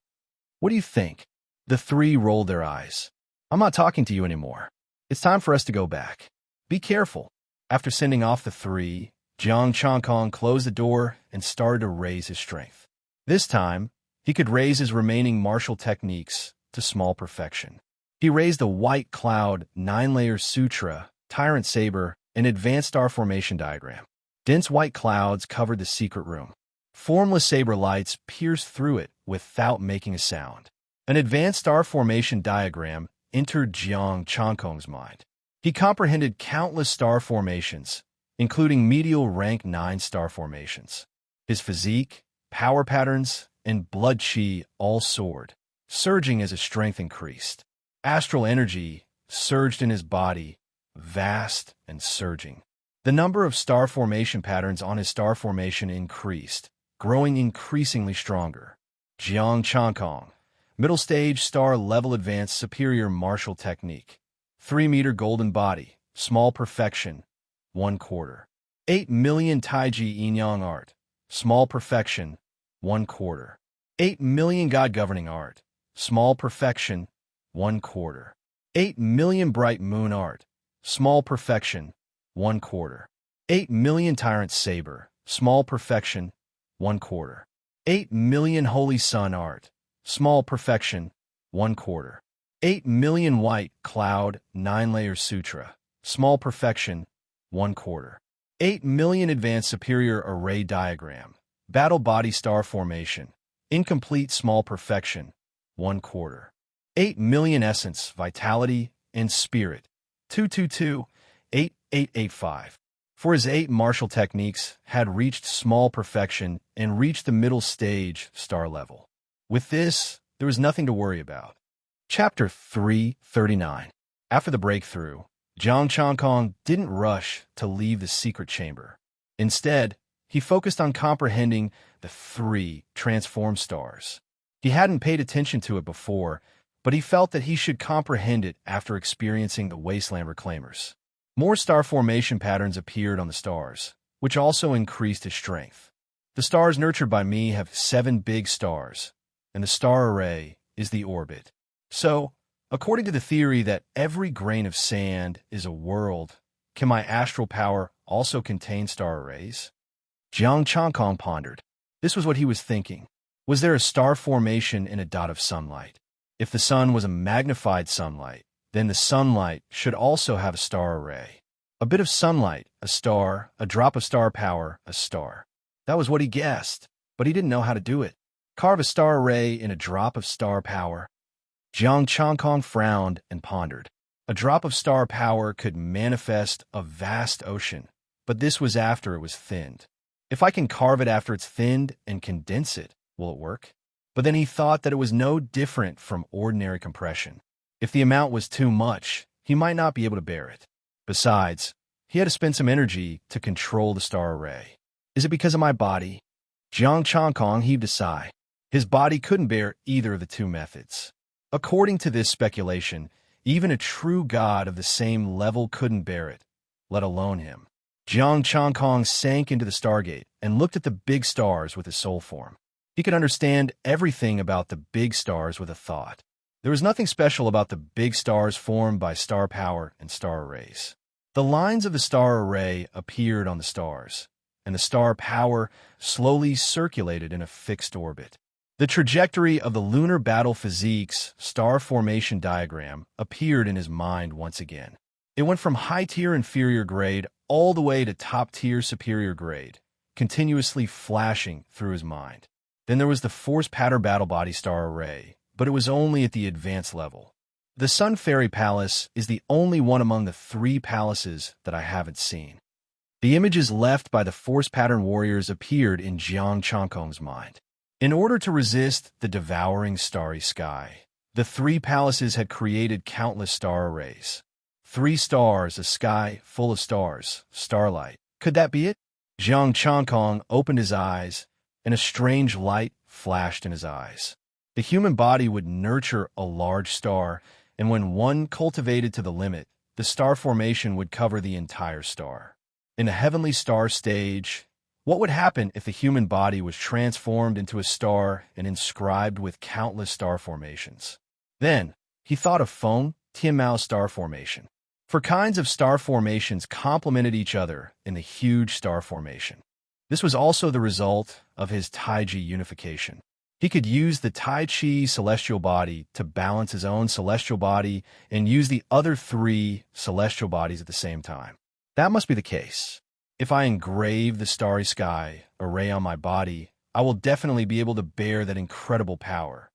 Speaker 1: "What do you think?" The three rolled their eyes. "I'm not talking to you anymore. It's time for us to go back. Be careful." After sending off the three, Jiang Changkong closed the door and started to raise his strength. This time, he could raise his remaining martial techniques to small perfection. He raised the White Cloud 9-layer sutra, Tyrant Saber, and Advanced Star Formation diagram. Dense white clouds covered the secret room. Formless saber lights pierced through it without making a sound. An Advanced Star Formation diagram entered Jiang Changkong's mind. He comprehended countless star formations, including medial rank 9 star formations. His physique, power patterns, and blood chi all soared, surging as his strength increased. Astral energy surged in his body, vast and surging. The number of star formation patterns on his star formation increased, growing increasingly stronger. Jiang Changkong, middle stage star level advanced superior martial technique. 3-meter golden body, small perfection, 1/4. 8 million Taiji Yin Yang art, small perfection, 1/4. 8 million God governing art, small perfection, 1/4. 8 million bright moon art, small perfection, 1/4. 8 million tyrant saber, small perfection, 1/4. 8 million holy sun art, small perfection, 1/4. 8 million white cloud 9-layer sutra, small perfection, 1/4. 8 million advanced superior array diagram, battle body star formation, incomplete small perfection, 1/4. 8 million essence, vitality, and spirit, 222-8885. For his 8 martial techniques had reached small perfection and reached the middle stage star level. With this, there was nothing to worry about. Chapter 339. After the breakthrough, Jiang Changkong didn't rush to leave the secret chamber. Instead, he focused on comprehending the 3 transformed stars. He hadn't paid attention to it before, but he felt that he should comprehend it after experiencing the Wasteland Reclaimers. More star formation patterns appeared on the stars, which also increased his strength. The stars nurtured by me have 7 big stars, and the star array is the orbit. So, according to the theory that every grain of sand is a world, can my astral power also contain star arrays? Jiang Changkong pondered. This was what he was thinking. Was there a star formation in a dot of sunlight? If the sun was a magnified sunlight, then the sunlight should also have a star array. A bit of sunlight, a star, a drop of star power, a star. That was what he guessed, but he didn't know how to do it. Carve a star array in a drop of star power. Jiang Changkong frowned and pondered. A drop of star power could manifest a vast ocean, but this was after it was thinned. If I can carve it after it's thinned and condense it, will it work? But then he thought that it was no different from ordinary compression. If the amount was too much, he might not be able to bear it. Besides, he had to spend some energy to control the star array. Is it because of my body? Jiang Changkong heaved a sigh. His body couldn't bear either of the 2 methods. According to this speculation, even a true god of the same level couldn't bear it, let alone him. Jiang Changkong sank into the stargate and looked at the big stars with his soul form. He could understand everything about the big stars with a thought. There was nothing special about the big stars formed by star power and star arrays. The lines of the star array appeared on the stars, and the star power slowly circulated in a fixed orbit. The trajectory of the lunar battle physique's star formation diagram appeared in his mind once again. It went from high-tier inferior grade all the way to top-tier superior grade, continuously flashing through his mind. Then there was the Force Pattern Battle Body Star Array, but it was only at the advanced level. The Sun Fairy Palace is the only one among the 3 palaces that I haven't seen. The images left by the Force Pattern Warriors appeared in Jiang Changkong's mind. In order to resist the devouring starry sky, the 3 palaces had created countless star arrays. 3 stars, a sky full of stars, starlight. Could that be it? Jiang Changkong opened his eyes, and a strange light flashed in his eyes. The human body would nurture a large star, and when one cultivated to the limit, the star formation would cover the entire star. In a heavenly star stage, what would happen if the human body was transformed into a star and inscribed with countless star formations? Then, he thought of Feng Tianmao star formation. 4 kinds of star formations complemented each other in the huge star formation. This was also the result of his Taiji unification. He could use the Tai Chi celestial body to balance his own celestial body and use the other 3 celestial bodies at the same time. That must be the case. If I engrave the starry sky array on my body, I will definitely be able to bear that incredible power.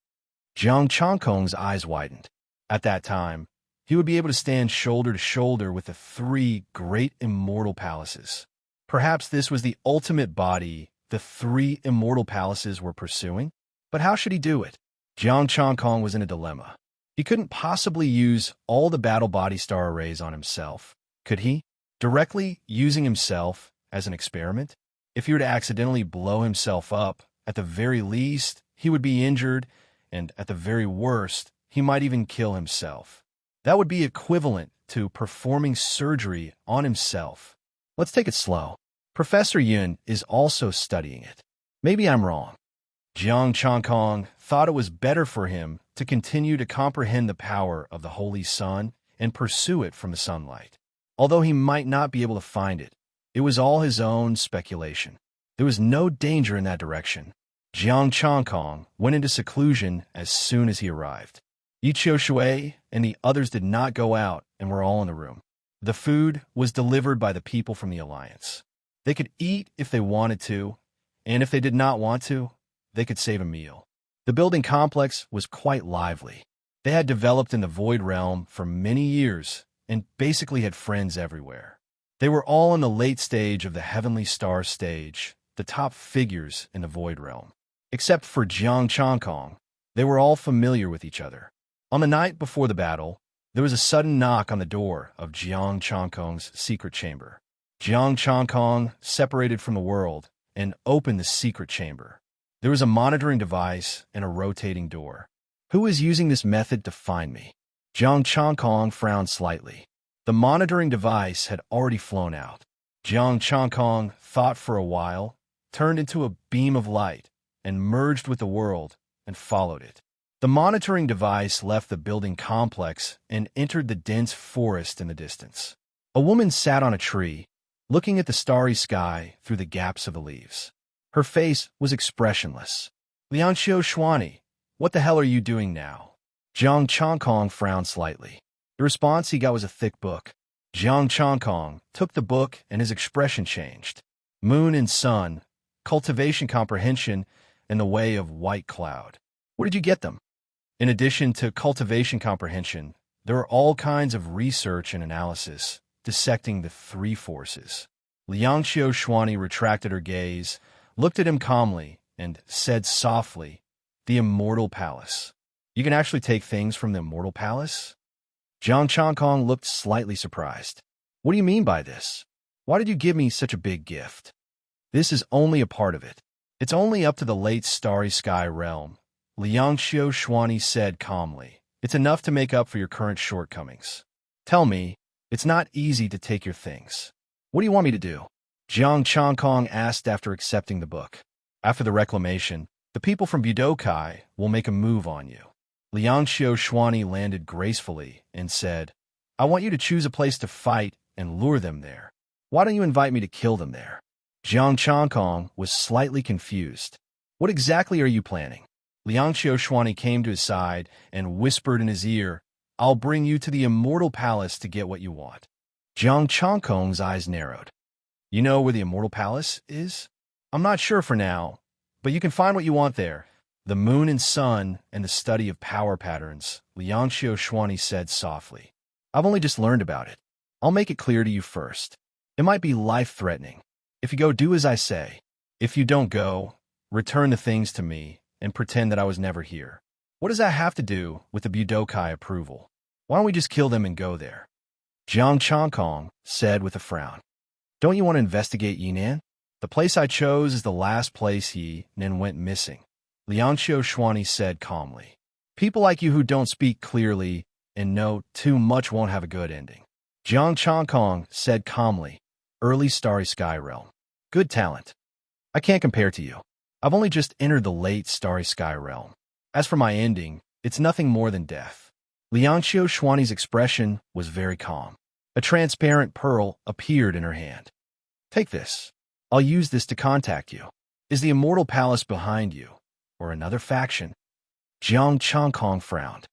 Speaker 1: Jiang Changkong's eyes widened. At that time, he would be able to stand shoulder to shoulder with the 3 great immortal palaces. Perhaps this was the ultimate body the 3 immortal palaces were pursuing? But how should he do it? Jiang Changkong was in a dilemma. He couldn't possibly use all the battle body star arrays on himself, could he? Directly using himself as an experiment? If he were to accidentally blow himself up, at the very least, he would be injured, and at the very worst, he might even kill himself. That would be equivalent to performing surgery on himself. Let's take it slow. Professor Yun is also studying it. Maybe I'm wrong. Jiang Changkong thought it was better for him to continue to comprehend the power of the Holy Sun and pursue it from the sunlight. Although he might not be able to find it, it was all his own speculation. There was no danger in that direction. Jiang Changkong went into seclusion as soon as he arrived. Yi Qiushui and the others did not go out and were all in the room. The food was delivered by the people from the Alliance. They could eat if they wanted to, and if they did not want to, they could save a meal. The building complex was quite lively. They had developed in the Void Realm for many years and basically had friends everywhere. They were all in the late stage of the Heavenly Star stage, the top figures in the Void Realm. Except for Jiang Changkong, they were all familiar with each other. On the night before the battle, there was a sudden knock on the door of Jiang Changkong's secret chamber. Jiang Changkong separated from the world and opened the secret chamber. There was a monitoring device and a rotating door. Who is using this method to find me? Jiang Changkong frowned slightly. The monitoring device had already flown out. Jiang Changkong thought for a while, turned into a beam of light, and merged with the world and followed it. The monitoring device left the building complex and entered the dense forest in the distance. A woman sat on a tree, looking at the starry sky through the gaps of the leaves. Her face was expressionless. Liangxiu Xuani, what the hell are you doing now? Jiang Changkong frowned slightly. The response he got was a thick book. Jiang Changkong took the book and his expression changed. Moon and sun, cultivation comprehension, and the way of white cloud. Where did you get them? In addition to cultivation comprehension, there are all kinds of research and analysis, dissecting the 3 forces. Liangxiu Xuani retracted her gaze, looked at him calmly, and said softly, "The Immortal Palace. You can actually take things from the Immortal Palace?" Jiang Changkong looked slightly surprised. "What do you mean by this? Why did you give me such a big gift?" "This is only a part of it. It's only up to the late starry sky realm," Liangxiu Xuani said calmly. "It's enough to make up for your current shortcomings. Tell me, it's not easy to take your things. What do you want me to do?" Jiang Changkong asked after accepting the book. "After the reclamation, the people from Budokai will make a move on you." Liangxiu Xuani landed gracefully and said, "I want you to choose a place to fight and lure them there. Why don't you invite me to kill them there?" Jiang Changkong was slightly confused. "What exactly are you planning?" Liangxiu Xuani came to his side and whispered in his ear, "I'll bring you to the Immortal Palace to get what you want." Jiang Chongkong's eyes narrowed. You know where the Immortal Palace is? I'm not sure for now, but you can find what you want there. The moon and sun and the study of power patterns, Liangxiu Xuani said softly. I've only just learned about it. I'll make it clear to you first. It might be life-threatening. If you go, do as I say. If you don't go, return the things to me and pretend that I was never here. What does that have to do with the Budokai approval? Why don't we just kill them and go there? Jiang Chongkong said with a frown. Don't you want to investigate Yinan? The place I chose is the last place Yinan went missing. Liangxiu Xuani said calmly. People like you who don't speak clearly and know too much won't have a good ending. Jiang Chongkong said calmly. Early Starry Sky Realm. Good talent. I can't compare to you. I've only just entered the late Starry Sky Realm. As for my ending, it's nothing more than death. Liangxiu Xuani's expression was very calm. A transparent pearl appeared in her hand. Take this. I'll use this to contact you. Is the Immortal Palace behind you, or another faction? Jiang Chongkong frowned.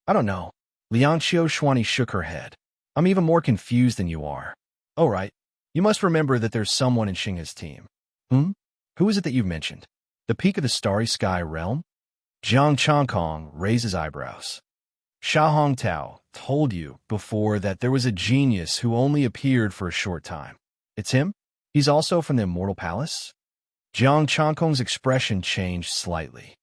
Speaker 1: I don't know. Liangxiu Xuani shook her head. I'm even more confused than you are. Oh, right. You must remember that there's someone in Xinghe's team. Who is it that you've mentioned? The peak of the Starry Sky Realm? Jiang Chongkong raised his eyebrows. Sha Hongtao told you before that there was a genius who only appeared for a short time. It's him? He's also from the Immortal Palace? Jiang Chongkong's expression changed slightly.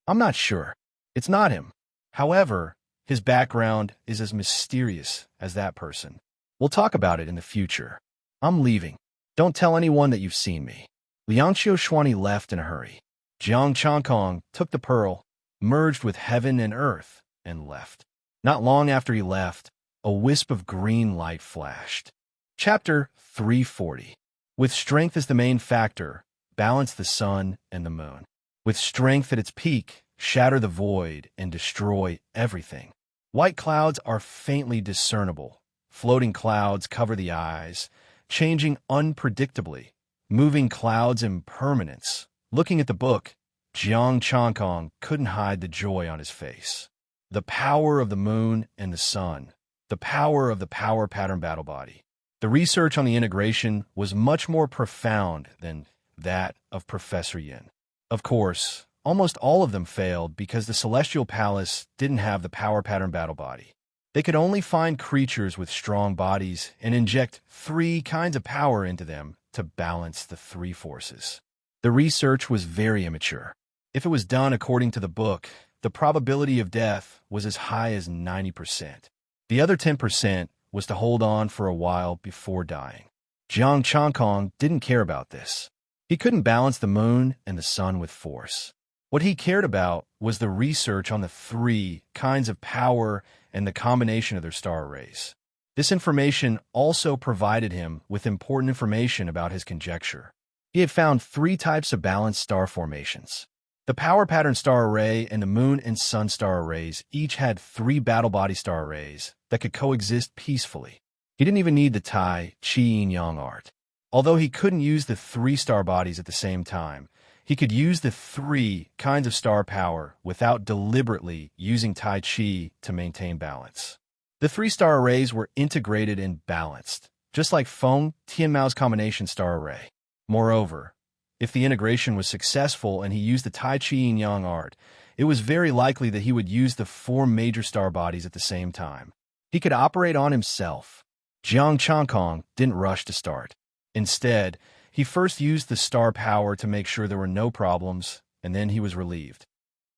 Speaker 1: I'm not sure. It's not him. However, his background is as mysterious as that person. We'll talk about it in the future. I'm leaving. Don't tell anyone that you've seen me. Liangxiu Xuani left in a hurry. Jiang Chongkong took the pearl, merged with heaven and earth, and left. Not long after he left, a wisp of green light flashed. Chapter 340. With strength as the main factor, balance the sun and the moon. With strength at its peak, shatter the void and destroy everything. White clouds are faintly discernible. Floating clouds cover the eyes, changing unpredictably. Moving clouds impermanence. Looking at the book, Jiang Chongkong couldn't hide the joy on his face. The power of the moon and the sun. The power of the power pattern battle body. The research on the integration was much more profound than that of Professor Yin. Of course, almost all of them failed because the Celestial Palace didn't have the power pattern battle body. They could only find creatures with strong bodies and inject 3 kinds of power into them to balance the 3 forces. The research was very immature. If it was done according to the book, the probability of death was as high as 90%. The other 10% was to hold on for a while before dying. Jiang Chongkong didn't care about this. He couldn't balance the moon and the sun with force. What he cared about was the research on the 3 kinds of power and the combination of their star arrays. This information also provided him with important information about his conjecture. He had found 3 types of balanced star formations. The power pattern star array and the moon and sun star arrays each had 3 battle body star arrays that could coexist peacefully. He didn't even need the Tai Chi Yin Yang art. Although he couldn't use the 3 star bodies at the same time, he could use the 3 kinds of star power without deliberately using Tai Chi to maintain balance. The 3 star arrays were integrated and balanced, just like Feng Tianmao's combination star array. Moreover, if the integration was successful and he used the Tai Chi Yin Yang art, it was very likely that he would use the 4 major star bodies at the same time. He could operate on himself. Jiang Chongkong didn't rush to start. Instead, he first used the star power to make sure there were no problems, and then he was relieved.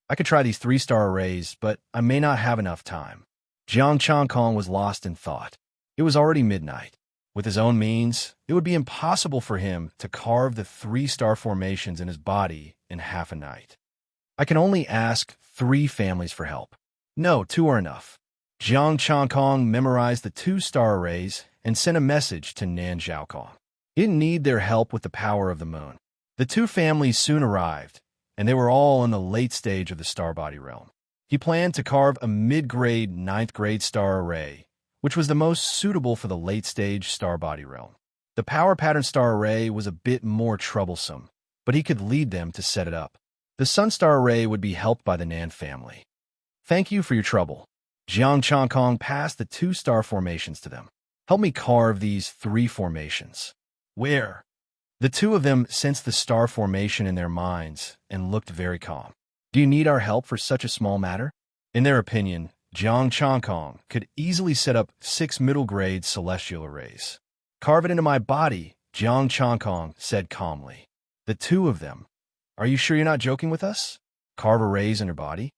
Speaker 1: I could try these 3 star arrays, but I may not have enough time. Jiang Chongkong was lost in thought. It was already midnight. With his own means, it would be impossible for him to carve the 3 star formations in his body in half a night. I can only ask 3 families for help. No, 2 are enough. Jiang Chongkong memorized the 2 star arrays and sent a message to Nan Zhaokong. He didn't need their help with the power of the moon. The 2 families soon arrived, and they were all in the late stage of the star body realm. He planned to carve a mid-grade 9th grade star array, which was the most suitable for the late-stage star body realm. The power pattern star array was a bit more troublesome, but he could lead them to set it up. The sun star array would be helped by the Nan family. Thank you for your trouble. Jiang Chongkong passed the 2 star formations to them. Help me carve these three formations. Where? The two of them sensed the star formation in their minds and looked very calm. Do you need our help for such a small matter? In their opinion, Jiang Changkong could easily set up 6 middle-grade celestial arrays. Carve it into my body, Jiang Changkong said calmly. The two of them. Are you sure you're not joking with us? Carve arrays in your body?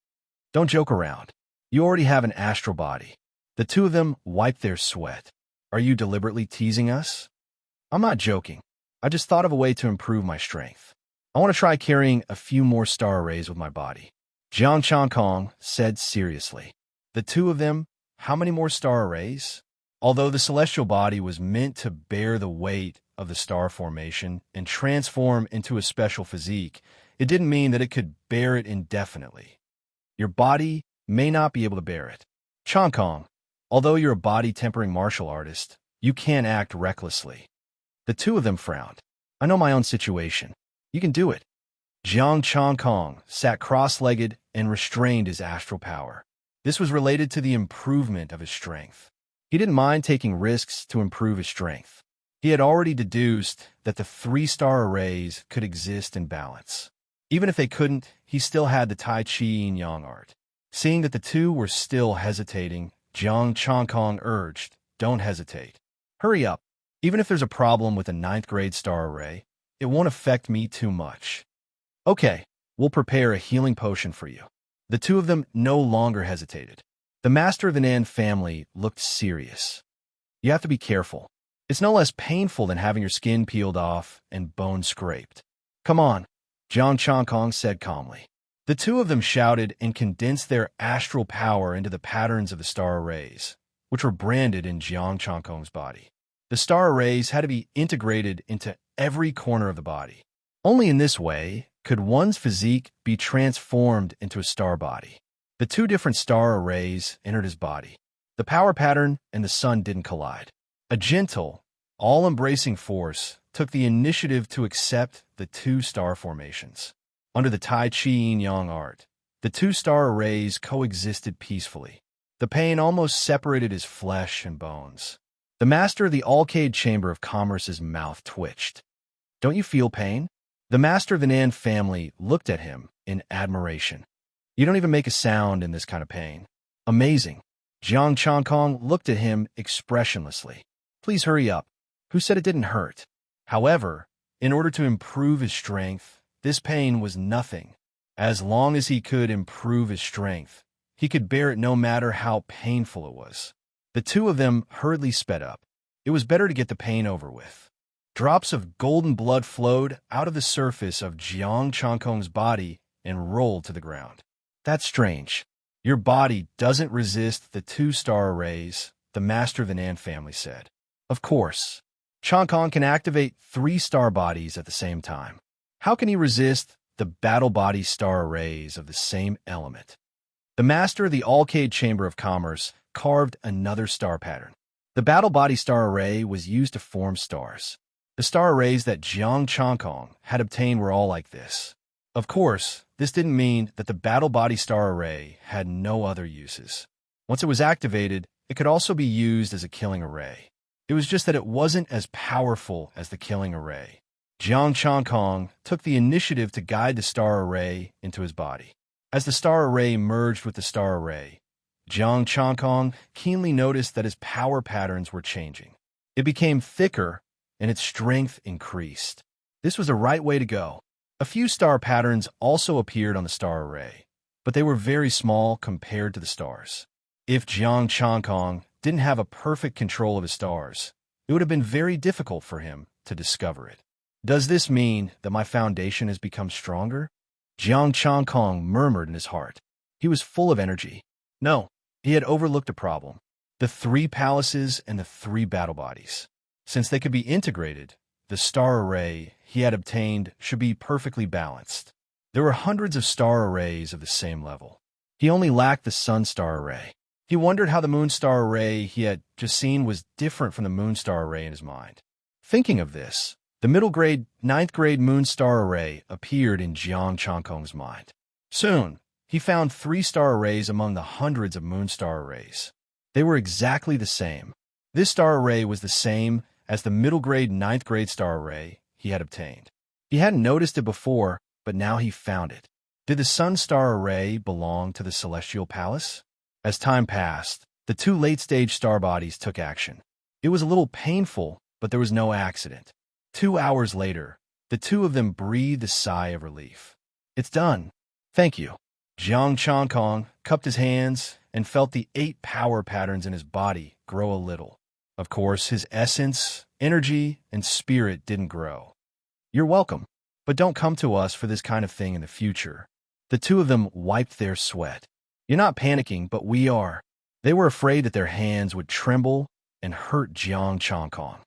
Speaker 1: Don't joke around. You already have an astral body. The two of them wiped their sweat. Are you deliberately teasing us? I'm not joking. I just thought of a way to improve my strength. I want to try carrying a few more star arrays with my body. Jiang Changkong said seriously. The two of them, how many more star arrays? Although the celestial body was meant to bear the weight of the star formation and transform into a special physique, it didn't mean that it could bear it indefinitely. Your body may not be able to bear it. Changkong, although you're a body-tempering martial artist, you can't act recklessly. The two of them frowned. I know my own situation. You can do it. Jiang Changkong sat cross-legged and restrained his astral power. This was related to the improvement of his strength. He didn't mind taking risks to improve his strength. He had already deduced that the 3-star arrays could exist in balance. Even if they couldn't, he still had the Tai Chi yin-yang art. Seeing that the two were still hesitating, Jiang Changkong urged, don't hesitate. Hurry up. Even if there's a problem with a 9th-grade star array, it won't affect me too much. Okay, we'll prepare a healing potion for you. The two of them no longer hesitated. The master of the Nan family looked serious. You have to be careful. It's no less painful than having your skin peeled off and bone scraped. Come on, Jiang Changkong said calmly. The two of them shouted and condensed their astral power into the patterns of the star arrays, which were branded in Jiang Changkong's body. The star arrays had to be integrated into every corner of the body. Only in this way could one's physique be transformed into a star body. The two different star arrays entered his body. The power pattern and the sun didn't collide. A gentle, all-embracing force took the initiative to accept the 2 star formations. Under the Tai Chi yin-yang art, the 2 star arrays coexisted peacefully. The pain almost separated his flesh and bones. The master of the Arcade Chamber of Commerce's mouth twitched. Don't you feel pain? The master of the Nan family looked at him in admiration. You don't even make a sound in this kind of pain. Amazing. Jiang Changkong looked at him expressionlessly. Please hurry up. Who said it didn't hurt? However, in order to improve his strength, this pain was nothing. As long as he could improve his strength, he could bear it no matter how painful it was. The two of them hurriedly sped up. It was better to get the pain over with. Drops of golden blood flowed out of the surface of Jiang Changkong's body and rolled to the ground. That's strange. Your body doesn't resist the 2 star arrays, the master of the Nan family said. Of course. Changkong can activate 3 star bodies at the same time. How can he resist the battle body star arrays of the same element? The master of the Arcade Chamber of Commerce carved another star pattern. The battle body star array was used to form stars. The star arrays that Jiang Changkong had obtained were all like this. Of course, this didn't mean that the battle body star array had no other uses. Once it was activated, it could also be used as a killing array. It was just that it wasn't as powerful as the killing array. Jiang Changkong took the initiative to guide the star array into his body. As the star array merged with the star array, Jiang Changkong keenly noticed that his power patterns were changing. It became thicker, and its strength increased. This was the right way to go. A few star patterns also appeared on the star array, but they were very small compared to the stars. If Jiang Changkong didn't have a perfect control of his stars, it would have been very difficult for him to discover it. Does this mean that my foundation has become stronger? Jiang Changkong murmured in his heart. He was full of energy. No, he had overlooked a problem. The 3 palaces and the 3 battle bodies. Since they could be integrated, the star array he had obtained should be perfectly balanced. There were hundreds of star arrays of the same level. He only lacked the sun star array. He wondered how the moon star array he had just seen was different from the moon star array in his mind. Thinking of this, the middle grade, 9th grade moon star array appeared in Jiang Changkong's mind. Soon, he found 3 star arrays among the hundreds of moon star arrays. They were exactly the same. This star array was the same as the middle grade ninth grade star array he had obtained. He hadn't noticed it before, but now he found it. Did the sun star array belong to the celestial palace? As time passed, the two late-stage star bodies took action. It was a little painful, but there was no accident. 2 hours later, the two of them breathed a sigh of relief. It's done. Thank you. Jiang Changkong cupped his hands and felt the 8 power patterns in his body grow a little. Of course, his essence, energy, and spirit didn't grow. You're welcome, but don't come to us for this kind of thing in the future. The two of them wiped their sweat. You're not panicking, but we are. They were afraid that their hands would tremble and hurt Jiang Changkong.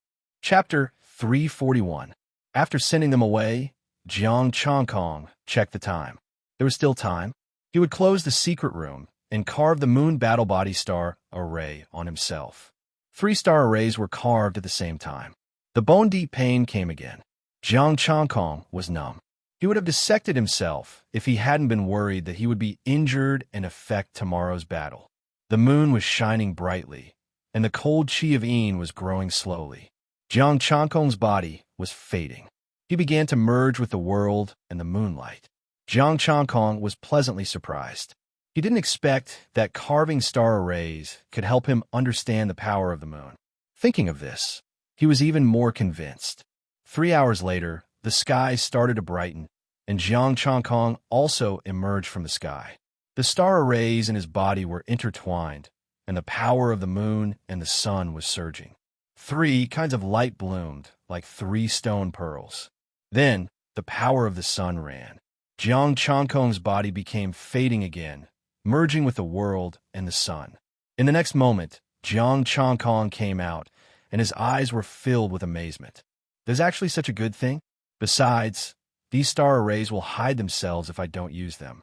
Speaker 1: Chapter 341. After sending them away, Jiang Changkong checked the time. There was still time. He would close the secret room and carve the moon battle body star array on himself. 3 star arrays were carved at the same time. The bone-deep pain came again. Jiang Changkong was numb. He would have dissected himself if he hadn't been worried that he would be injured and affect tomorrow's battle. The moon was shining brightly, and the cold chi of Yin was growing slowly. Jiang Changkong's body was fading. He began to merge with the world and the moonlight. Jiang Changkong was pleasantly surprised. He didn't expect that carving star arrays could help him understand the power of the moon. Thinking of this, he was even more convinced. 3 hours later, the sky started to brighten, and Jiang Changkong also emerged from the sky. The star arrays in his body were intertwined, and the power of the moon and the sun was surging. 3 kinds of light bloomed, like 3 stone pearls. Then, the power of the sun ran. Jiang Changkong's body became fading again, merging with the world and the sun. In the next moment, Jiang Changkong came out, and his eyes were filled with amazement. There's actually such a good thing? Besides, these star arrays will hide themselves if I don't use them.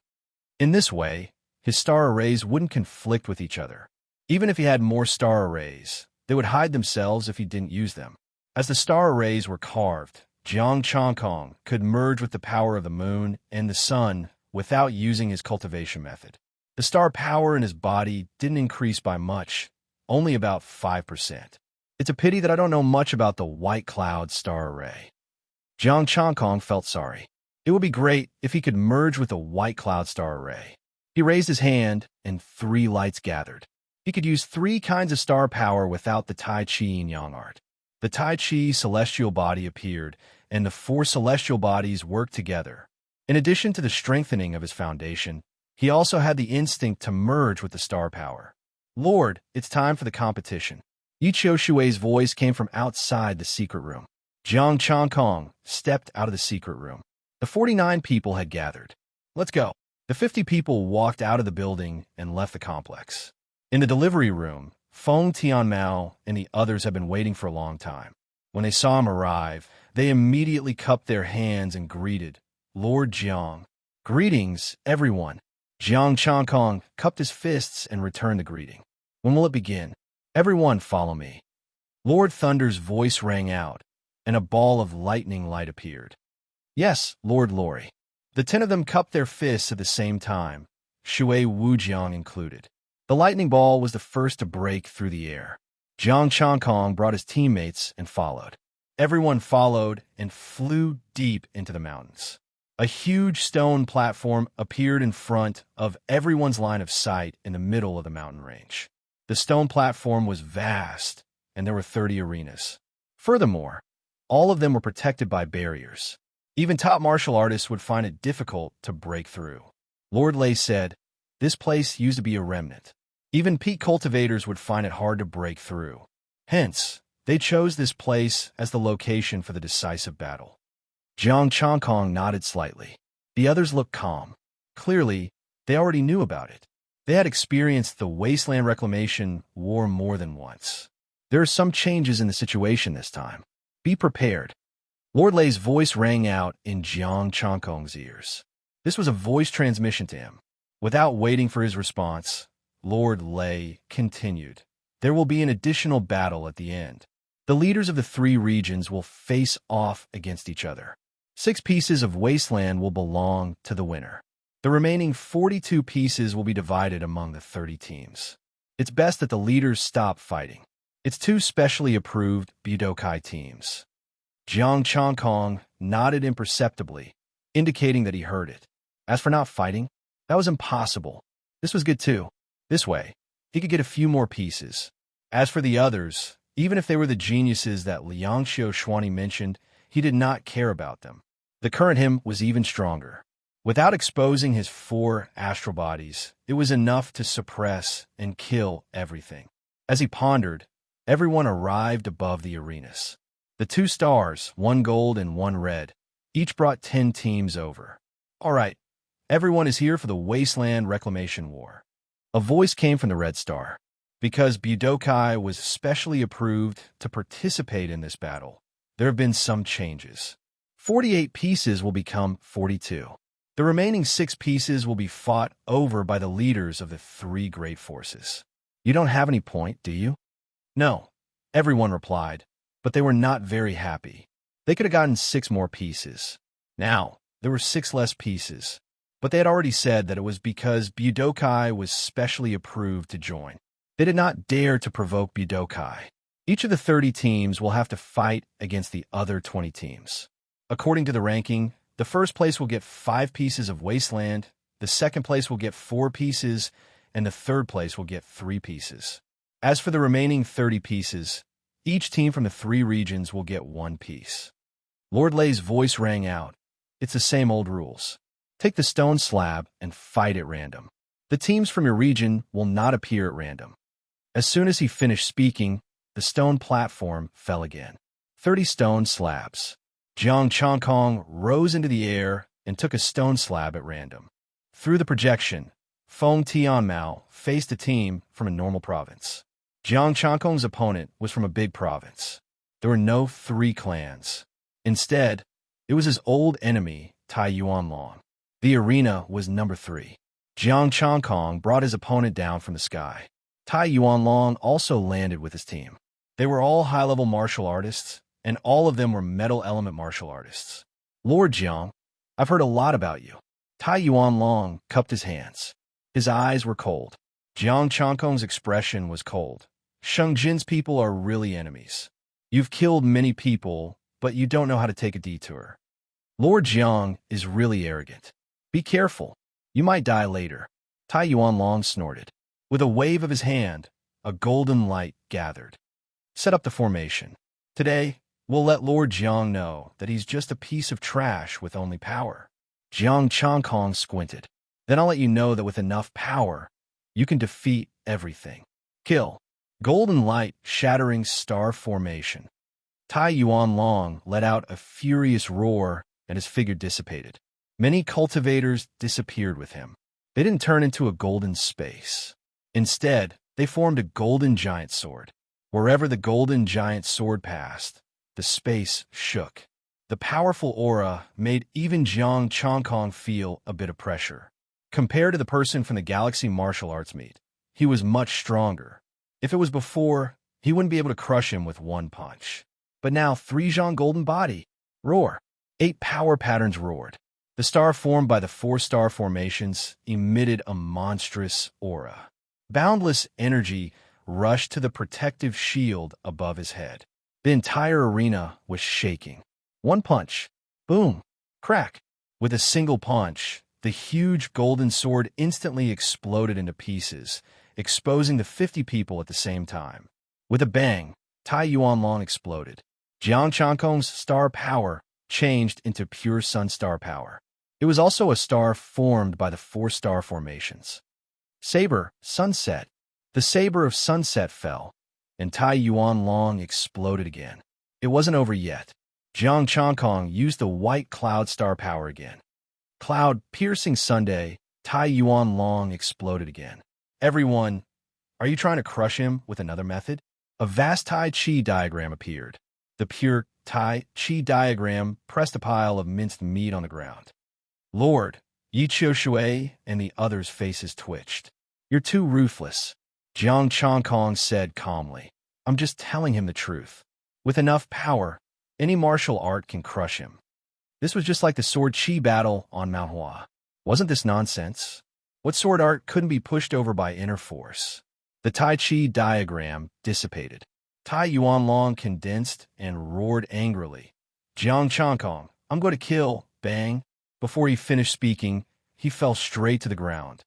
Speaker 1: In this way, his star arrays wouldn't conflict with each other. Even if he had more star arrays, they would hide themselves if he didn't use them. As the star arrays were carved, Jiang Changkong could merge with the power of the moon and the sun without using his cultivation method. The star power in his body didn't increase by much, only about 5%. It's a pity that I don't know much about the white cloud star array. Jiang Changkong felt sorry. It would be great if he could merge with the white cloud star array. He raised his hand, and 3 lights gathered. He could use 3 kinds of star power without the Tai Chi Yin Yang art. The Tai Chi celestial body appeared, and the 4 celestial bodies worked together. In addition to the strengthening of his foundation, he also had the instinct to merge with the star power. Lord, it's time for the competition. Yi Qiushui's voice came from outside the secret room. Jiang Changkong stepped out of the secret room. The 49 people had gathered. Let's go. The 50 people walked out of the building and left the complex. In the delivery room, Feng Tianmao and the others had been waiting for a long time. When they saw him arrive, they immediately cupped their hands and greeted, Lord Jiang. Greetings, everyone. Jiang Changkong cupped his fists and returned the greeting. When will it begin? Everyone follow me. Lord Thunder's voice rang out, and a ball of lightning light appeared. Yes, Lord Lori. The 10 of them cupped their fists at the same time, Shui Wujiang included. The lightning ball was the first to break through the air. Jiang Changkong brought his teammates and followed. Everyone followed and flew deep into the mountains. A huge stone platform appeared in front of everyone's line of sight in the middle of the mountain range. The stone platform was vast, and there were 30 arenas. Furthermore, all of them were protected by barriers. Even top martial artists would find it difficult to break through. Lord Lei said, this place used to be a remnant. Even peak cultivators would find it hard to break through. Hence, they chose this place as the location for the decisive battle. Jiang Changkong nodded slightly. The others looked calm. Clearly, they already knew about it. They had experienced the Wasteland Reclamation War more than once. There are some changes in the situation this time. Be prepared. Lord Lei's voice rang out in Jiang Changkong's ears. This was a voice transmission to him. Without waiting for his response, Lord Lei continued. There will be an additional battle at the end. The leaders of the 3 regions will face off against each other. 6 pieces of wasteland will belong to the winner. The remaining 42 pieces will be divided among the 30 teams. It's best that the leaders stop fighting. It's two specially approved Budokai teams. Jiang Changkong nodded imperceptibly, indicating that he heard it. As for not fighting, that was impossible. This was good too. This way, he could get a few more pieces. As for the others, even if they were the geniuses that Liangxiu Xuani mentioned, he did not care about them. The current him was even stronger. Without exposing his 4 astral bodies, it was enough to suppress and kill everything. As he pondered, everyone arrived above the arenas. The 2 stars, 1 gold and 1 red, each brought 10 teams over. All right, everyone is here for the Wasteland Reclamation War. A voice came from the red star. Because Budokai was specially approved to participate in this battle, there have been some changes. 48 pieces will become 42. The remaining 6 pieces will be fought over by the leaders of the 3 great forces. You don't have any point, do you? No, everyone replied, but they were not very happy. They could have gotten 6 more pieces. Now, there were 6 less pieces, but they had already said that it was because Budokai was specially approved to join. They did not dare to provoke Budokai. Each of the 30 teams will have to fight against the other 20 teams. According to the ranking, the first place will get 5 pieces of Wasteland, the second place will get 4 pieces, and the third place will get 3 pieces. As for the remaining 30 pieces, each team from the 3 regions will get 1 piece. Lord Lei's voice rang out. It's the same old rules. Take the stone slab and fight at random. The teams from your region will not appear at random. As soon as he finished speaking, the stone platform fell again. 30 stone slabs. Jiang Changkong rose into the air and took a stone slab at random. Through the projection, Feng Tianmao faced a team from a normal province. Jiang Changkong's opponent was from a big province. There were no 3 clans. Instead, it was his old enemy, Tai Yuanlong. The arena was number 3. Jiang Changkong brought his opponent down from the sky. Tai Yuanlong also landed with his team. They were all high-level martial artists, and all of them were metal element martial artists. Lord Jiang, I've heard a lot about you. Tai Yuanlong cupped his hands. His eyes were cold. Jiang Changkong's expression was cold. Shengjin's people are really enemies. You've killed many people, but you don't know how to take a detour. Lord Jiang is really arrogant. Be careful. You might die later. Tai Yuanlong snorted. With a wave of his hand, a golden light gathered. Set up the formation. Today, we'll let Lord Jiang know that he's just a piece of trash with only power. Jiang Changkong squinted. Then I'll let you know that with enough power, you can defeat everything. Kill. Golden light shattering star formation. Tai Yuanlong let out a furious roar and his figure dissipated. Many cultivators disappeared with him. They didn't turn into a golden space. Instead, they formed a golden giant sword. Wherever the golden giant sword passed, the space shook. The powerful aura made even Jiang Changkong feel a bit of pressure. Compared to the person from the Galaxy Martial Arts meet, he was much stronger. If it was before, he wouldn't be able to crush him with 1 punch. But now 3 Zhang golden body. Roar. 8 power patterns roared. The star formed by the 4 star formations emitted a monstrous aura. Boundless energy rushed to the protective shield above his head. The entire arena was shaking. 1 punch. Boom. Crack. With a single punch, the huge golden sword instantly exploded into pieces, exposing the 50 people at the same time. With a bang, Tai Yuanlong exploded. Jiang Changkong's star power changed into pure sun star power. It was also a star formed by the 4 star formations. Saber, sunset. The saber of sunset fell, and Tai Yuanlong exploded again. It wasn't over yet. Jiang Changkong used the white cloud star power again. Cloud piercing Sunday, Tai Yuanlong exploded again. Everyone, are you trying to crush him with another method? A vast Tai Chi diagram appeared. The pure Tai Chi diagram pressed a pile of minced meat on the ground. Lord, Yi Qiu Shui and the others' faces twitched. You're too ruthless, Jiang Changkong said calmly. I'm just telling him the truth. With enough power, any martial art can crush him. This was just like the sword chi battle on Mount Hua. Wasn't this nonsense? What sword art couldn't be pushed over by inner force? The Tai Chi diagram dissipated. Tai Yuanlong condensed and roared angrily. Jiang Changkong, I'm going to kill, bang. Before he finished speaking, he fell straight to the ground.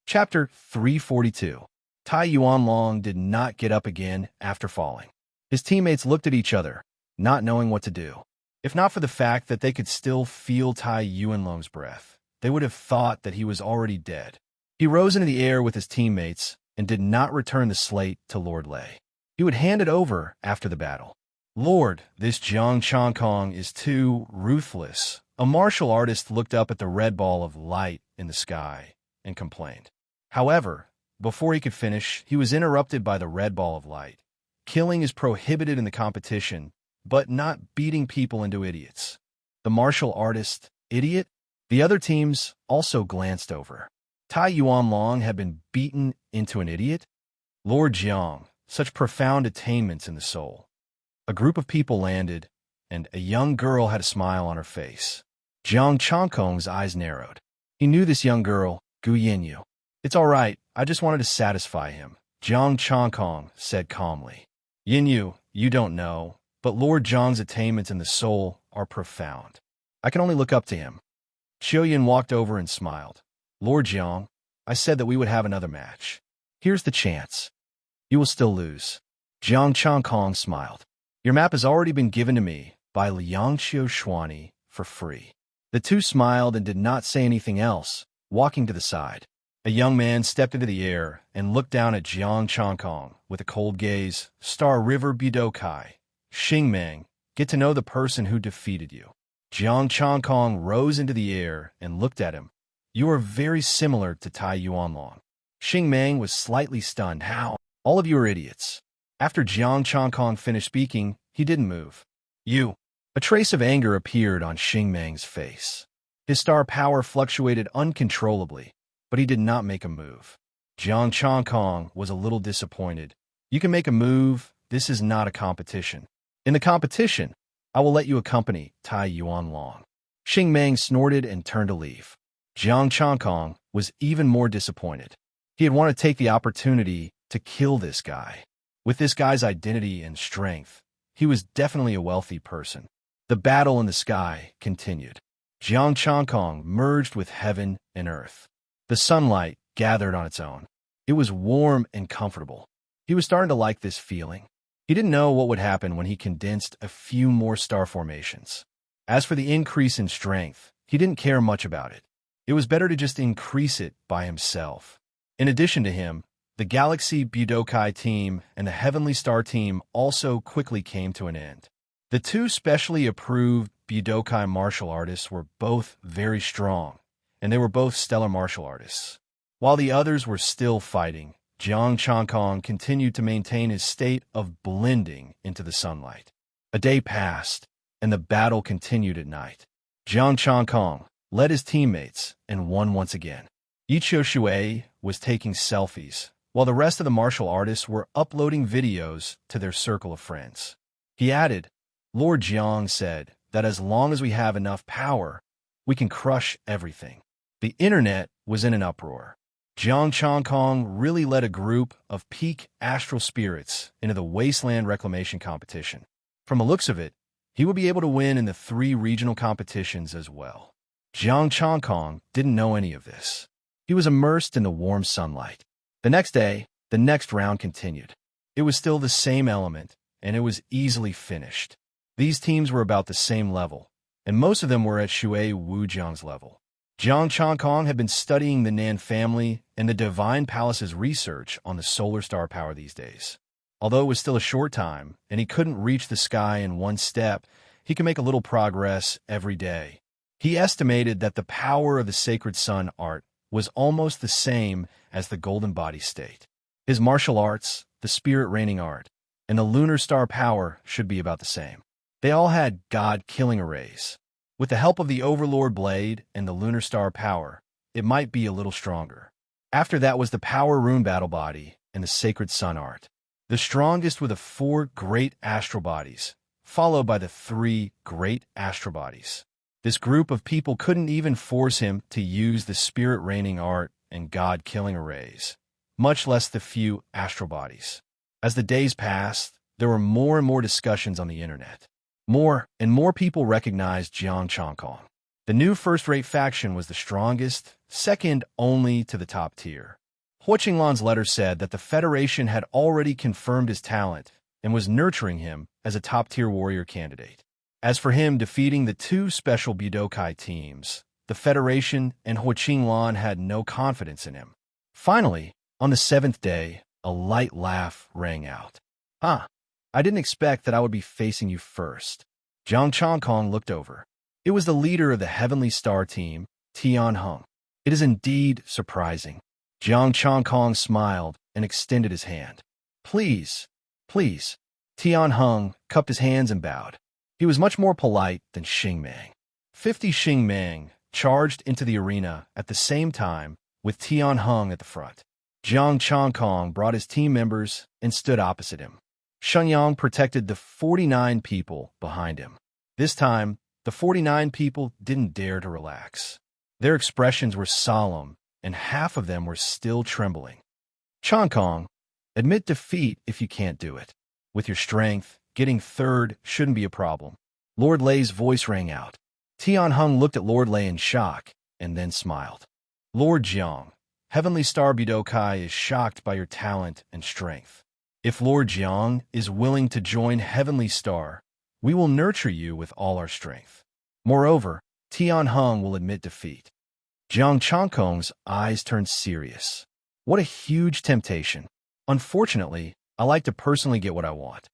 Speaker 1: Chapter 342. Tai Yuanlong did not get up again after falling. His teammates looked at each other, not knowing what to do. If not for the fact that they could still feel Tai Yuanlong's breath, they would have thought that he was already dead. He rose into the air with his teammates and did not return the slate to Lord Lei. He would hand it over after the battle. Lord, this Jiang Changkong is too ruthless. A martial artist looked up at the red ball of light in the sky and complained. However, before he could finish, he was interrupted by the red ball of light. Killing is prohibited in the competition, but not beating people into idiots. The martial artist, idiot? The other teams also glanced over. Tai Yuanlong had been beaten into an idiot? Lord Jiang, such profound attainments in the soul. A group of people landed, and a young girl had a smile on her face. Jiang Changkong's eyes narrowed. He knew this young girl, Gu Yinyu. It's all right, I just wanted to satisfy him, Jiang Changkong said calmly. Yinyu, you don't know, but Lord Jiang's attainments in the soul are profound. I can only look up to him. Xiaoyan walked over and smiled. Lord Jiang, I said that we would have another match. Here's the chance. You will still lose. Jiang Changkong smiled. Your map has already been given to me by Liang Xiaoshuani for free. The two smiled and did not say anything else, walking to the side. A young man stepped into the air and looked down at Jiang Changkong with a cold gaze. Star River Budokai. Xingmeng, get to know the person who defeated you. Jiang Changkong rose into the air and looked at him. You are very similar to Tai Yuanlong. Xingmeng was slightly stunned. How? All of you are idiots. After Jiang Changkong finished speaking, he didn't move. You. A trace of anger appeared on Xingmeng's face. His star power fluctuated uncontrollably, but he did not make a move. Jiang Changkong was a little disappointed. You can make a move. This is not a competition. In the competition, I will let you accompany Tai Yuanlong. Xingmeng snorted and turned to leave. Jiang Changkong was even more disappointed. He had wanted to take the opportunity to kill this guy. With this guy's identity and strength, he was definitely a wealthy person. The battle in the sky continued. Jiang Changkong merged with heaven and earth. The sunlight gathered on its own. It was warm and comfortable. He was starting to like this feeling. He didn't know what would happen when he condensed a few more star formations. As for the increase in strength, he didn't care much about it. It was better to just increase it by himself. In addition to him, the Galaxy Budokai team and the Heavenly Star team also quickly came to an end. The two specially approved Budokai martial artists were both very strong, and they were both stellar martial artists. While the others were still fighting, Jiang Changkong continued to maintain his state of blending into the sunlight. A day passed, and the battle continued at night. Jiang Changkong led his teammates and won once again. Yiqiu Shui was taking selfies, while the rest of the martial artists were uploading videos to their circle of friends. He added, Lord Jiang said that as long as we have enough power, we can crush everything. The internet was in an uproar. Jiang Changkong really led a group of peak astral spirits into the Wasteland Reclamation competition. From the looks of it, he would be able to win in the 3 regional competitions as well. Jiang Changkong didn't know any of this. He was immersed in the warm sunlight. The next day, the next round continued. It was still the same element, and it was easily finished. These teams were about the same level, and most of them were at Shui Wujiang's level. Jiang Changkong had been studying the Nan family and the Divine Palace's research on the solar star power these days. Although it was still a short time, and he couldn't reach the sky in one step, he could make a little progress every day. He estimated that the power of the Sacred Sun art was almost the same as the Golden Body state. His martial arts, the Spirit Reigning art, and the Lunar Star power should be about the same. They all had God-killing arrays. With the help of the Overlord Blade and the Lunar Star power, it might be a little stronger. After that was the Power Rune Battle Body and the Sacred Sun art. The strongest were the 4 great astral bodies, followed by the 3 great astral bodies. This group of people couldn't even force him to use the Spirit Reigning art and God-killing arrays, much less the few astral bodies. As the days passed, there were more and more discussions on the internet. More and more people recognized Jiang Changkong. The new first-rate faction was the strongest, second only to the top tier. Huo Qinglan's letter said that the Federation had already confirmed his talent and was nurturing him as a top-tier warrior candidate. As for him defeating the two special Budokai teams, the Federation and Huo Qinglan had no confidence in him. Finally, on the 7th day, a light laugh rang out. I didn't expect that I would be facing you first." Jiang Changkong looked over. It was the leader of the Heavenly Star team, Tian Heng. "It is indeed surprising." Jiang Changkong smiled and extended his hand. Please. Tian Heng cupped his hands and bowed. He was much more polite than Xing Meng. 50 Xing Meng charged into the arena at the same time, with Tian Heng at the front. Jiang Changkong brought his team members and stood opposite him. Shenyang protected the 49 people behind him. This time, the 49 people didn't dare to relax. Their expressions were solemn, and half of them were still trembling. "Changkong, admit defeat if you can't do it. With your strength, getting third shouldn't be a problem." Lord Lei's voice rang out. Tian Heng looked at Lord Lei in shock, and then smiled. "Lord Jiang, Heavenly Star Budokai is shocked by your talent and strength. If Lord Jiang is willing to join Heavenly Star, we will nurture you with all our strength. Moreover, Tian Heng will admit defeat." Jiang Changkong's eyes turned serious. What a huge temptation. Unfortunately, I like to personally get what I want.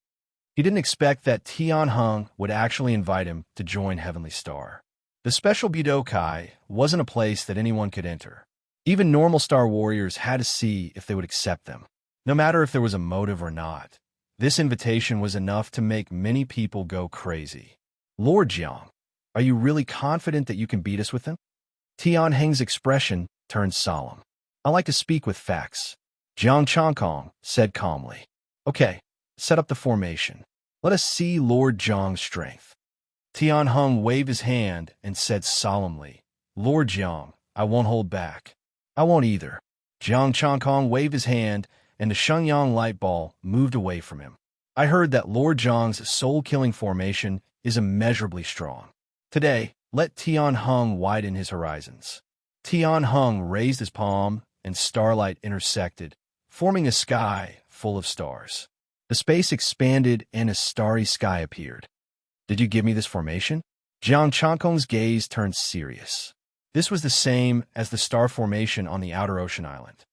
Speaker 1: He didn't expect that Tian Heng would actually invite him to join Heavenly Star. The special Budokai wasn't a place that anyone could enter. Even normal Star Warriors had to see if they would accept them. No matter if there was a motive or not, this invitation was enough to make many people go crazy. "Lord Jiang, are you really confident that you can beat us with them?" Tian Heng's expression turned solemn. "I like to speak with facts," Jiang Changkong said calmly. "Okay, set up the formation. Let us see Lord Jiang's strength." Tian Heng waved his hand and said solemnly, "Lord Jiang, I won't hold back." "I won't either." Jiang Changkong waved his hand, and the Shenyang light ball moved away from him. "I heard that Lord Jiang's soul-killing formation is immeasurably strong. Today, let Tian Heng widen his horizons." Tian Heng raised his palm, and starlight intersected, forming a sky full of stars. The space expanded, and a starry sky appeared. "Did you give me this formation?" Jiang Changkong's gaze turned serious. This was the same as the star formation on the outer ocean island.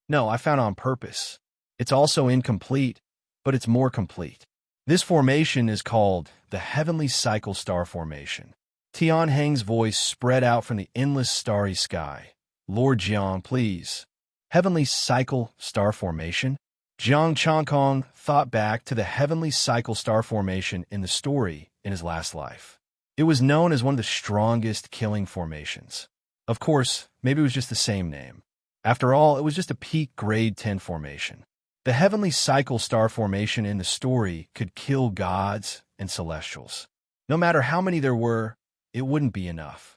Speaker 1: "No, I found it on purpose. It's also incomplete, but it's more complete. This formation is called the Heavenly Cycle Star Formation." Tian Heng's voice spread out from the endless starry sky. "Lord Jiang, please. Heavenly Cycle Star Formation?" Jiang Changkong thought back to the Heavenly Cycle Star Formation in the story in his last life. It was known as one of the strongest killing formations. Of course, maybe it was just the same name. After all, it was just a peak grade 10 formation. The Heavenly Cycle Star Formation in the story could kill gods and celestials. No matter how many there were, it wouldn't be enough.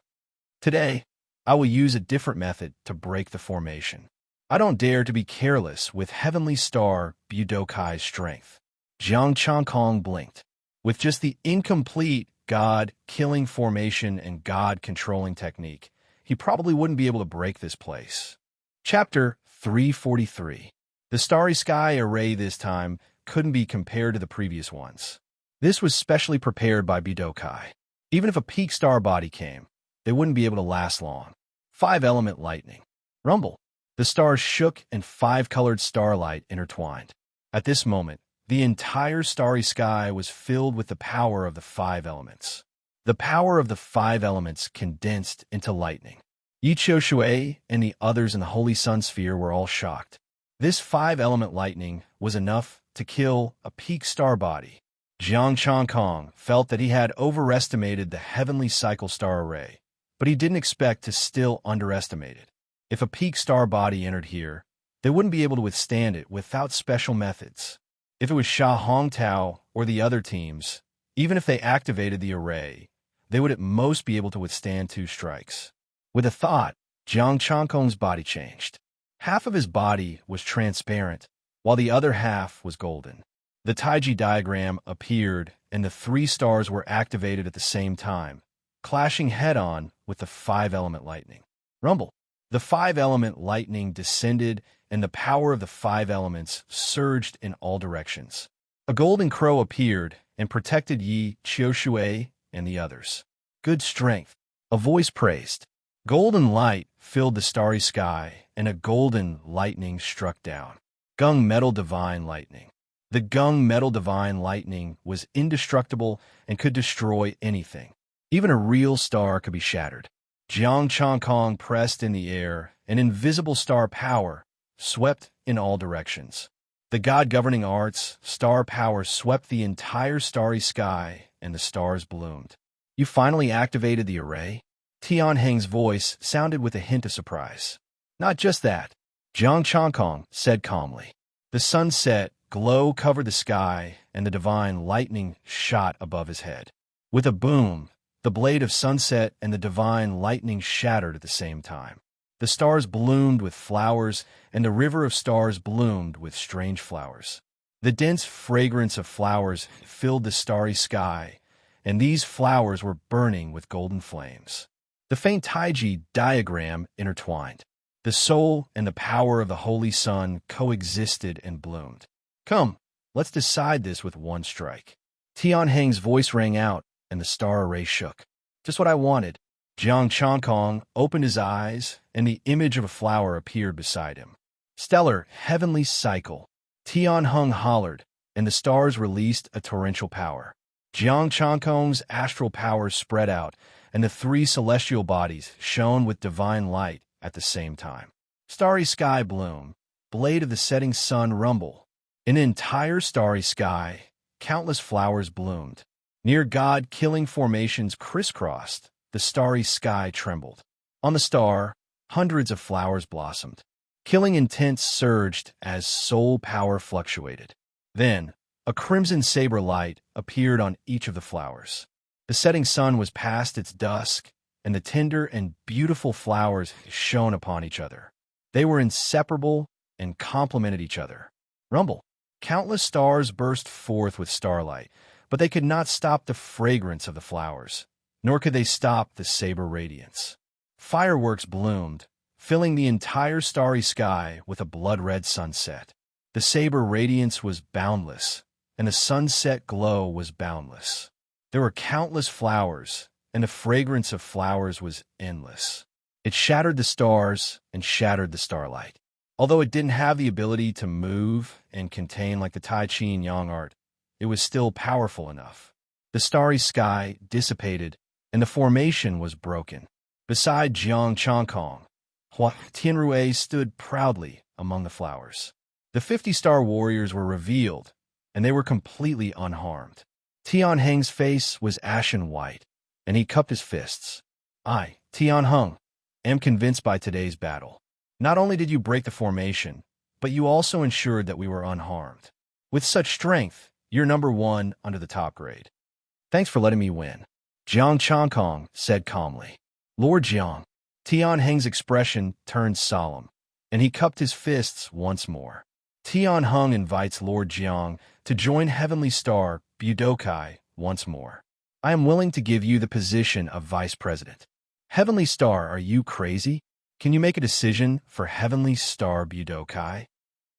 Speaker 1: Today, I will use a different method to break the formation. I don't dare to be careless with Heavenly Star Budokai's strength. Jiang Changkong blinked. With just the incomplete God-killing formation and God-controlling technique, he probably wouldn't be able to break this place. Chapter 343. The starry sky array this time couldn't be compared to the previous ones. This was specially prepared by Budokai. Even if a peak star body came, they wouldn't be able to last long. 5-element lightning. Rumble. The stars shook and 5-colored starlight intertwined. At this moment, the entire starry sky was filled with the power of the 5 elements. The power of the 5 elements condensed into lightning. Yi Qiushui and the others in the Holy Sun Sphere were all shocked. This 5-element lightning was enough to kill a peak star body. Jiang Changkong felt that he had overestimated the Heavenly Cycle Star Array, but he didn't expect to still underestimate it. If a peak star body entered here, they wouldn't be able to withstand it without special methods. If it was Sha Hongtao or the other teams, even if they activated the array, they would at most be able to withstand 2 strikes. With a thought, Jiang Changkong's body changed. Half of his body was transparent, while the other half was golden. The Taiji diagram appeared, and the three stars were activated at the same time, clashing head-on with the five-element lightning. Rumble. The five-element lightning descended, and the power of the five elements surged in all directions. A golden crow appeared and protected Yi, Qiushui, and the others. Good strength. A voice praised. Golden light filled the starry sky, and a golden lightning struck down. Gung Metal Divine Lightning. The Gung Metal Divine Lightning was indestructible and could destroy anything. Even a real star could be shattered. Jiang Changkong pressed in the air, and invisible star power swept in all directions. The god-governing arts, star power swept the entire starry sky, and the stars bloomed. You finally activated the array? Tianheng's voice sounded with a hint of surprise. Not just that, Jiang Changkong said calmly. The sunset glow covered the sky, and the divine lightning shot above his head. With a boom, the blade of sunset and the divine lightning shattered at the same time. The stars bloomed with flowers, and the river of stars bloomed with strange flowers. The dense fragrance of flowers filled the starry sky, and these flowers were burning with golden flames. The faint Taiji diagram intertwined. The soul and the power of the Holy Sun coexisted and bloomed. Come, let's decide this with one strike. Tianheng's voice rang out, and the star array shook. Just what I wanted. Jiang Changkong opened his eyes, and the image of a flower appeared beside him. Stellar, heavenly cycle. Tianheng hollered, and the stars released a torrential power. Jiang Changkong's astral power spread out, and the three celestial bodies shone with divine light at the same time. Starry sky bloom, blade of the setting sun rumble. In the entire starry sky, countless flowers bloomed. Near God-killing formations crisscrossed, the starry sky trembled. On the star, hundreds of flowers blossomed. Killing intent surged as soul power fluctuated. Then, a crimson saber light appeared on each of the flowers. The setting sun was past its dusk, and the tender and beautiful flowers shone upon each other. They were inseparable and complemented each other. Rumble. Countless stars burst forth with starlight, but they could not stop the fragrance of the flowers, nor could they stop the saber radiance. Fireworks bloomed, filling the entire starry sky with a blood-red sunset. The saber radiance was boundless, and the sunset glow was boundless. There were countless flowers, and the fragrance of flowers was endless. It shattered the stars and shattered the starlight. Although it didn't have the ability to move and contain like the Tai Chi and Yang art, it was still powerful enough. The starry sky dissipated, and the formation was broken. Beside Jiang Changkong, Hua Tianrui stood proudly among the flowers. The 50-star warriors were revealed, and they were completely unharmed. Tianheng's face was ashen white, and he cupped his fists. I, Tianheng, am convinced by today's battle. Not only did you break the formation, but you also ensured that we were unharmed. With such strength, you're number one under the top grade. Thanks for letting me win. Jiang Changkong said calmly. Lord Jiang. Tianheng's expression turned solemn, and he cupped his fists once more. Tianheng invites Lord Jiang to join Heavenly Star Budokai once more. I am willing to give you the position of Vice President. Heavenly Star, are you crazy? Can you make a decision for Heavenly Star Budokai?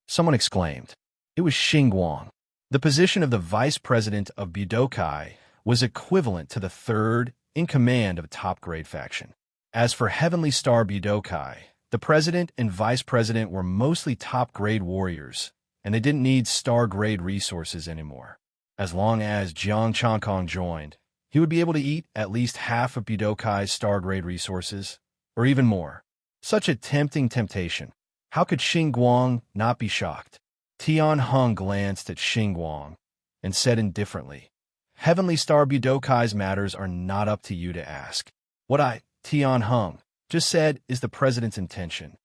Speaker 1: Someone exclaimed. It was Xingguang. The position of the Vice President of Budokai was equivalent to the third in command of a top-grade faction. As for Heavenly Star Budokai, the President and Vice President were mostly top-grade warriors, and they didn't need star-grade resources anymore. As long as Jiang Changkong joined, he would be able to eat at least half of Budokai's star-grade resources, or even more. Such a tempting temptation. How could Xingguang not be shocked? Tianheng glanced at Xingguang and said indifferently, Heavenly Star Budokai's matters are not up to you to ask. What I, Tianheng, just said is the President's intention.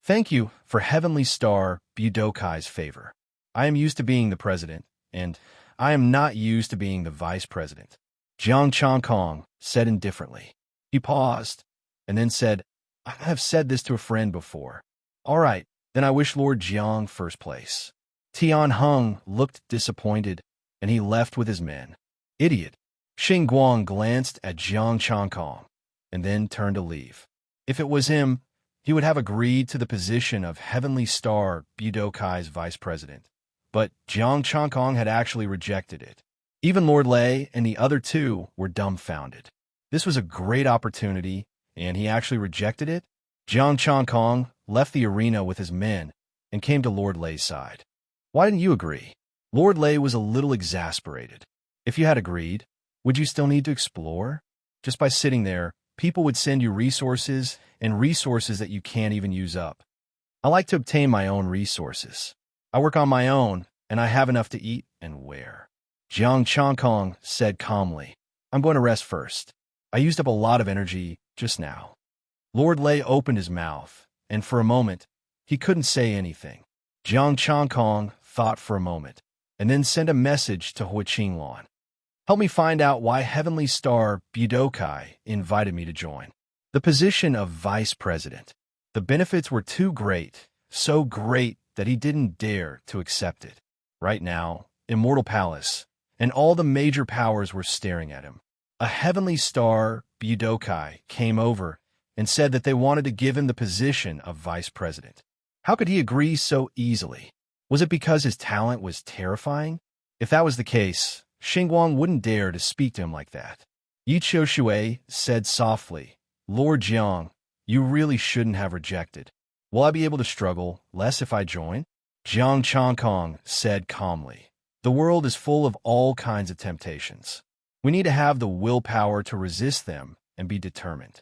Speaker 1: Thank you for Heavenly Star Budokai's favor. I am used to being the President, and I am not used to being the Vice President. Jiang Changkong said indifferently. He paused, and then said, I have said this to a friend before. All right, then I wish Lord Jiang first place. Tian Hung looked disappointed, and he left with his men. Idiot. Xing Guang glanced at Jiang Changkong, and then turned to leave. If it was him, he would have agreed to the position of Heavenly Star Budokai's vice president. But Jiang Changkong had actually rejected it. Even Lord Lei and the other two were dumbfounded. This was a great opportunity, and he actually rejected it? Jiang Changkong left the arena with his men and came to Lord Lei's side. Why didn't you agree? Lord Lei was a little exasperated. If you had agreed, would you still need to explore? Just by sitting there, people would send you resources and resources that you can't even use up. I like to obtain my own resources. I work on my own, and I have enough to eat and wear. Jiang Changkong said calmly, I'm going to rest first. I used up a lot of energy just now. Lord Lei opened his mouth, and for a moment, he couldn't say anything. Jiang Changkong thought for a moment, and then sent a message to Hua Qinglan. Help me find out why Heavenly Star Budokai invited me to join the position of vice president. The benefits were too great, so great that he didn't dare to accept it. Right now, Immortal Palace and all the major powers were staring at him. A Heavenly Star Budokai came over and said that they wanted to give him the position of vice president. How could he agree so easily? Was it because his talent was terrifying? If that was the case, Xingguang wouldn't dare to speak to him like that. Yi Qiushui said softly, Lord Jiang, you really shouldn't have rejected. Will I be able to struggle less if I join? Jiang Changkong said calmly, the world is full of all kinds of temptations. We need to have the willpower to resist them and be determined.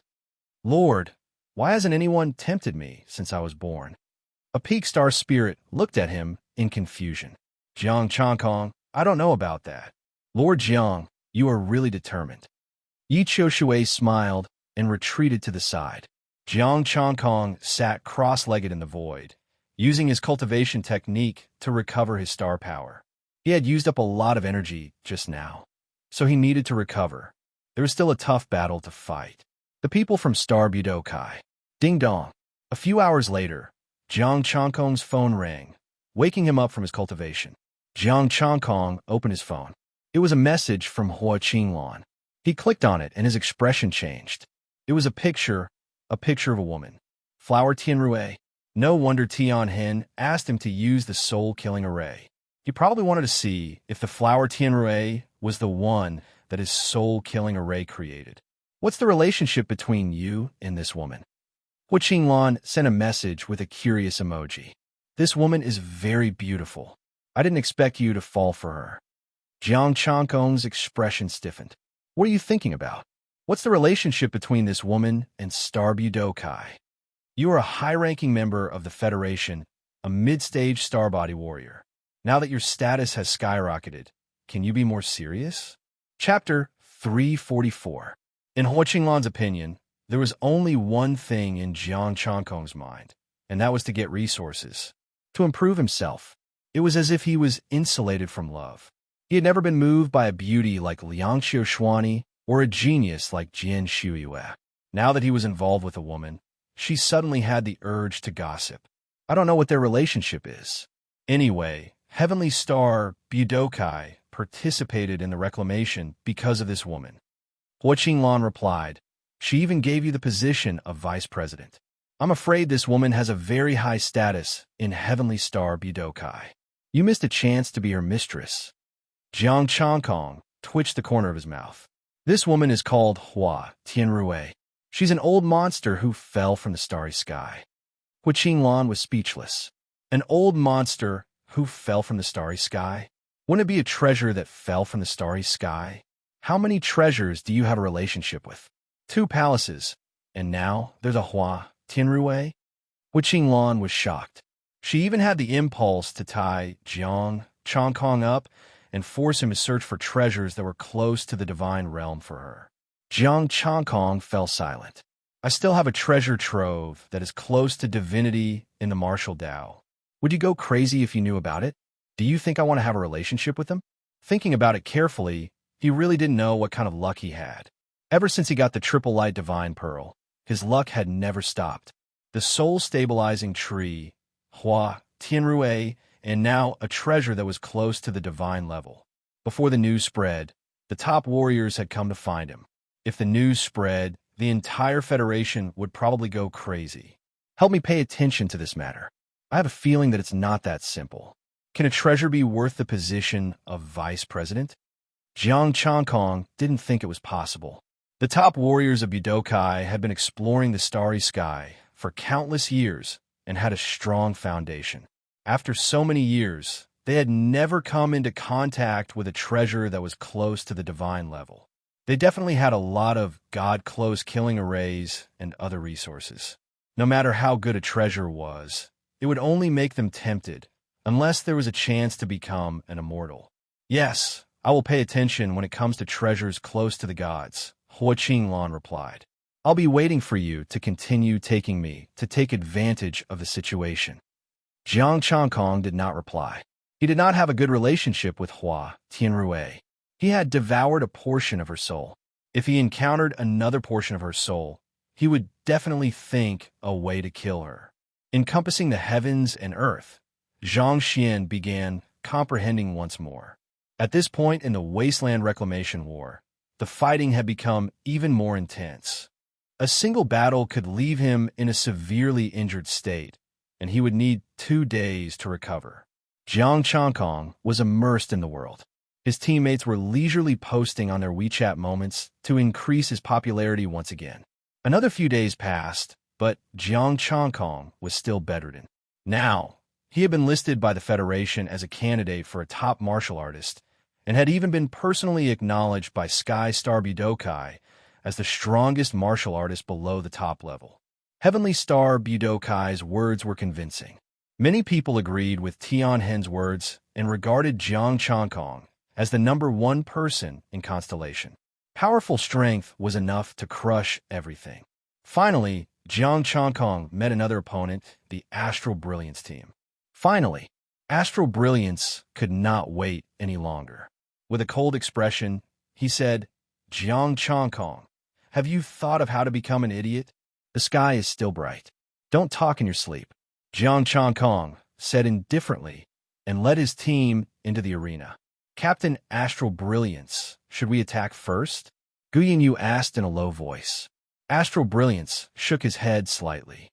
Speaker 1: Lord, why hasn't anyone tempted me since I was born? A peak star spirit looked at him in confusion. Jiang Changkong, I don't know about that. Lord Jiang, you are really determined. Yi Qiushui smiled and retreated to the side. Jiang Changkong sat cross-legged in the void, using his cultivation technique to recover his star power. He had used up a lot of energy just now, so he needed to recover. There was still a tough battle to fight. The people from Star Budokai. Ding dong. A few hours later, Jiang Changkong's phone rang, waking him up from his cultivation. Jiang Changkong opened his phone. It was a message from Hua Qinglan. He clicked on it and his expression changed. It was a picture of a woman. Flower Tianrui. No wonder Tian Hen asked him to use the soul-killing array. He probably wanted to see if the flower Tianrui was the one that his soul-killing array created. What's the relationship between you and this woman? Hua Qinglan sent a message with a curious emoji. This woman is very beautiful. I didn't expect you to fall for her. Jiang Changkong's expression stiffened. What are you thinking about? What's the relationship between this woman and Star Budokai? You are a high-ranking member of the Federation, a mid-stage starbody warrior. Now that your status has skyrocketed, can you be more serious? Chapter 344. In Hua Qinglan's opinion, there was only one thing in Jiang Changkong's mind, and that was to get resources. To improve himself. It was as if he was insulated from love. He had never been moved by a beauty like Liang Xiushuani or a genius like Jian Shuyue. Now that he was involved with a woman, she suddenly had the urge to gossip. I don't know what their relationship is. Anyway, Heavenly Star Budokai participated in the reclamation because of this woman. Hua Qinglan replied, she even gave you the position of vice president. I'm afraid this woman has a very high status in Heavenly Star Budokai. You missed a chance to be her mistress. Jiang Changkong twitched the corner of his mouth. This woman is called Hua Tianrui. She's an old monster who fell from the starry sky. Hua Qinglan was speechless. An old monster who fell from the starry sky? Wouldn't it be a treasure that fell from the starry sky? How many treasures do you have a relationship with? 2 palaces, and now there's a Hua Tianrui? Hua Qinglan was shocked. She even had the impulse to tie Jiang Changkong up and force him to search for treasures that were close to the divine realm for her. Jiang Changkong fell silent. I still have a treasure trove that is close to divinity in the martial Tao. Would you go crazy if you knew about it? Do you think I want to have a relationship with him? Thinking about it carefully, he really didn't know what kind of luck he had. Ever since he got the triple light divine pearl, his luck had never stopped. The soul-stabilizing tree, Hua Tianrui, and now a treasure that was close to the divine level. Before the news spread, the top warriors had come to find him. If the news spread, the entire Federation would probably go crazy. Help me pay attention to this matter. I have a feeling that it's not that simple. Can a treasure be worth the position of vice president? Jiang Changkong didn't think it was possible. The top warriors of Budokai had been exploring the starry sky for countless years and had a strong foundation. After so many years, they had never come into contact with a treasure that was close to the divine level. They definitely had a lot of god-close killing arrays and other resources. No matter how good a treasure was, it would only make them tempted, unless there was a chance to become an immortal. Yes, I will pay attention when it comes to treasures close to the gods, Hua Qinglan replied. I'll be waiting for you to continue taking me to take advantage of the situation. Jiang Changkong did not reply. He did not have a good relationship with Hua Tianrui. He had devoured a portion of her soul. If he encountered another portion of her soul, he would definitely think a way to kill her. Encompassing the heavens and earth, Zhang Xian began comprehending once more. At this point in the Wasteland Reclamation War, the fighting had become even more intense. A single battle could leave him in a severely injured state, and he would need 2 days to recover. Jiang Changkong was immersed in the world. His teammates were leisurely posting on their WeChat moments to increase his popularity once again. Another few days passed, but Jiang Changkong was still bedridden. Now, he had been listed by the Federation as a candidate for a top martial artist, and had even been personally acknowledged by Sky Star Budokai as the strongest martial artist below the top level. Heavenly Star Budokai's words were convincing. Many people agreed with Tianhen's words and regarded Jiang Changkong as the #1 person in Constellation. Powerful strength was enough to crush everything. Finally, Jiang Changkong met another opponent, the Astral Brilliance team. Finally, Astral Brilliance could not wait any longer. With a cold expression, he said, Jiang Changkong, have you thought of how to become an idiot? The sky is still bright. Don't talk in your sleep. Jiang Changkong said indifferently and led his team into the arena. Captain Astral Brilliance, should we attack first? Gu Yinyu asked in a low voice. Astral Brilliance shook his head slightly.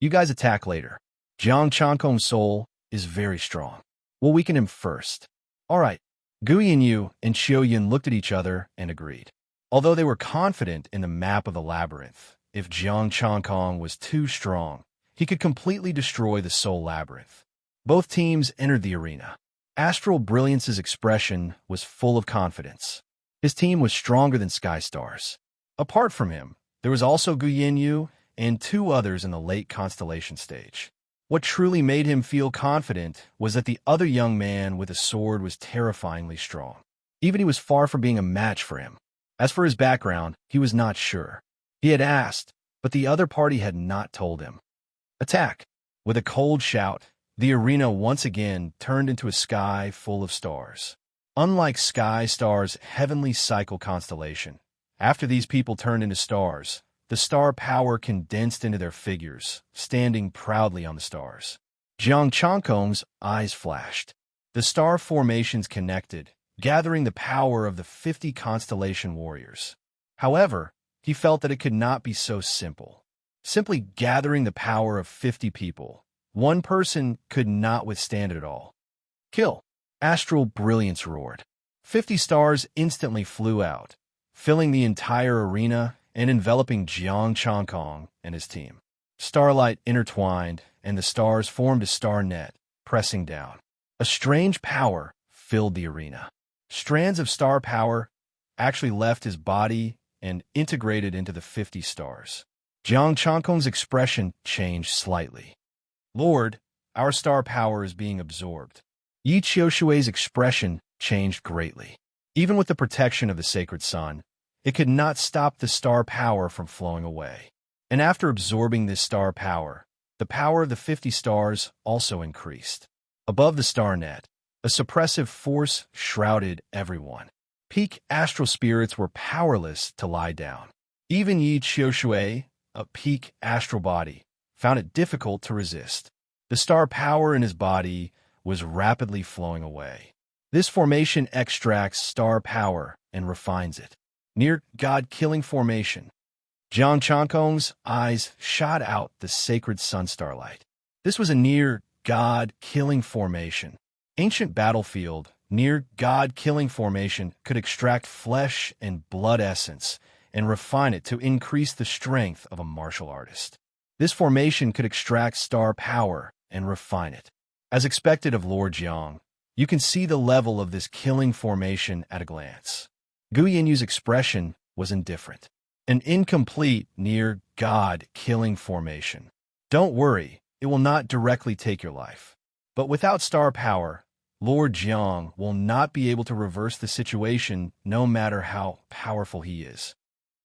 Speaker 1: You guys attack later. Jiang Changkong's soul is very strong. We'll weaken him first. All right. Gu Yinyu and Qiu Yun looked at each other and agreed. Although they were confident in the map of the labyrinth, if Jiang Changkong was too strong, he could completely destroy the Soul Labyrinth. Both teams entered the arena. Astral Brilliance's expression was full of confidence. His team was stronger than Sky Star's. Apart from him, there was also Gu Yinyu and 2 others in the late constellation stage. What truly made him feel confident was that the other young man with a sword was terrifyingly strong. Even he was far from being a match for him. As for his background, he was not sure. He had asked, but the other party had not told him. Attack! With a cold shout, the arena once again turned into a sky full of stars. Unlike Sky Star's heavenly cycle constellation, after these people turned into stars, the star power condensed into their figures, standing proudly on the stars. Jiang Changkong's eyes flashed. The star formations connected, gathering the power of the 50 constellation warriors. However, he felt that it could not be so simple. Simply gathering the power of 50 people, one person could not withstand it all. Kill! Astral Brilliance roared. 50 stars instantly flew out, filling the entire arena and enveloping Jiang Changkong and his team. Starlight intertwined, and the stars formed a star net, pressing down. A strange power filled the arena. Strands of star power actually left his body and integrated into the 50 stars. Jiang Changkong's expression changed slightly. Lord, our star power is being absorbed. Yi Qiushui's expression changed greatly. Even with the protection of the sacred sun, it could not stop the star power from flowing away. And after absorbing this star power, the power of the 50 stars also increased. Above the star net, a suppressive force shrouded everyone. Peak astral spirits were powerless to lie down. Even Yi Qiushui, a peak astral body, found it difficult to resist. The star power in his body was rapidly flowing away. This formation extracts star power and refines it. Near God-killing formation, Jiang Chankong's eyes shot out the sacred sun starlight. This was a near God-killing formation. Ancient battlefield, near God-killing formation could extract flesh and blood essence and refine it to increase the strength of a martial artist. This formation could extract star power and refine it. As expected of Lord Jiang, you can see the level of this killing formation at a glance. Gu Yinyu's expression was indifferent. An incomplete near God-killing formation. Don't worry, it will not directly take your life. But without star power, Lord Jiang will not be able to reverse the situation no matter how powerful he is.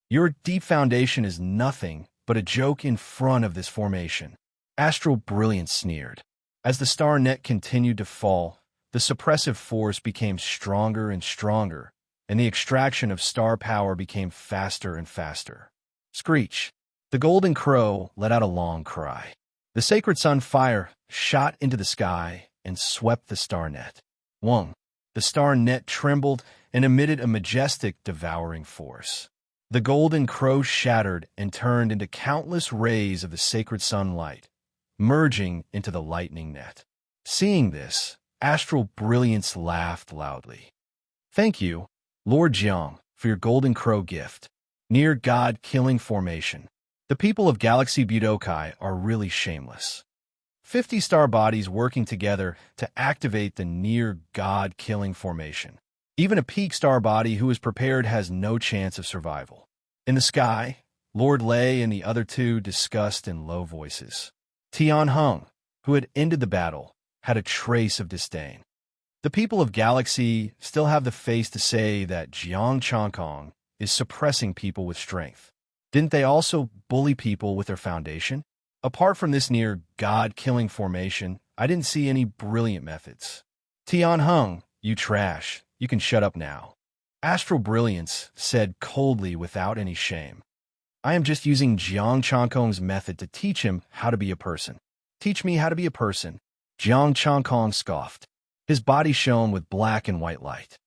Speaker 1: Your deep foundation is nothing but a joke in front of this formation. Astral brilliance sneered. As the star net continued to fall, the suppressive force became stronger and stronger, and the extraction of star power became faster and faster. Screech. The golden crow let out a long cry. The sacred sun fire shot into the sky and swept the star net. Wong. The star net trembled and emitted a majestic, devouring force. The golden crow shattered and turned into countless rays of the sacred sunlight, merging into the lightning net. Seeing this, astral brilliance laughed loudly. Thank you, Lord Jiang, for your golden crow gift. Near God-killing formation. The people of Galaxy Budokai are really shameless. 50 star bodies working together to activate the near God-killing formation. Even a peak star body who is prepared has no chance of survival. In the sky, Lord Lei and the other two discussed in low voices. Tian Heng, who had ended the battle, had a trace of disdain. The people of Galaxy still have the face to say that Jiang Chankong is suppressing people with strength. Didn't they also bully people with their foundation? Apart from this near God-killing formation, I didn't see any brilliant methods. Tian Heng, you trash. You can shut up now. Astral Brilliance said coldly without any shame. I am just using Jiang Chankong's method to teach him how to be a person. Teach me how to be a person. Jiang Chankong scoffed. His body shone with black and white light.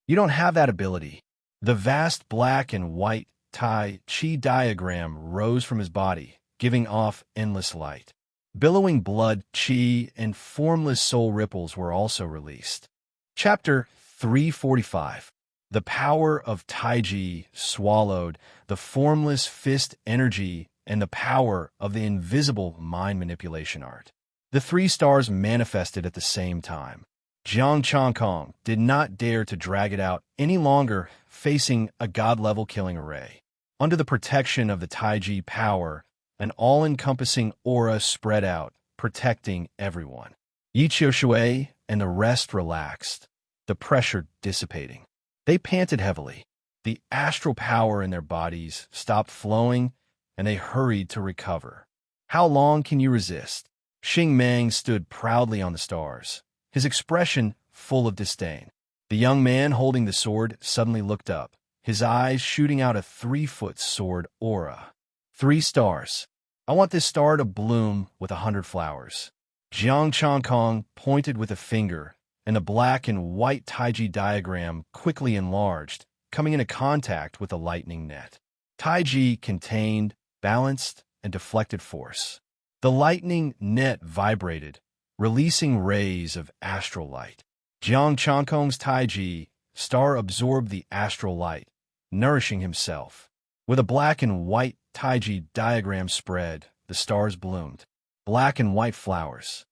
Speaker 1: You don't have that ability. The vast black and white Tai Chi diagram rose from his body, giving off endless light. Billowing blood, chi, and formless soul ripples were also released. Chapter 345. The power of Taiji swallowed the formless fist energy and the power of the invisible mind manipulation art. The three stars manifested at the same time. Jiang Chankong did not dare to drag it out any longer, facing a god-level killing array. Under the protection of the Taiji power, an all-encompassing aura spread out, protecting everyone. Yi Qiushui and the rest relaxed, the pressure dissipating. They panted heavily. The astral power in their bodies stopped flowing, and they hurried to recover. How long can you resist? Xing Meng stood proudly on the stars, his expression full of disdain. The young man holding the sword suddenly looked up, his eyes shooting out a 3-foot sword aura. 3 stars. I want this star to bloom with 100 flowers. Jiang Chankong pointed with a finger, and the black and white Taiji diagram quickly enlarged, coming into contact with the lightning net. Taiji contained, balanced, and deflected force. The lightning net vibrated, releasing rays of astral light. Jiang Chankong's Taiji star absorbed the astral light, nourishing himself. With a black and white Taiji diagram spread, the stars bloomed. Black and white flowers.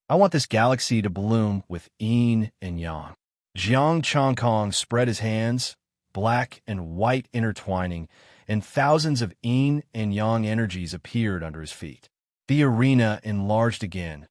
Speaker 1: I want this galaxy to bloom with yin and yang. Jiang Chankong spread his hands, black and white intertwining, and thousands of yin and yang energies appeared under his feet. The arena enlarged again,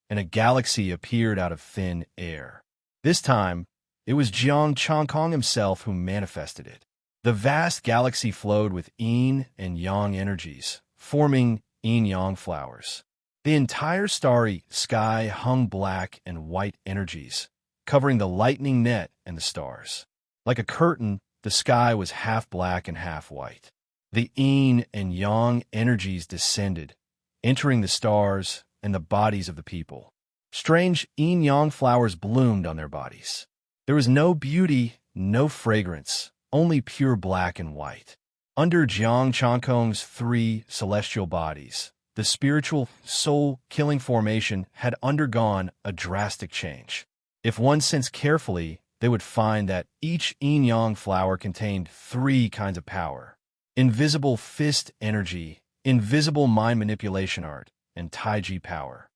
Speaker 1: and a galaxy appeared out of thin air. This time, it was Jiang Chankong himself who manifested it. The vast galaxy flowed with yin and yang energies, forming yin-yang flowers. The entire starry sky hung black and white energies, covering the lightning net and the stars. Like a curtain, the sky was half black and half white. The yin and yang energies descended, entering the stars and the bodies of the people. Strange yin-yang flowers bloomed on their bodies. There was no beauty, no fragrance, only pure black and white. Under Jiang Chankong's 3 celestial bodies, the spiritual soul-killing formation had undergone a drastic change. If one sensed carefully, they would find that each yin-yang flower contained 3 kinds of power: invisible fist energy, invisible mind manipulation art, and Taiji power.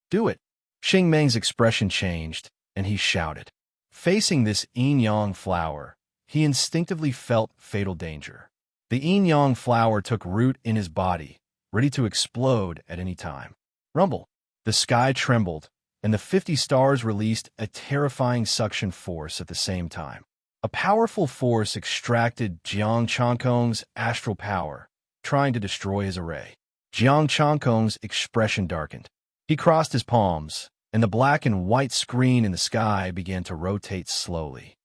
Speaker 1: Do it! Xing Meng's expression changed, and he shouted. Facing this yin-yang flower, he instinctively felt fatal danger. The yin-yang flower took root in his body, ready to explode at any time. Rumble! The sky trembled, and the 50 stars released a terrifying suction force at the same time. A powerful force extracted Jiang Chankong's astral power, trying to destroy his array. Jiang Chankong's expression darkened. He crossed his palms, and the black and white screen in the sky began to rotate slowly.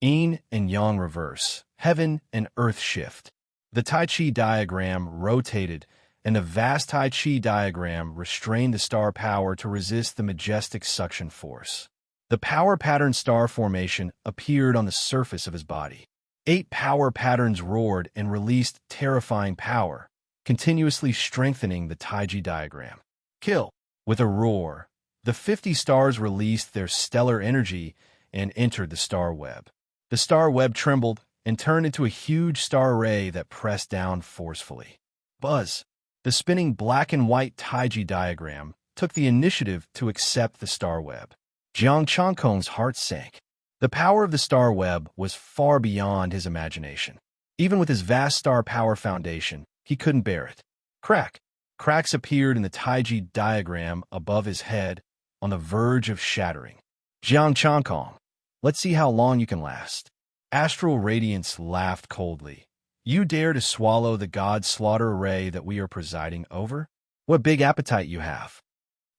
Speaker 1: Yin and yang reverse, heaven and earth shift. The Tai Chi diagram rotated, and the vast Tai Chi diagram restrained the star power to resist the majestic suction force. The power pattern star formation appeared on the surface of his body. 8 power patterns roared and released terrifying power, continuously strengthening the Taiji diagram. Kill! With a roar, the 50 stars released their stellar energy and entered the star web. The star web trembled and turned into a huge star array that pressed down forcefully. Buzz! The spinning black and white Taiji diagram took the initiative to accept the star web. Jiang Chankong's heart sank. The power of the star web was far beyond his imagination. Even with his vast star power foundation, he couldn't bear it. Crack! Cracks appeared in the Taiji diagram above his head, on the verge of shattering. Jiang Chankong, let's see how long you can last. Astral Radiance laughed coldly. You dare to swallow the god slaughter array that we are presiding over? What big appetite you have.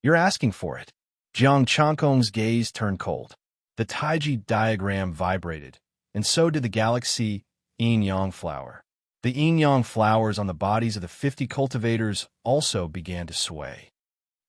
Speaker 1: You're asking for it. Jiang Chankong's gaze turned cold. The Taiji diagram vibrated, and so did the galaxy yin-yang flower. The yin-yang flowers on the bodies of the 50 cultivators also began to sway.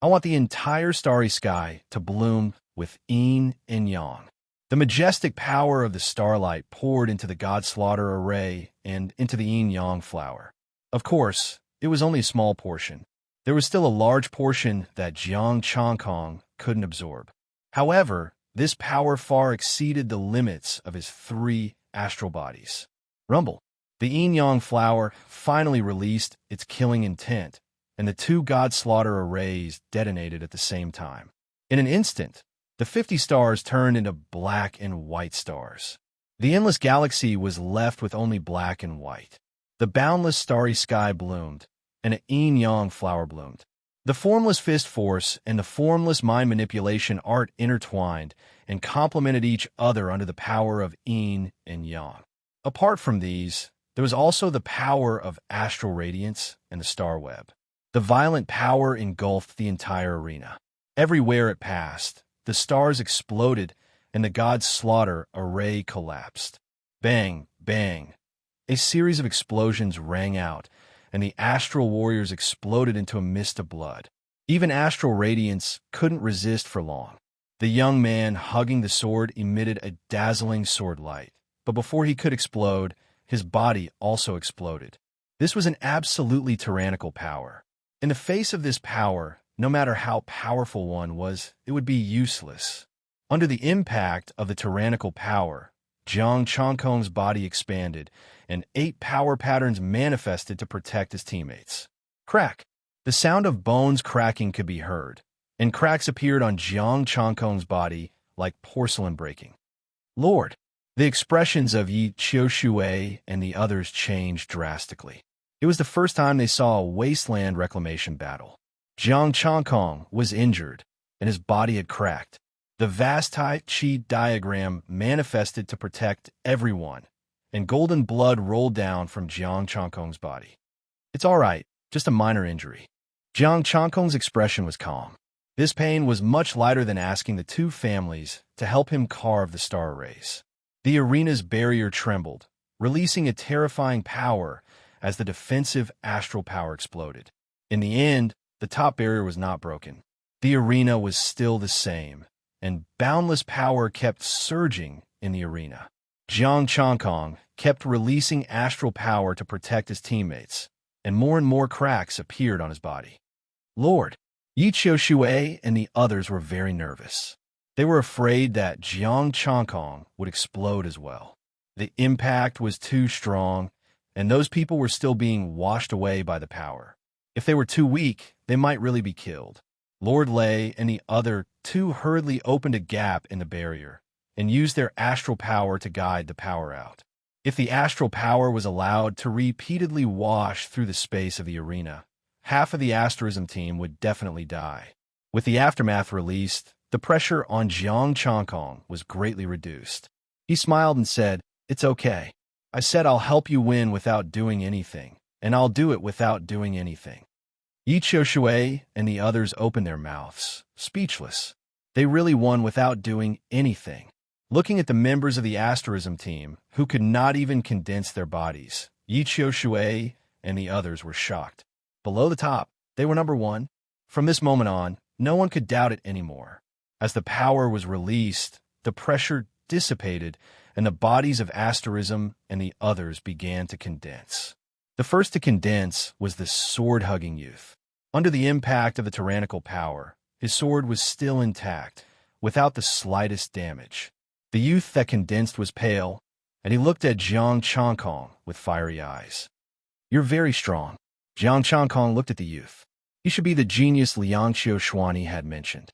Speaker 1: I want the entire starry sky to bloom with yin and yang. The majestic power of the starlight poured into the god slaughter array and into the yin-yang flower. Of course, it was only a small portion. There was still a large portion that Jiang Chankong couldn't absorb. However, this power far exceeded the limits of his 3 astral bodies. Rumble! The yin-yang flower finally released its killing intent, and the 2 god slaughter arrays detonated at the same time. In an instant, the 50 stars turned into black and white stars. The endless galaxy was left with only black and white. The boundless starry sky bloomed, and an yin-yang flower bloomed. The formless fist force and the formless mind manipulation art intertwined and complemented each other under the power of yin and yang. Apart from these, there was also the power of astral radiance and the star web. The violent power engulfed the entire arena. Everywhere it passed, the stars exploded, and the god's slaughter array collapsed. Bang, bang. A series of explosions rang out, and the astral warriors exploded into a mist of blood. Even astral radiance couldn't resist for long. The young man hugging the sword emitted a dazzling sword light, but before he could explode, his body also exploded. This was an absolutely tyrannical power. In the face of this power, no matter how powerful one was, it would be useless. Under the impact of the tyrannical power, Jiang Chankong's body expanded, and 8 power patterns manifested to protect his teammates. Crack! The sound of bones cracking could be heard, and cracks appeared on Jiang Chankong's body like porcelain breaking. Lord! The expressions of Yi Qiushui and the others changed drastically. It was the first time they saw a wasteland reclamation battle. Jiang Chankong was injured, and his body had cracked. The vast Tai Chi diagram manifested to protect everyone, and golden blood rolled down from Jiang Chankong's body. It's all right, just a minor injury. Jiang Chankong's expression was calm. This pain was much lighter than asking the 2 families to help him carve the star arrays. The arena's barrier trembled, releasing a terrifying power as the defensive astral power exploded. In the end, the top barrier was not broken. The arena was still the same, and boundless power kept surging in the arena. Jiang Changkong kept releasing astral power to protect his teammates, and more cracks appeared on his body. Lord, Yi Qiushui and the others were very nervous. They were afraid that Jiang Changkong would explode as well. The impact was too strong, and those people were still being washed away by the power. If they were too weak, they might really be killed. Lord Lei and the other two hurriedly opened a gap in the barrier and used their astral power to guide the power out. If the astral power was allowed to repeatedly wash through the space of the arena, half of the asterism team would definitely die. With the aftermath released, the pressure on Jiang Changkong was greatly reduced. He smiled and said, "It's okay. I said I'll help you win without doing anything, and I'll do it without doing anything." Yi Qiushui and the others opened their mouths, speechless. They really won without doing anything. Looking at the members of the asterism team, who could not even condense their bodies, Yi Qiushui and the others were shocked. Below the top, they were number one. From this moment on, no one could doubt it anymore. As the power was released, the pressure dissipated, and the bodies of asterism and the others began to condense. The first to condense was the sword-hugging youth. Under the impact of the tyrannical power, his sword was still intact, without the slightest damage. The youth that condensed was pale, and he looked at Jiang Changkong with fiery eyes. "You're very strong." Jiang Changkong looked at the youth. He should be the genius Liang Qiushuani had mentioned.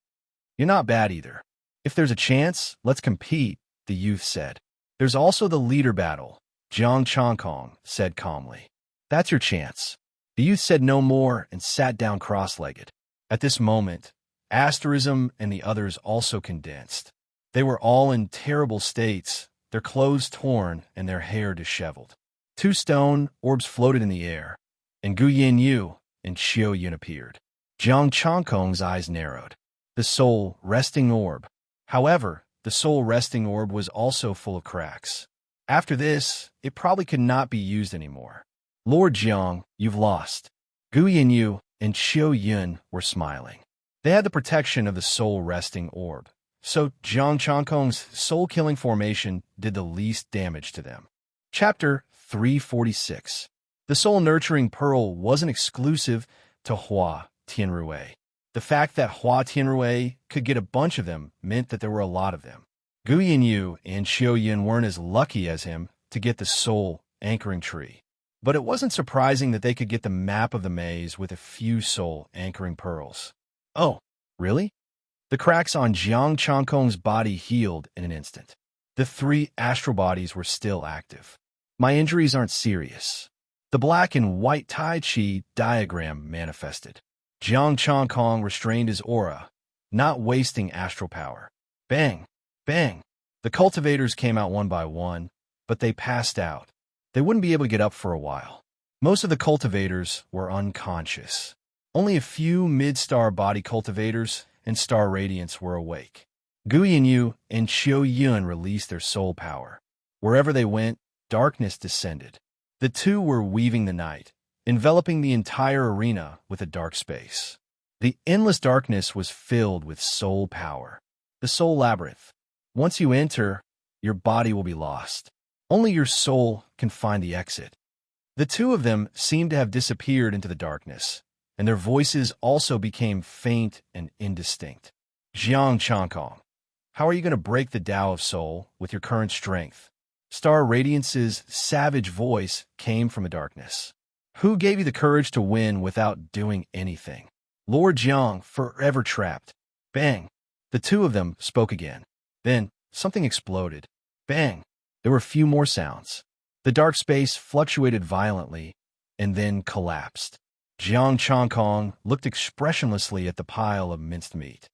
Speaker 1: "You're not bad either. If there's a chance, let's compete," the youth said. "There's also the leader battle," Jiang Changkong said calmly. "That's your chance." The youth said no more and sat down cross-legged. At this moment, asterism and the others also condensed. They were all in terrible states, their clothes torn and their hair disheveled. Two stone orbs floated in the air, and Gu Yanyu and Xiao Yun appeared. Jiang Changkong's eyes narrowed. The soul resting orb. However, the soul resting orb was also full of cracks. After this, it probably could not be used anymore. "Lord Jiang, you've lost." Gu Yanyu and Xiao Yun were smiling. They had the protection of the soul resting orb, so Jiang Changkong's soul-killing formation did the least damage to them. Chapter 346. The soul-nurturing pearl wasn't exclusive to Hua Tianrui. The fact that Hua Tianrui could get a bunch of them meant that there were a lot of them. Gu Yanyu and Xiao Yun weren't as lucky as him to get the soul anchoring tree. But it wasn't surprising that they could get the map of the maze with a few soul anchoring pearls. Oh, really? The cracks on Jiang Changkong's body healed in an instant. The three astral bodies were still active. "My injuries aren't serious." The black and white Tai Chi diagram manifested. Jiang Changkong restrained his aura, not wasting astral power. Bang! Bang! The cultivators came out one by one, but they passed out. They wouldn't be able to get up for a while. Most of the cultivators were unconscious. Only a few mid-star body cultivators and star radiants were awake. Gu Yanyu and Xiao Yun released their soul power. Wherever they went, darkness descended. The two were weaving the night, enveloping the entire arena with a dark space. The endless darkness was filled with soul power. The soul labyrinth. Once you enter, your body will be lost. Only your soul can find the exit. The two of them seemed to have disappeared into the darkness, and their voices also became faint and indistinct. "Jiang Changkong, how are you going to break the Tao of Soul with your current strength?" Star Radiance's savage voice came from the darkness. "Who gave you the courage to win without doing anything?" Lord Jiang, forever trapped. Bang! The two of them spoke again. Then, something exploded. Bang! There were a few more sounds. The dark space fluctuated violently, and then collapsed. Jiang Changkong looked expressionlessly at the pile of minced meat.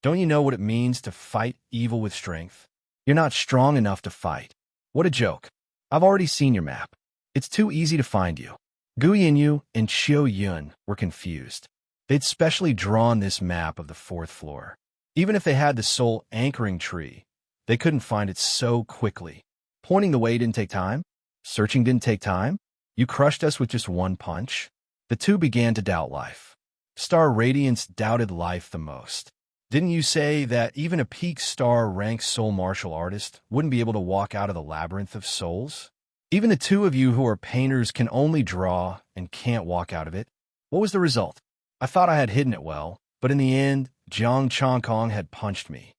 Speaker 1: "Don't you know what it means to fight evil with strength? You're not strong enough to fight." "What a joke. I've already seen your map. It's too easy to find you." Gu Yanyu and Xiao Yun were confused. They'd specially drawn this map of the fourth floor. Even if they had the soul anchoring tree, they couldn't find it so quickly. Pointing the way didn't take time? Searching didn't take time? You crushed us with just one punch? The two began to doubt life. Star Radiance doubted life the most. Didn't you say that even a peak star-ranked soul martial artist wouldn't be able to walk out of the labyrinth of souls? Even the two of you who are painters can only draw and can't walk out of it. What was the result? I thought I had hidden it well, but in the end, Jiang Changkong had punched me.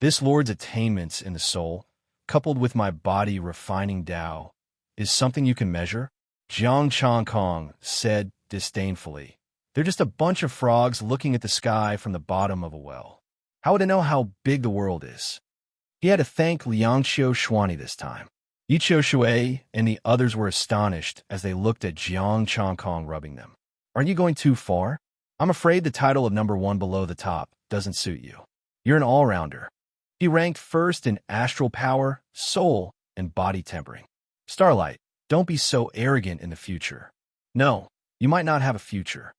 Speaker 1: This lord's attainments in the soul, coupled with my body refining Tao, is something you can measure? Jiang Changkong said disdainfully. They're just a bunch of frogs looking at the sky from the bottom of a well. How would I know how big the world is? He had to thank Liangqiu Xuani this time. Yiqiu Shui and the others were astonished as they looked at Jiang Changkong rubbing them. Aren't you going too far? I'm afraid the title of number one below the top doesn't suit you. You're an all-rounder. He ranked first in astral power, soul, and body tempering. Starlight, don't be so arrogant in the future. No, you might not have a future.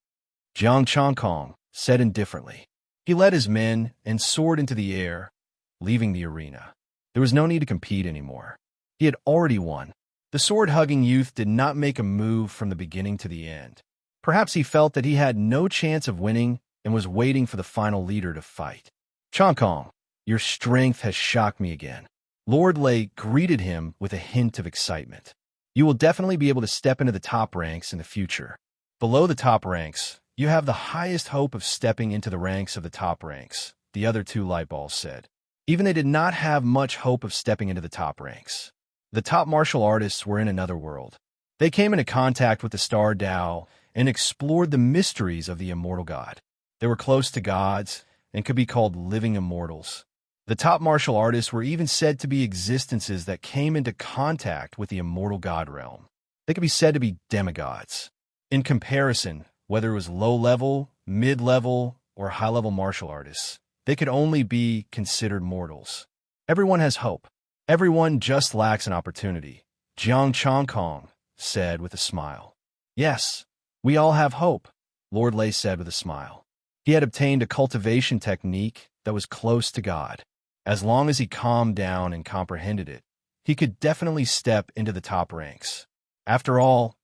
Speaker 1: Jiang Changkong said indifferently. He led his men and soared into the air, leaving the arena. There was no need to compete anymore. He had already won. The sword-hugging youth did not make a move from the beginning to the end. Perhaps he felt that he had no chance of winning and was waiting for the final leader to fight. Changkong, your strength has shocked me again. Lord Lei greeted him with a hint of excitement. You will definitely be able to step into the top ranks in the future. Below the top ranks, you have the highest hope of stepping into the ranks of the top ranks, the other two lightballs said. Even they did not have much hope of stepping into the top ranks. The top martial artists were in another world. They came into contact with the star Tao and explored the mysteries of the immortal god. They were close to gods and could be called living immortals. The top martial artists were even said to be existences that came into contact with the immortal god realm. They could be said to be demigods. In comparison, whether it was low-level, mid-level, or high-level martial artists, they could only be considered mortals. Everyone has hope. Everyone just lacks an opportunity, Jiang Changkong said with a smile. Yes, we all have hope, Lord Lei said with a smile. He had obtained a cultivation technique that was close to God. As long as he calmed down and comprehended it, he could definitely step into the top ranks. After all,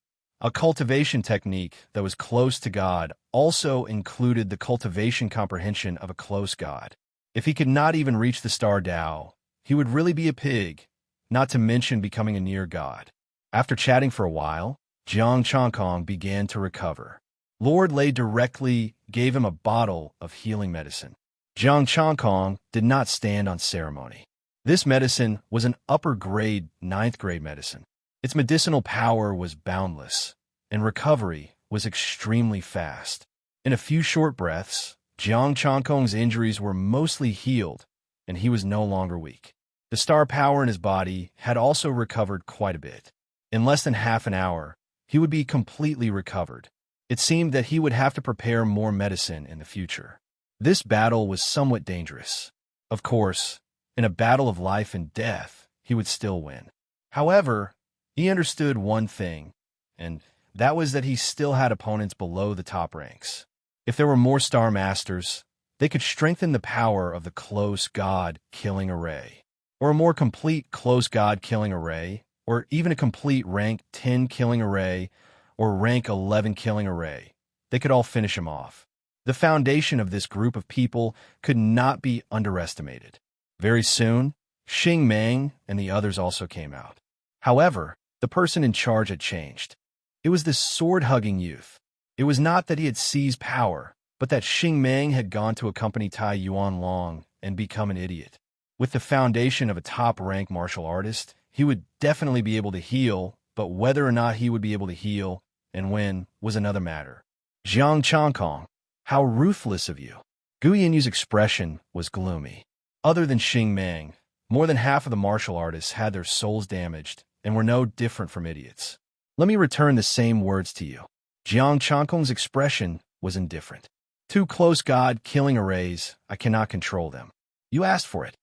Speaker 1: a cultivation technique that was close to God also included the cultivation comprehension of a close God. If he could not even reach the star Tao, he would really be a pig, not to mention becoming a near God. After chatting for a while, Jiang Changkong began to recover. Lord Lei directly gave him a bottle of healing medicine. Jiang Changkong did not stand on ceremony. This medicine was an upper-grade, 9th-grade medicine. Its medicinal power was boundless, and recovery was extremely fast. In a few short breaths, Jiang Changkong's injuries were mostly healed, and he was no longer weak. The star power in his body had also recovered quite a bit. In less than half an hour, he would be completely recovered. It seemed that he would have to prepare more medicine in the future. This battle was somewhat dangerous. Of course, in a battle of life and death, he would still win. However, he understood one thing, and that was that he still had opponents below the top ranks. If there were more Star Masters, they could strengthen the power of the close God-killing array, or a more complete close God-killing array, or even a complete rank 10 killing array, or rank 11 killing array. They could all finish him off. The foundation of this group of people could not be underestimated. Very soon, Xing Meng and the others also came out. However, the person in charge had changed. It was this sword-hugging youth. It was not that he had seized power, but that Xing Meng had gone to accompany Tai Yuan Long and become an idiot. With the foundation of a top-rank martial artist, he would definitely be able to heal, but whether or not he would be able to heal and when was another matter. Jiang Changkong, how ruthless of you. Gu Yinyu's expression was gloomy. Other than Xing Meng, more than half of the martial artists had their souls damaged and were no different from idiots. Let me return the same words to you. Jiang Changkong's expression was indifferent. Two close God-killing arrays, I cannot control them. You asked for it.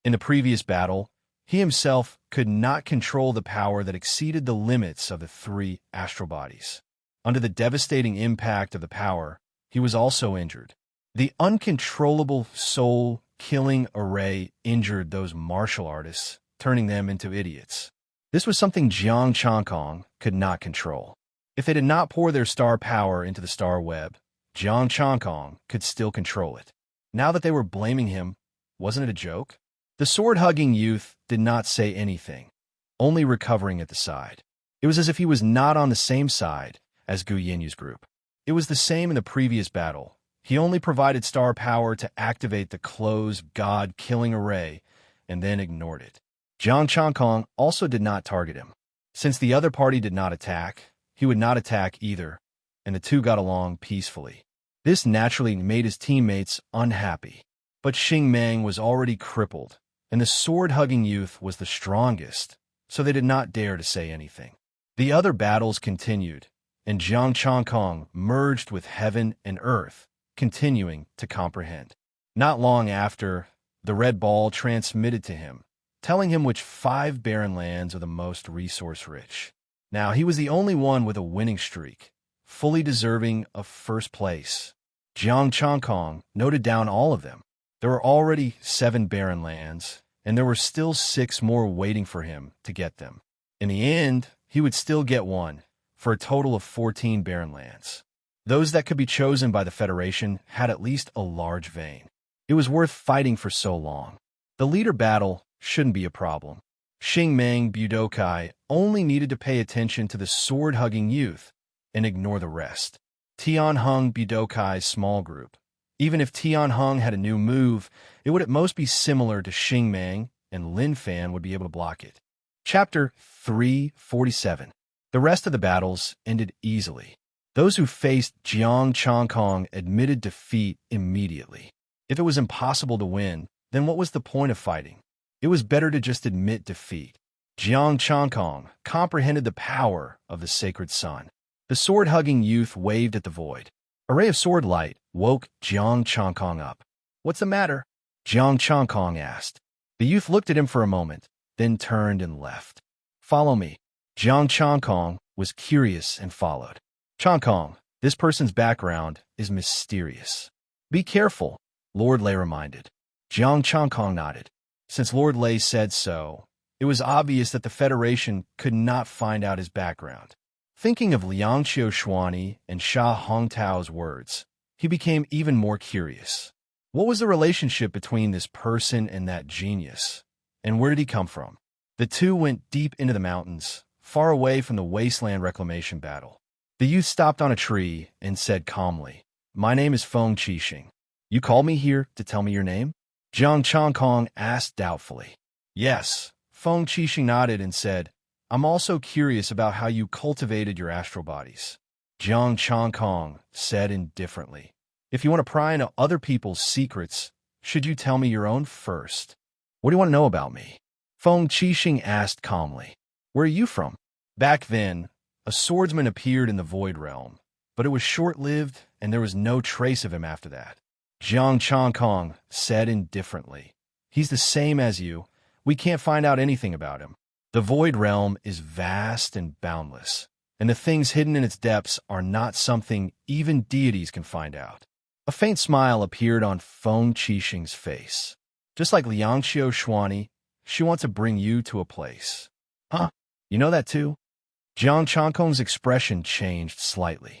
Speaker 1: In the previous battle, he himself could not control the power that exceeded the limits of the 3 astral bodies. Under the devastating impact of the power, he was also injured. The uncontrollable soul-killing array injured those martial artists, turning them into idiots. This was something Jiang Changkong could not control. If they did not pour their star power into the star web, Jiang Changkong could still control it. Now that they were blaming him, wasn't it a joke? The sword-hugging youth did not say anything, only recovering at the side. It was as if he was not on the same side as Gu Yinyu's group. It was the same in the previous battle. He only provided star power to activate the closed god-killing array and then ignored it. Jiang Changkong also did not target him. Since the other party did not attack, he would not attack either, and the two got along peacefully. This naturally made his teammates unhappy. But Xing Meng was already crippled, and the sword-hugging youth was the strongest, so they did not dare to say anything. The other battles continued, and Jiang Changkong merged with heaven and earth, continuing to comprehend. Not long after, the red ball transmitted to him, telling him which 5 barren lands are the most resource-rich. Now, he was the only one with a winning streak, fully deserving of first place. Jiang Changkong noted down all of them. There were already 7 barren lands, and there were still 6 more waiting for him to get them. In the end, he would still get one, for a total of 14 barren lands. Those that could be chosen by the Federation had at least a large vein. It was worth fighting for so long. The leader battle shouldn't be a problem. Xing Meng Budokai only needed to pay attention to the sword-hugging youth and ignore the rest. Tianheng Budokai's small group. Even if Tianheng had a new move, it would at most be similar to Xing Meng, and Lin Fan would be able to block it. Chapter 347. The rest of the battles ended easily. Those who faced Jiang Changkong admitted defeat immediately. If it was impossible to win, then what was the point of fighting? It was better to just admit defeat. Jiang Changkong comprehended the power of the sacred sun. The sword-hugging youth waved at the void. A ray of sword light woke Jiang Changkong up. "What's the matter?" Jiang Changkong asked. The youth looked at him for a moment, then turned and left. "Follow me." Jiang Changkong was curious and followed. "Changkong, this person's background is mysterious. Be careful," Lord Lei reminded. Jiang Changkong nodded. Since Lord Lei said so, it was obvious that the Federation could not find out his background. Thinking of Liang Xiaoshuani and Sha Hongtao's words, he became even more curious. What was the relationship between this person and that genius? And where did he come from? The two went deep into the mountains, far away from the wasteland reclamation battle. The youth stopped on a tree and said calmly, "My name is Feng Qixing. You called me here to tell me your name?" Jiang Changkong asked doubtfully. "Yes." Feng Qixing nodded and said, "I'm also curious about how you cultivated your astral bodies." Jiang Changkong said indifferently, "If you want to pry into other people's secrets, should you tell me your own first?" "What do you want to know about me?" Feng Qixing asked calmly. "Where are you from?" Back then, a swordsman appeared in the Void Realm, but it was short-lived and there was no trace of him after that. Jiang Changkong said indifferently, "He's the same as you. We can't find out anything about him. The Void Realm is vast and boundless, and the things hidden in its depths are not something even deities can find out." A faint smile appeared on Feng Qixing's face. "Just like Liang Xiaoshuani, she wants to bring you to a place." "Huh? You know that too?" Jiang Changkong's expression changed slightly.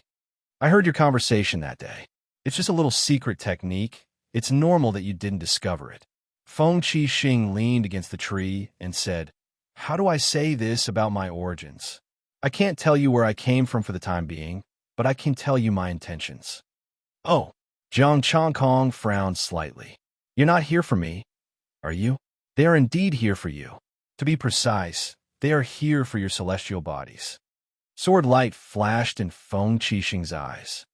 Speaker 1: "I heard your conversation that day. It's just a little secret technique. It's normal that you didn't discover it." Feng Qixing leaned against the tree and said, "How do I say this about my origins? I can't tell you where I came from for the time being, but I can tell you my intentions." "Oh." Jiang Changkong frowned slightly. "You're not here for me, are you?" "They are indeed here for you. To be precise, they are here for your celestial bodies." Sword light flashed in Feng Qixing's eyes.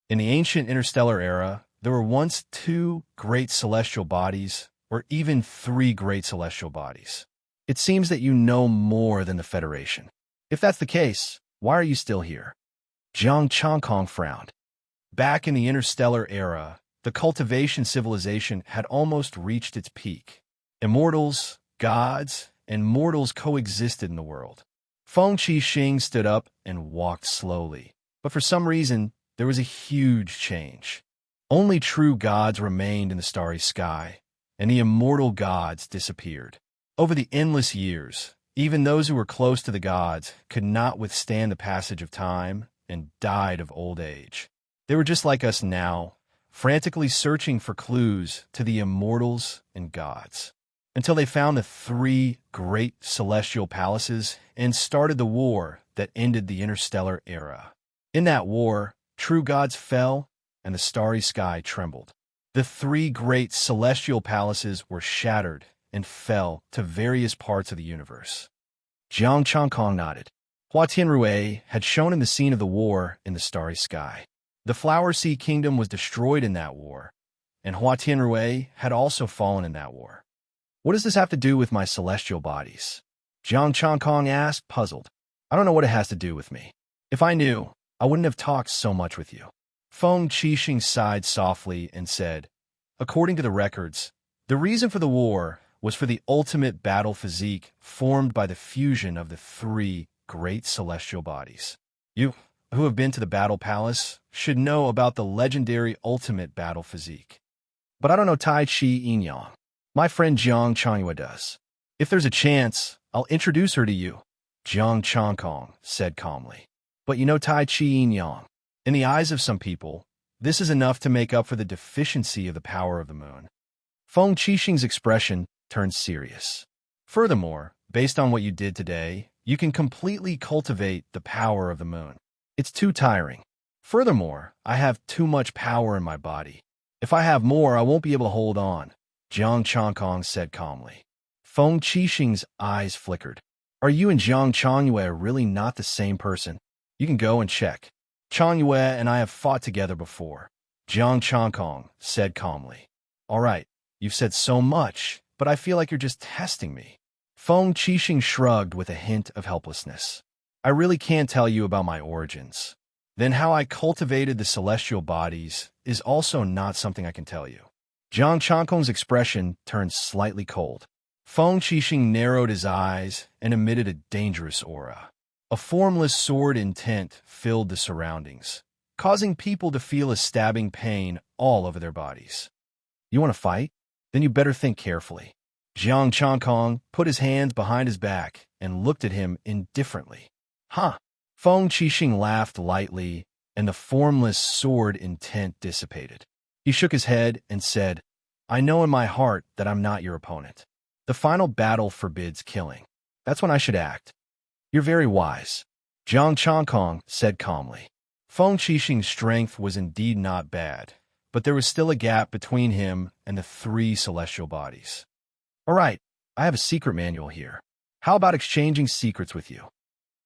Speaker 1: In the ancient interstellar era, there were once 2 great celestial bodies, or even 3 great celestial bodies. It seems that you know more than the Federation. If that's the case, why are you still here? Jiang Changkong frowned. Back in the interstellar era, the cultivation civilization had almost reached its peak. Immortals, gods, and mortals coexisted in the world. Feng Qixing stood up and walked slowly, but for some reason, there was a huge change. Only true gods remained in the starry sky, and the immortal gods disappeared. Over the endless years, even those who were close to the gods could not withstand the passage of time and died of old age. They were just like us now, frantically searching for clues to the immortals and gods, until they found the three great celestial palaces and started the war that ended the interstellar era. In that war, true gods fell, and the starry sky trembled. The three great celestial palaces were shattered and fell to various parts of the universe. Jiang Changkong nodded. Hua Tianrui had shown him the scene of the war in the starry sky. The Flower Sea Kingdom was destroyed in that war, and Hua Tianrui had also fallen in that war. What does this have to do with my celestial bodies? Jiang Changkong asked, puzzled. I don't know what it has to do with me. If I knew, I wouldn't have talked so much with you. Feng Qixing sighed softly and said, according to the records, the reason for the war was for the ultimate battle physique formed by the fusion of the three great celestial bodies. You, who have been to the Battle Palace, should know about the legendary ultimate battle physique. But I don't know Tai Chi Yin Yang. My friend Jiang Changyue does. If there's a chance, I'll introduce her to you, Jiang Changkong said calmly. But you know Tai Chi Yin Yang. In the eyes of some people, this is enough to make up for the deficiency of the power of the moon. Feng Qixing's expression turned serious. Furthermore, based on what you did today, you can completely cultivate the power of the moon. It's too tiring. Furthermore, I have too much power in my body. If I have more, I won't be able to hold on, Jiang Changkong said calmly. Feng Qixing's eyes flickered. Are you and Jiang Changyue really not the same person? You can go and check. Changyue and I have fought together before, Jiang Changkong said calmly. All right, you've said so much, but I feel like you're just testing me. Feng Qixing shrugged with a hint of helplessness. I really can't tell you about my origins. Then how I cultivated the celestial bodies is also not something I can tell you. Jiang Changkong's expression turned slightly cold. Feng Qixing narrowed his eyes and emitted a dangerous aura. A formless sword intent filled the surroundings, causing people to feel a stabbing pain all over their bodies. You want to fight? Then you better think carefully. Jiang Changkong put his hands behind his back and looked at him indifferently. Huh? Feng Qixing laughed lightly, and the formless sword intent dissipated. He shook his head and said, I know in my heart that I'm not your opponent. The final battle forbids killing. That's when I should act. You're very wise, Jiang Changkong said calmly. Feng Qixing's strength was indeed not bad, but there was still a gap between him and the three celestial bodies. All right, I have a secret manual here. How about exchanging secrets with you?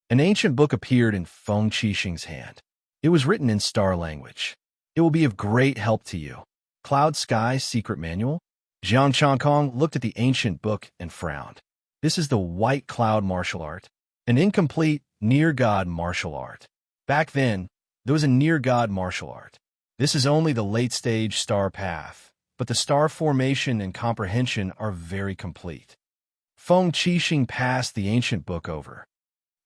Speaker 1: An ancient book appeared in Feng Qixing's hand. It was written in star language. It will be of great help to you. Cloud Sky Secret Manual? Jiang Changkong looked at the ancient book and frowned. This is the White Cloud martial art, an incomplete near-god martial art. Back then, there was a near-god martial art. This is only the late-stage star path, but the star formation and comprehension are very complete. Feng Qixing passed the ancient book over.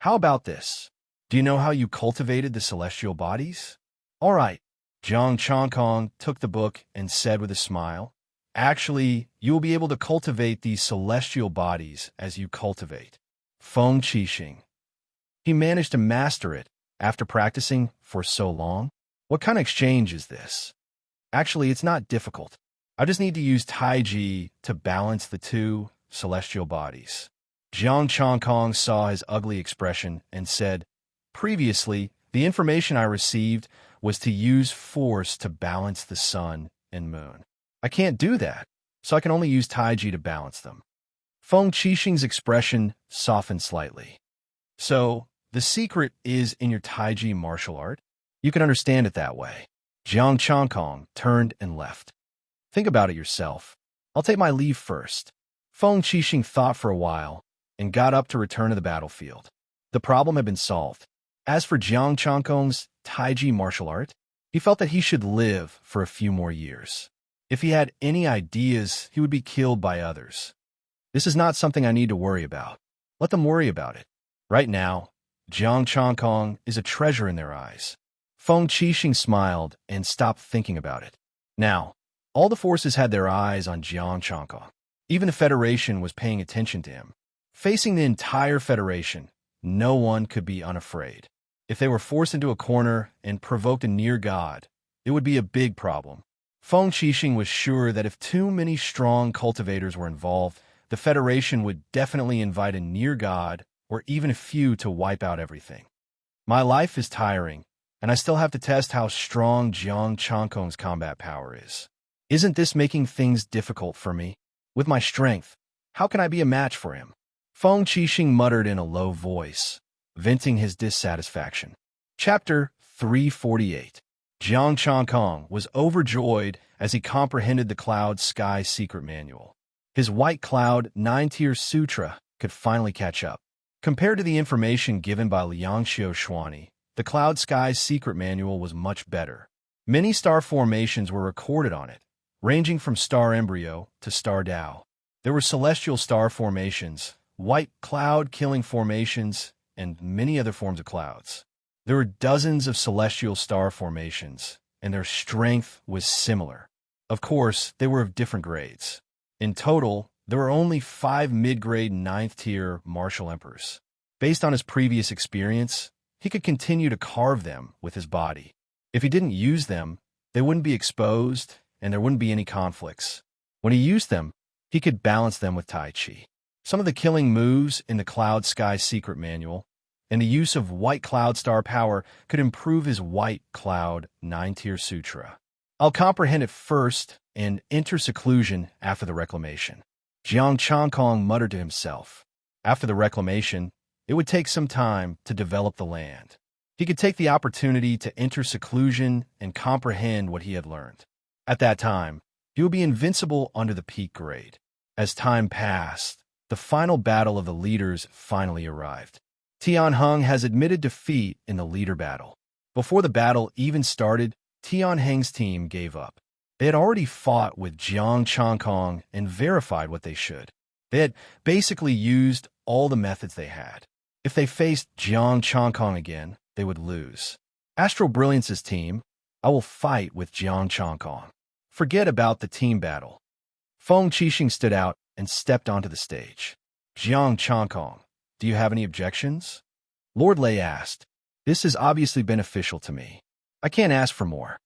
Speaker 1: How about this? Do you know how you cultivated the celestial bodies? All right. Jiang Changkong took the book and said with a smile, actually, you will be able to cultivate these celestial bodies as you cultivate. Feng Qixing. He managed to master it after practicing for so long. What kind of exchange is this? Actually, it's not difficult. I just need to use Taiji to balance the two celestial bodies. Jiang Changkong saw his ugly expression and said, previously, the information I received was to use force to balance the sun and moon. I can't do that, so I can only use Taiji to balance them. Feng Qixing's expression softened slightly. So, the secret is in your Taiji martial art? You can understand it that way. Jiang Changkong turned and left. Think about it yourself. I'll take my leave first. Feng Qixing thought for a while and got up to return to the battlefield. The problem had been solved. As for Jiang Changkong's Taiji martial art, he felt that he should live for a few more years. If he had any ideas, he would be killed by others. This is not something I need to worry about. Let them worry about it. Right now, Jiang Changkong is a treasure in their eyes. Feng Qixing smiled and stopped thinking about it. Now, all the forces had their eyes on Jiang Changkong. Even the Federation was paying attention to him. Facing the entire Federation, no one could be unafraid. If they were forced into a corner and provoked a near god, it would be a big problem. Feng Qixing was sure that if too many strong cultivators were involved, the Federation would definitely invite a near god or even a few to wipe out everything. My life is tiring, and I still have to test how strong Jiang Changkong's combat power is. Isn't this making things difficult for me? With my strength, how can I be a match for him? Feng Qixing muttered in a low voice, venting his dissatisfaction. Chapter 348. Jiang Changkong was overjoyed as he comprehended the Cloud Sky secret manual. His White Cloud 9-tier sutra could finally catch up. Compared to the information given by Liangxiu Xuani, the Cloud Sky secret manual was much better. Many star formations were recorded on it, ranging from star embryo to star Dao. There were celestial star formations, white cloud-killing formations, and many other forms of clouds. There were dozens of celestial star formations, and their strength was similar. Of course, they were of different grades. In total, there were only 5 mid-grade 9th-tier martial emperors. Based on his previous experience, he could continue to carve them with his body. If he didn't use them, they wouldn't be exposed, and there wouldn't be any conflicts. When he used them, he could balance them with Tai Chi. Some of the killing moves in the Cloud Sky secret manual and the use of White Cloud star power could improve his White Cloud 9-tier sutra. I'll comprehend it first and enter seclusion after the reclamation. Jiang Changkong muttered to himself. After the reclamation, it would take some time to develop the land. He could take the opportunity to enter seclusion and comprehend what he had learned. At that time, he would be invincible under the peak grade. As time passed, the final battle of the leaders finally arrived. Tianheng has admitted defeat in the leader battle. Before the battle even started, Tianheng's team gave up. They had already fought with Jiang Changkong and verified what they should. They had basically used all the methods they had. If they faced Jiang Changkong again, they would lose. Astral Brilliance's team, I will fight with Jiang Changkong. Forget about the team battle. Feng Qixing stood out and stepped onto the stage. Jiang Changkong, do you have any objections? Lord Lei asked. This is obviously beneficial to me. I can't ask for more.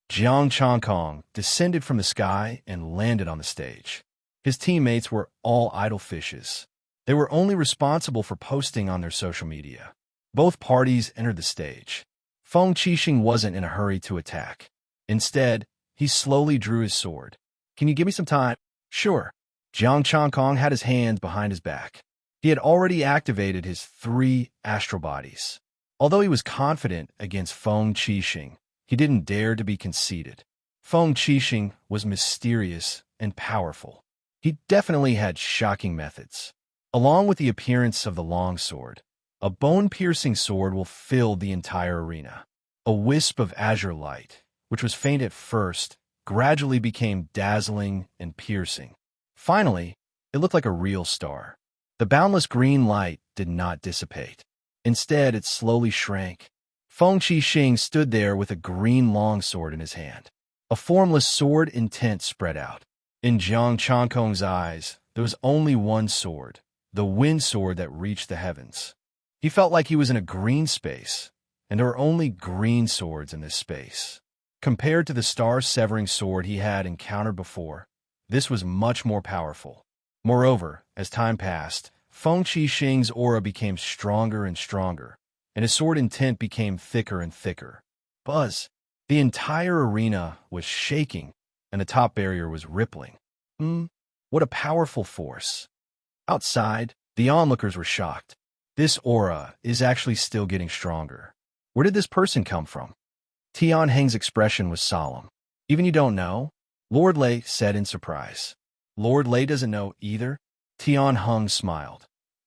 Speaker 1: Jiang Changkong descended from the sky and landed on the stage. His teammates were all idle fishes. They were only responsible for posting on their social media. Both parties entered the stage. Feng Qixing wasn't in a hurry to attack. Instead, he slowly drew his sword. Can you give me some time? Sure. Jiang Changkong had his hands behind his back. He had already activated his 3 astral bodies. Although he was confident against Feng Qixing, he didn't dare to be conceited. Feng Qixing was mysterious and powerful. He definitely had shocking methods. Along with the appearance of the long sword, a bone-piercing sword will fill the entire arena. A wisp of azure light, which was faint at first, gradually became dazzling and piercing. Finally, it looked like a real star. The boundless green light did not dissipate. Instead, it slowly shrank. Feng Qixing stood there with a green longsword in his hand. A formless sword intent spread out. In Jiang Changkong's eyes, there was only one sword, the wind sword that reached the heavens. He felt like he was in a green space, and there were only green swords in this space. Compared to the star-severing sword he had encountered before, this was much more powerful. Moreover, as time passed, Feng Qixing's aura became stronger and stronger, and his sword intent became thicker and thicker. Buzz! The entire arena was shaking, and the top barrier was rippling. What a powerful force. Outside, the onlookers were shocked. This aura is actually still getting stronger. Where did this person come from? Tianheng's expression was solemn. Even you don't know? Lord Lei said in surprise. Lord Lei doesn't know either? Tianheng smiled.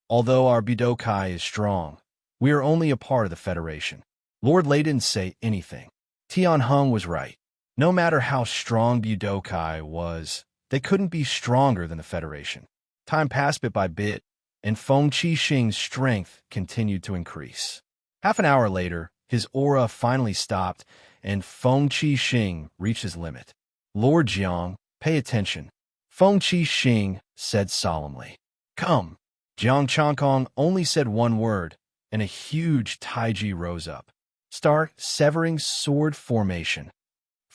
Speaker 1: Although our Budokai is strong, we are only a part of the Federation. Lord Lei didn't say anything. Tianheng was right. No matter how strong Budokai was, they couldn't be stronger than the Federation. Time passed bit by bit, and Feng Qixing's strength continued to increase. Half an hour later, his aura finally stopped, and Feng Qixing reached his limit. Lord Jiang, pay attention. Feng Qixing said solemnly. Come. Jiang Changkong only said one word, and a huge taiji rose up. Star-severing sword formation.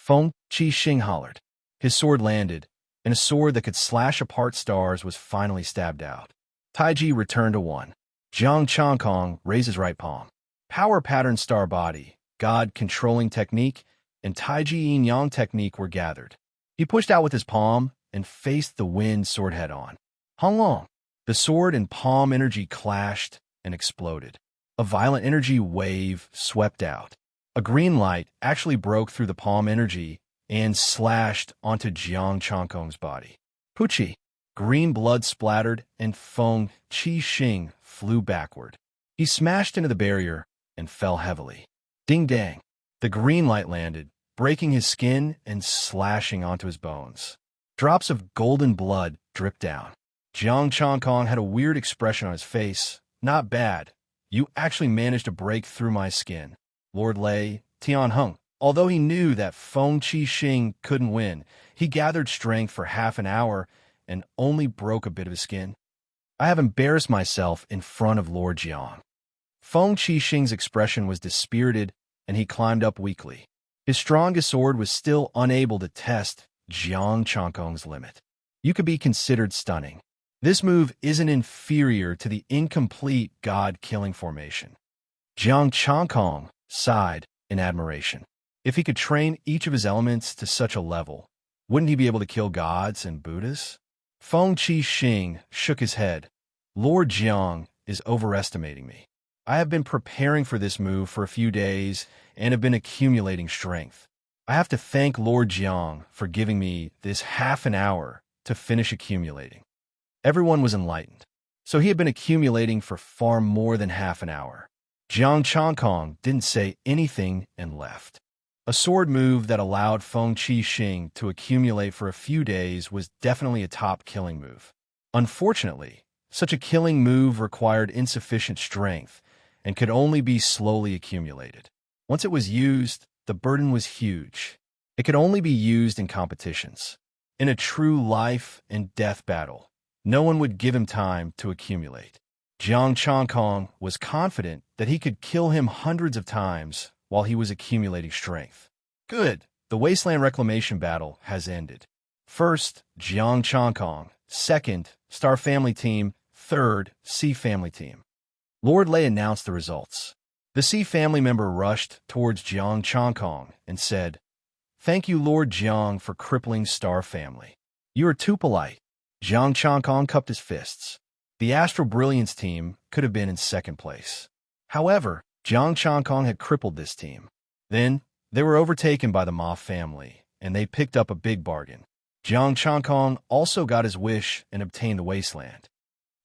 Speaker 1: Feng Qixing hollered. His sword landed, and a sword that could slash apart stars was finally stabbed out. Taiji returned to 1. Jiang Changkong raised his right palm. Power pattern star body, God controlling technique, and Taiji Yin Yang technique were gathered. He pushed out with his palm and faced the wind sword head on. Hong Long. The sword and palm energy clashed and exploded. A violent energy wave swept out. A green light actually broke through the palm energy and slashed onto Jiang Changkong's body. Puchi. Green blood splattered and Feng Qixing flew backward. He smashed into the barrier and fell heavily. Ding dang. The green light landed, breaking his skin and slashing onto his bones. Drops of golden blood dripped down. Jiang Changkong had a weird expression on his face. Not bad. You actually managed to break through my skin. Lord Lei, Tianheng. Although he knew that Feng Qixing couldn't win, he gathered strength for half an hour and only broke a bit of his skin. I have embarrassed myself in front of Lord Jiang. Feng Qixing's expression was dispirited, and he climbed up weakly. His strongest sword was still unable to test Jiang Changkong's limit. You could be considered stunning. This move isn't inferior to the incomplete God-killing formation. Jiang Changkong sighed in admiration. If he could train each of his elements to such a level, wouldn't he be able to kill gods and Buddhas? Feng Qixing shook his head. Lord Jiang is overestimating me. I have been preparing for this move for a few days and have been accumulating strength. I have to thank Lord Jiang for giving me this half an hour to finish accumulating. Everyone was enlightened. So he had been accumulating for far more than half an hour. Jiang Changkong didn't say anything and left. A sword move that allowed Feng Qixing to accumulate for a few days was definitely a top killing move. Unfortunately, such a killing move required insufficient strength and could only be slowly accumulated. Once it was used, the burden was huge. It could only be used in competitions. In a true life and death battle, no one would give him time to accumulate. Jiang Changkong was confident that he could kill him hundreds of times while he was accumulating strength. Good. The Wasteland Reclamation battle has ended. First, Jiang Changkong. Second, Star Family Team. Third, Sea Family Team. Lord Lei announced the results. The Sea family member rushed towards Jiang Changkong and said, "Thank you, Lord Jiang, for crippling Star Family. You are too polite." Jiang Changkong cupped his fists. The Astral Brilliance team could have been in second place. However, Jiang Changkong had crippled this team. Then, they were overtaken by the Ma family, and they picked up a big bargain. Jiang Changkong also got his wish and obtained the Wasteland.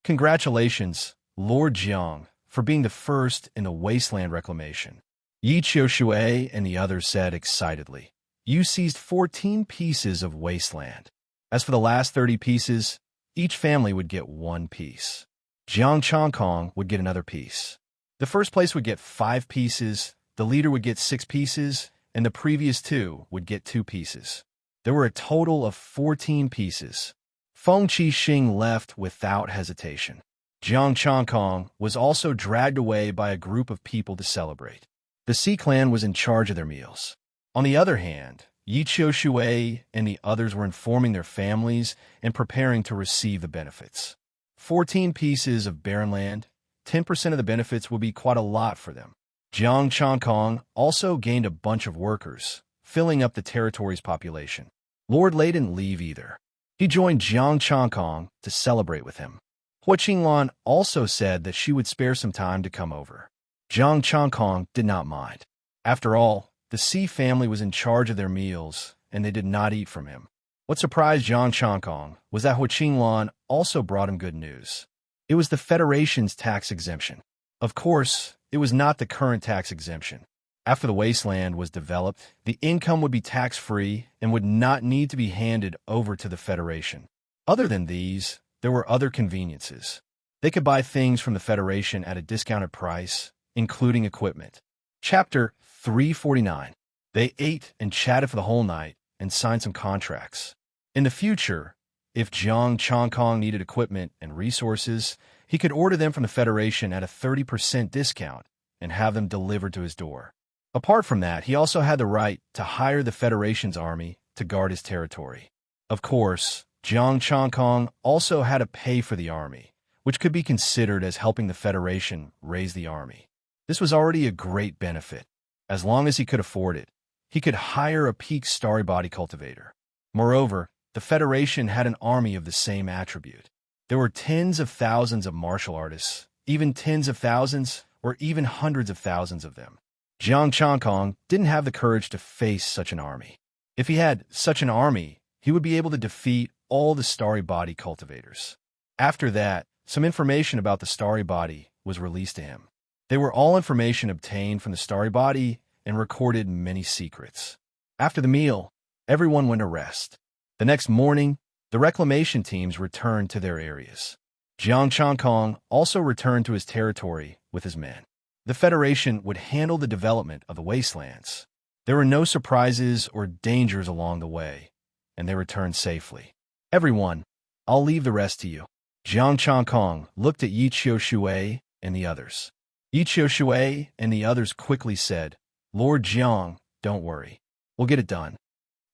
Speaker 1: Congratulations, Lord Jiang, for being the first in the Wasteland Reclamation. Yi Qiushui and the others said excitedly. You seized 14 pieces of Wasteland. As for the last 30 pieces, each family would get 1 piece. Jiang Changkong would get another piece. The first place would get 5 pieces, the leader would get 6 pieces, and the previous 2 would get 2 pieces. There were a total of 14 pieces. Feng Qixing left without hesitation. Jiang Changkong was also dragged away by a group of people to celebrate. The Sea clan was in charge of their meals. On the other hand, Yi Qiushui and the others were informing their families and preparing to receive the benefits. 14 pieces of barren land, 10% of the benefits will be quite a lot for them. Jiang Changkong also gained a bunch of workers, filling up the territory's population. Lord Lei didn't leave either. He joined Jiang Changkong to celebrate with him. Hua Qinglan also said that she would spare some time to come over. Jiang Changkong did not mind. After all, the Sea family was in charge of their meals, and they did not eat from him. What surprised Jiang Changkong was that Hua Qinglan also brought him good news. It was the Federation's tax exemption. Of course, it was not the current tax exemption. After the Wasteland was developed, the income would be tax-free and would not need to be handed over to the Federation. Other than these, there were other conveniences. They could buy things from the Federation at a discounted price, including equipment. Chapter 349. They ate and chatted for the whole night and signed some contracts. In the future, if Jiang Changkong needed equipment and resources, he could order them from the Federation at a 30% discount and have them delivered to his door. Apart from that, he also had the right to hire the Federation's army to guard his territory. Of course, Jiang Changkong also had to pay for the army, which could be considered as helping the Federation raise the army. This was already a great benefit. As long as he could afford it, he could hire a peak starry body cultivator. Moreover, the Federation had an army of the same attribute. There were tens of thousands of martial artists, even tens of thousands or even hundreds of thousands of them. Jiang Changkong didn't have the courage to face such an army. If he had such an army, he would be able to defeat all the starry body cultivators. After that, some information about the starry body was released to him. They were all information obtained from the starry body and recorded many secrets. After the meal, everyone went to rest. The next morning, the reclamation teams returned to their areas. Jiang Changkong also returned to his territory with his men. The Federation would handle the development of the wastelands. There were no surprises or dangers along the way, and they returned safely. Everyone, I'll leave the rest to you. Jiang Changkong looked at Yi Qiushui and the others. Yi Qiushui and the others quickly said, Lord Jiang, don't worry. We'll get it done.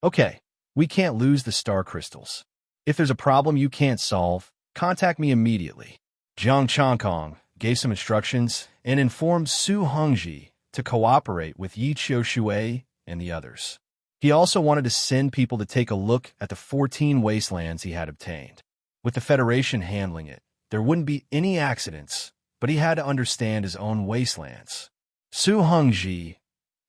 Speaker 1: Okay, we can't lose the star crystals. If there's a problem you can't solve, contact me immediately. Jiang Changkong gave some instructions and informed Su Hongji to cooperate with Yi Qiushui and the others. He also wanted to send people to take a look at the 14 wastelands he had obtained. With the Federation handling it, there wouldn't be any accidents, but he had to understand his own wastelands. Su Hongji,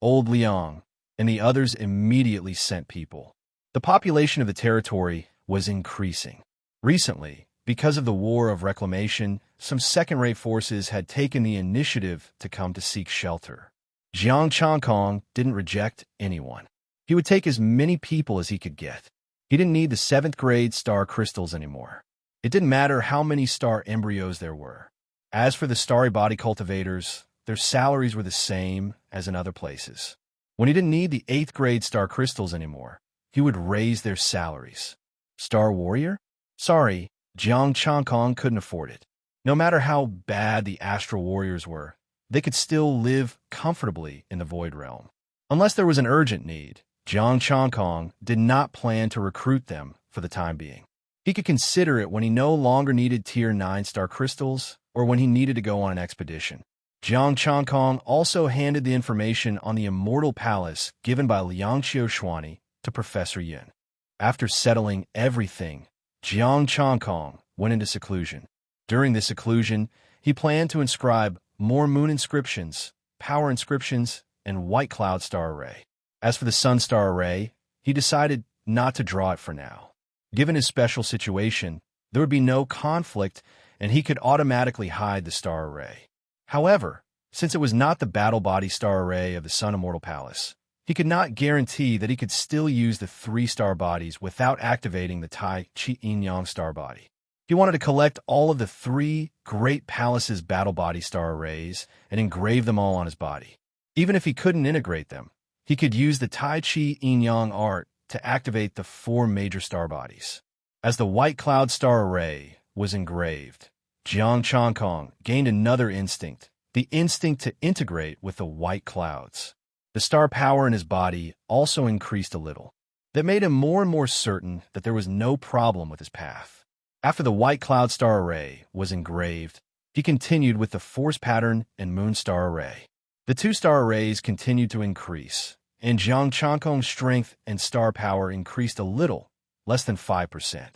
Speaker 1: Old Liang, and the others immediately sent people. The population of the territory was increasing. Recently, because of the War of Reclamation, some second-rate forces had taken the initiative to come to seek shelter. Jiang Changkong didn't reject anyone. He would take as many people as he could get. He didn't need the 7th-grade star crystals anymore. It didn't matter how many star embryos there were. As for the starry body cultivators, their salaries were the same as in other places. When he didn't need the 8th-grade star crystals anymore, he would raise their salaries. Star warrior? Sorry, Jiang Changkong couldn't afford it. No matter how bad the astral warriors were, they could still live comfortably in the void realm. Unless there was an urgent need, Jiang Changkong did not plan to recruit them for the time being. He could consider it when he no longer needed Tier 9 star crystals or when he needed to go on an expedition. Jiang Changkong also handed the information on the Immortal Palace given by Liang Qiushuani to Professor Yin. After settling everything, Jiang Changkong went into seclusion. During this seclusion, he planned to inscribe more moon inscriptions, power inscriptions, and white cloud star array. As for the sun star array, he decided not to draw it for now. Given his special situation, there would be no conflict and he could automatically hide the star array. However, since it was not the battle body star array of the Sun Immortal Palace, he could not guarantee that he could still use the 3-star bodies without activating the Tai Chi Yin Yang star body. He wanted to collect all of the 3 Great Palaces battle body star arrays and engrave them all on his body. Even if he couldn't integrate them, he could use the Tai Chi Yin Yang art to activate the 4 major star bodies. As the white cloud star array was engraved, Jiang Changkong gained another instinct, the instinct to integrate with the white clouds. The star power in his body also increased a little. That made him more and more certain that there was no problem with his path. After the white cloud star array was engraved, he continued with the force pattern and moon star array. The 2-star arrays continued to increase, and Jiang Changkong's strength and star power increased a little, less than 5%.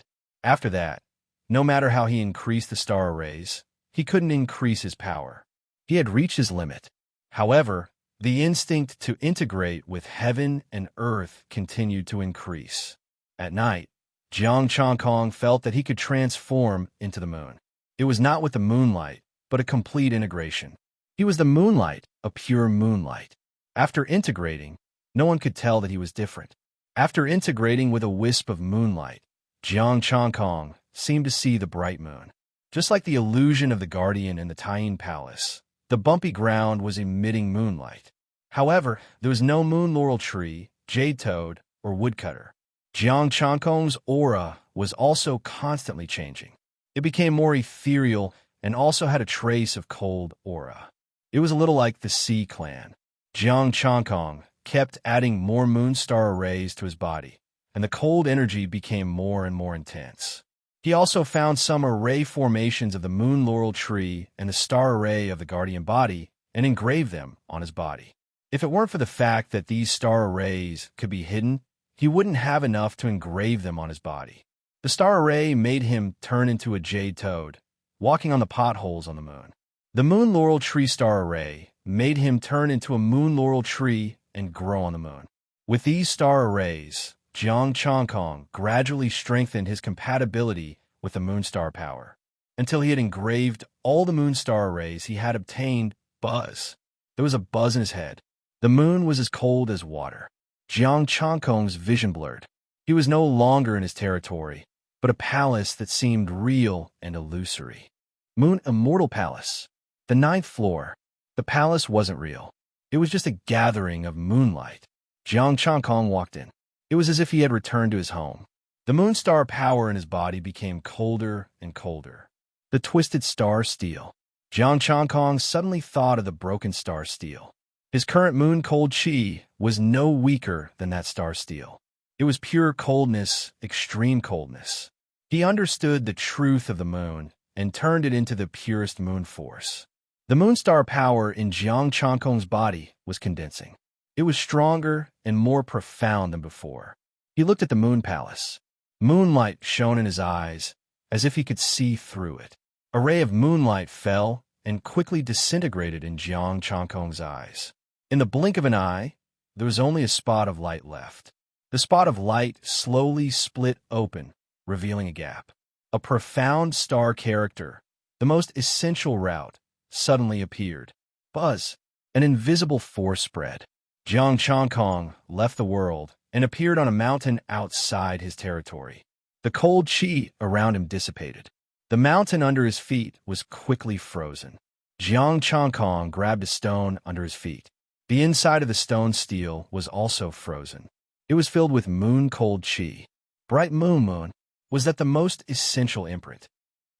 Speaker 1: After that, no matter how he increased the star arrays, he couldn't increase his power. He had reached his limit. However, the instinct to integrate with heaven and earth continued to increase. At night, Jiang Changkong felt that he could transform into the moon. It was not with the moonlight, but a complete integration. He was the moonlight, a pure moonlight. After integrating, no one could tell that he was different. After integrating with a wisp of moonlight, Jiang Changkong seemed to see the bright moon. Just like the illusion of the guardian in the Taiyin Palace, the bumpy ground was emitting moonlight. However, there was no moon laurel tree, jade toad, or woodcutter. Jiang Changkong's aura was also constantly changing. It became more ethereal and also had a trace of cold aura. It was a little like the Sea Clan. Jiang Changkong kept adding more moonstar arrays to his body, and the cold energy became more and more intense. He also found some array formations of the moon laurel tree and the star array of the guardian body and engraved them on his body. If it weren't for the fact that these star arrays could be hidden, he wouldn't have enough to engrave them on his body. The star array made him turn into a jade toad, walking on the potholes on the moon. The moon laurel tree star array made him turn into a moon laurel tree and grow on the moon. With these star arrays, Jiang Changkong gradually strengthened his compatibility with the moonstar power, until he had engraved all the moonstar arrays he had obtained. Buzz. There was a buzz in his head. The moon was as cold as water. Jiang Changkong's vision blurred. He was no longer in his territory, but a palace that seemed real and illusory. Moon Immortal Palace. The 9th floor. The palace wasn't real. It was just a gathering of moonlight. Jiang Changkong walked in. It was as if he had returned to his home. The moonstar power in his body became colder and colder. The twisted star steel. Jiang Changkong suddenly thought of the broken star steel. His current moon cold chi was no weaker than that star steel. It was pure coldness, extreme coldness. He understood the truth of the moon and turned it into the purest moon force. The moonstar power in Jiang Changkong's body was condensing. It was stronger and more profound than before. He looked at the moon palace. Moonlight shone in his eyes, as if he could see through it. A ray of moonlight fell and quickly disintegrated in Jiang Changkong's eyes. In the blink of an eye, there was only a spot of light left. The spot of light slowly split open, revealing a gap. A profound star character, the most essential route, suddenly appeared. Buzz, an invisible force spread. Jiang Changkong left the world and appeared on a mountain outside his territory. The cold chi around him dissipated. The mountain under his feet was quickly frozen. Jiang Changkong grabbed a stone under his feet. The inside of the stone steel was also frozen. It was filled with moon-cold chi. Bright moon. Was that the most essential imprint?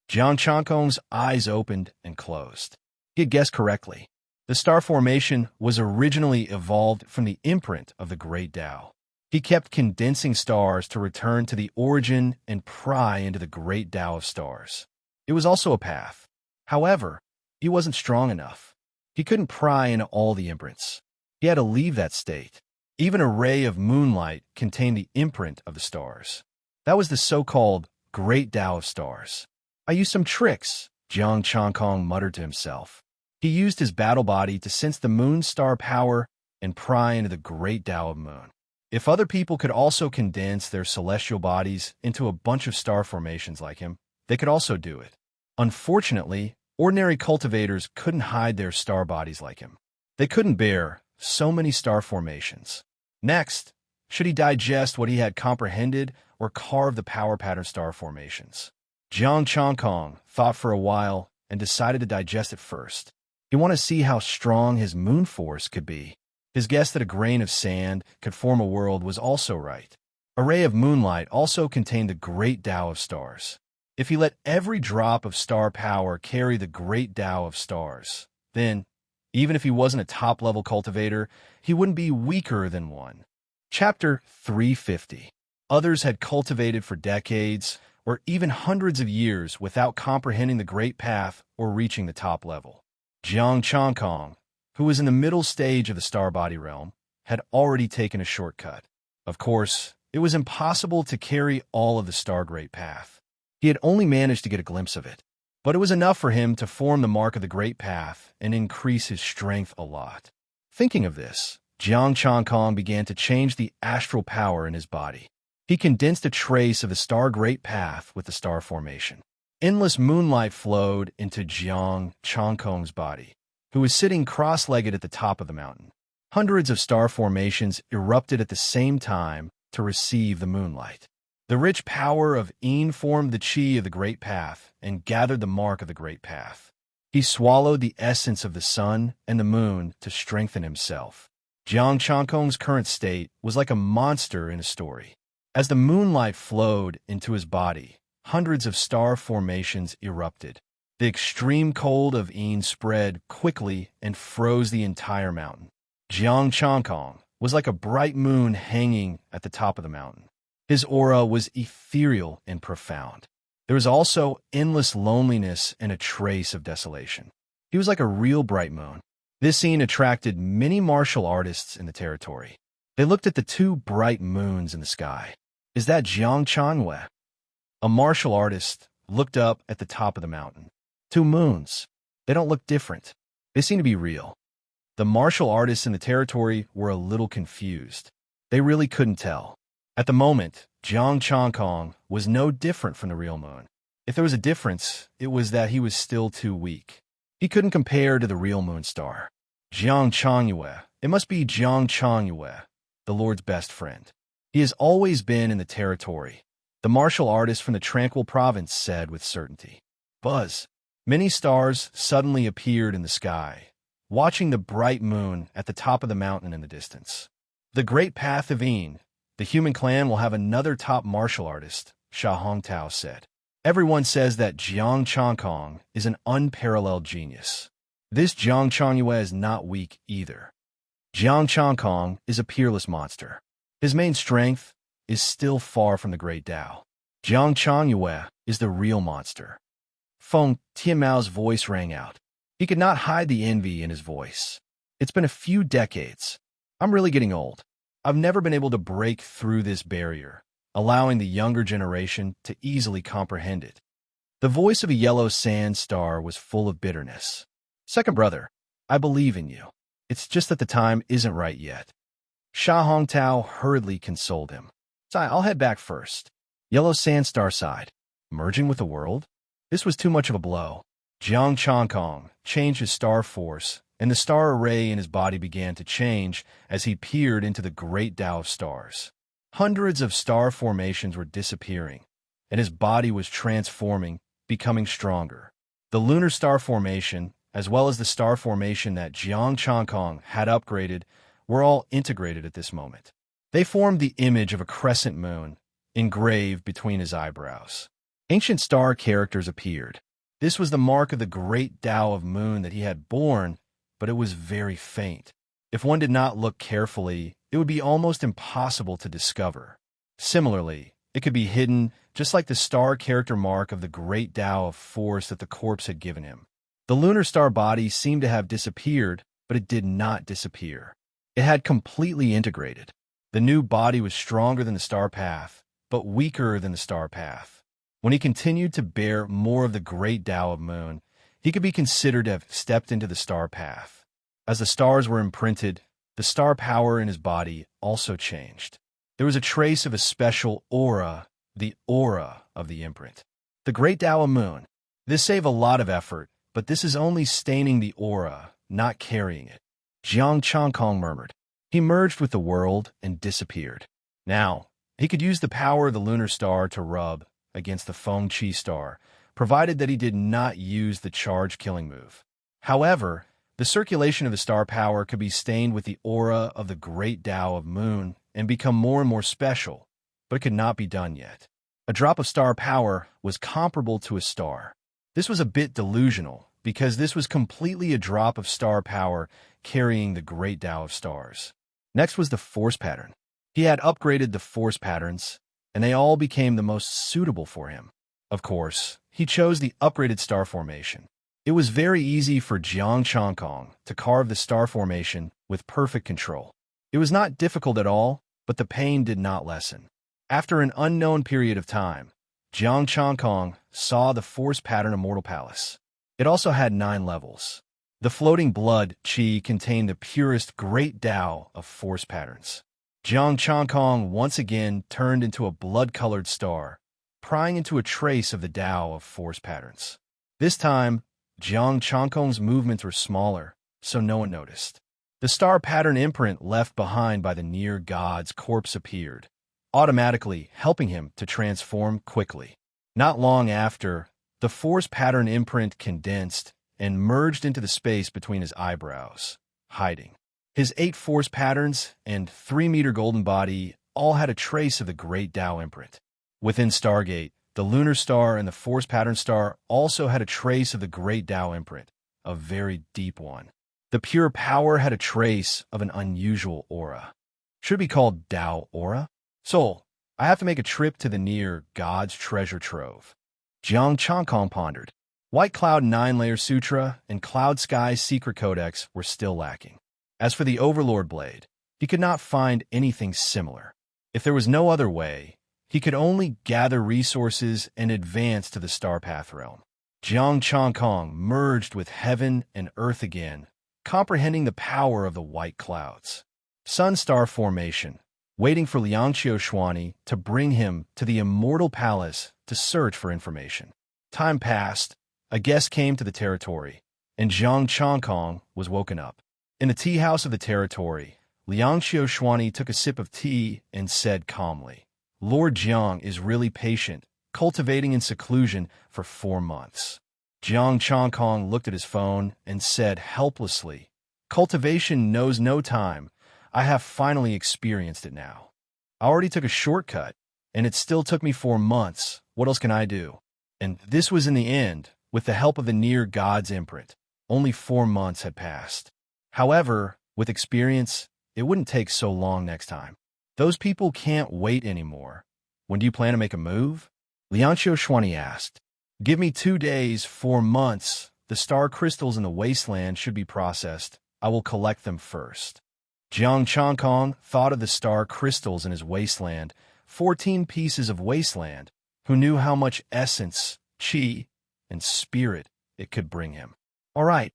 Speaker 1: Jiang Changkong's eyes opened and closed. He had guessed correctly. The star formation was originally evolved from the imprint of the Great Tao. He kept condensing stars to return to the origin and pry into the Great Tao of stars. It was also a path. However, he wasn't strong enough. He couldn't pry into all the imprints. He had to leave that state. Even a ray of moonlight contained the imprint of the stars. That was the so-called Great Tao of stars. I used some tricks, Jiang Changkong muttered to himself. He used his battle body to sense the moon star power and pry into the Great Tao of moon. If other people could also condense their celestial bodies into a bunch of star formations like him, they could also do it. Unfortunately, ordinary cultivators couldn't hide their star bodies like him. They couldn't bear so many star formations. Next, should he digest what he had comprehended or carve the power pattern star formations? Jiang Changkong thought for a while and decided to digest it first. He wanted to see how strong his moon force could be. His guess that a grain of sand could form a world was also right. A ray of moonlight also contained the Great Tao of stars. If he let every drop of star power carry the Great Tao of stars, then, even if he wasn't a top-level cultivator, he wouldn't be weaker than one. Chapter 350. Others had cultivated for decades or even hundreds of years without comprehending the Great Path or reaching the top level. Jiang Changkong, who was in the middle stage of the star body realm, had already taken a shortcut. Of course, it was impossible to carry all of the star Great Path. He had only managed to get a glimpse of it, but it was enough for him to form the mark of the Great Path and increase his strength a lot. Thinking of this, Jiang Changkong began to change the astral power in his body. He condensed a trace of the star Great Path with the star formation. Endless moonlight flowed into Jiang Changkong's body, who was sitting cross-legged at the top of the mountain. Hundreds of star formations erupted at the same time to receive the moonlight. The rich power of Yin formed the chi of the Great Path and gathered the mark of the Great Path. He swallowed the essence of the sun and the moon to strengthen himself. Jiang Changkong's current state was like a monster in a story. As the moonlight flowed into his body, hundreds of star formations erupted. The extreme cold of Yin spread quickly and froze the entire mountain. Jiang Changkong was like a bright moon hanging at the top of the mountain. His aura was ethereal and profound. There was also endless loneliness and a trace of desolation. He was like a real bright moon. This scene attracted many martial artists in the territory. They looked at the two bright moons in the sky. Is that Jiang Chanwei? A martial artist looked up at the top of the mountain. Two moons. They don't look different. They seem to be real. The martial artists in the territory were a little confused. They really couldn't tell. At the moment, Jiang Changkong was no different from the real moon. If there was a difference, it was that he was still too weak. He couldn't compare to the real moon star. Jiang Changyue. It must be Jiang Changyue, the Lord's best friend. He has always been in the territory, the martial artist from the Tranquil province said with certainty. Buzz. Many stars suddenly appeared in the sky, watching the bright moon at the top of the mountain in the distance. The great path of Yin. The human clan will have another top martial artist, Sha Hongtao said. Everyone says that Jiang Changkong is an unparalleled genius. This Jiang Changyue is not weak either. Jiang Changkong is a peerless monster. His main strength is still far from the great Tao. Jiang Changyue is the real monster. Feng Tianmao's voice rang out. He could not hide the envy in his voice. It's been a few decades. I'm really getting old. I've never been able to break through this barrier, allowing the younger generation to easily comprehend it. The voice of a yellow sand star was full of bitterness. Second brother, I believe in you. It's just that the time isn't right yet. Sha Hongtao hurriedly consoled him. I'll head back first. Yellow sand star sighed. Merging with the world? This was too much of a blow. Jiang Changkong changed his star force, and the star array in his body began to change as he peered into the great Tao of stars. Hundreds of star formations were disappearing, and his body was transforming, becoming stronger. The lunar star formation, as well as the star formation that Jiang Changkong had upgraded, were all integrated at this moment. They formed the image of a crescent moon, engraved between his eyebrows. Ancient star characters appeared. This was the mark of the great Tao of moon that he had borne, but it was very faint. If one did not look carefully, it would be almost impossible to discover. Similarly, it could be hidden, just like the star character mark of the great Tao of force that the corpse had given him. The lunar star body seemed to have disappeared, but it did not disappear. It had completely integrated. The new body was stronger than the star path, but weaker than the star path. When he continued to bear more of the great Tao of moon, he could be considered to have stepped into the star path. As the stars were imprinted, the star power in his body also changed. There was a trace of a special aura, the aura of the imprint. The great Tao of moon. This saved a lot of effort, but this is only staining the aura, not carrying it. Jiang Changkong murmured. He merged with the world and disappeared. Now, he could use the power of the lunar star to rub against the Feng Qi star, provided that he did not use the charge-killing move. However, the circulation of the star power could be stained with the aura of the great Tao of moon and become more and more special, but it could not be done yet. A drop of star power was comparable to a star. This was a bit delusional, because this was completely a drop of star power carrying the great Tao of stars. Next was the force pattern. He had upgraded the force patterns, and they all became the most suitable for him. Of course, he chose the upgraded star formation. It was very easy for Jiang Changkong to carve the star formation with perfect control. It was not difficult at all, but the pain did not lessen. After an unknown period of time, Jiang Changkong saw the force pattern Immortal Palace. It also had 9 levels. The floating blood qi contained the purest great Tao of force patterns. Jiang Changkong once again turned into a blood-colored star, prying into a trace of the Tao of force patterns. This time, Jiang Changkong's movements were smaller, so no one noticed. The star pattern imprint left behind by the near god's corpse appeared, automatically helping him to transform quickly. Not long after, the force pattern imprint condensed and merged into the space between his eyebrows, hiding. His 8 force patterns and 3-meter golden body all had a trace of the great Tao imprint. Within Stargate, the lunar star and the force pattern star also had a trace of the great Tao imprint, a very deep one. The pure power had a trace of an unusual aura. Should it be called Tao aura? Soul, I have to make a trip to the near God's treasure trove. Jiang Changkong pondered. White Cloud 9-layer sutra and Cloud Sky's secret codex were still lacking. As for the Overlord blade, he could not find anything similar. If there was no other way, he could only gather resources and advance to the Star Path realm. Jiang Changkong merged with heaven and earth again, comprehending the power of the white clouds. Sun-star formation, waiting for Liangqiu Xuani to bring him to the immortal palace to search for information. Time passed, a guest came to the territory, and Jiang Changkong was woken up. In the tea house of the territory, Liangqiu Xuani took a sip of tea and said calmly, Lord Jiang is really patient, cultivating in seclusion for 4 months. Jiang Changkong looked at his phone and said helplessly, cultivation knows no time. I have finally experienced it now. I already took a shortcut, and it still took me 4 months. What else can I do? And this was in the end, with the help of the near God's imprint. Only 4 months had passed. However, with experience, it wouldn't take so long next time. Those people can't wait anymore. When do you plan to make a move? Liangqiu Xuani asked. Give me 2 days, 4 months. The star crystals in the wasteland should be processed. I will collect them first. Jiang Changkong thought of the star crystals in his wasteland, 14 pieces of wasteland, who knew how much essence, qi, and spirit it could bring him. All right,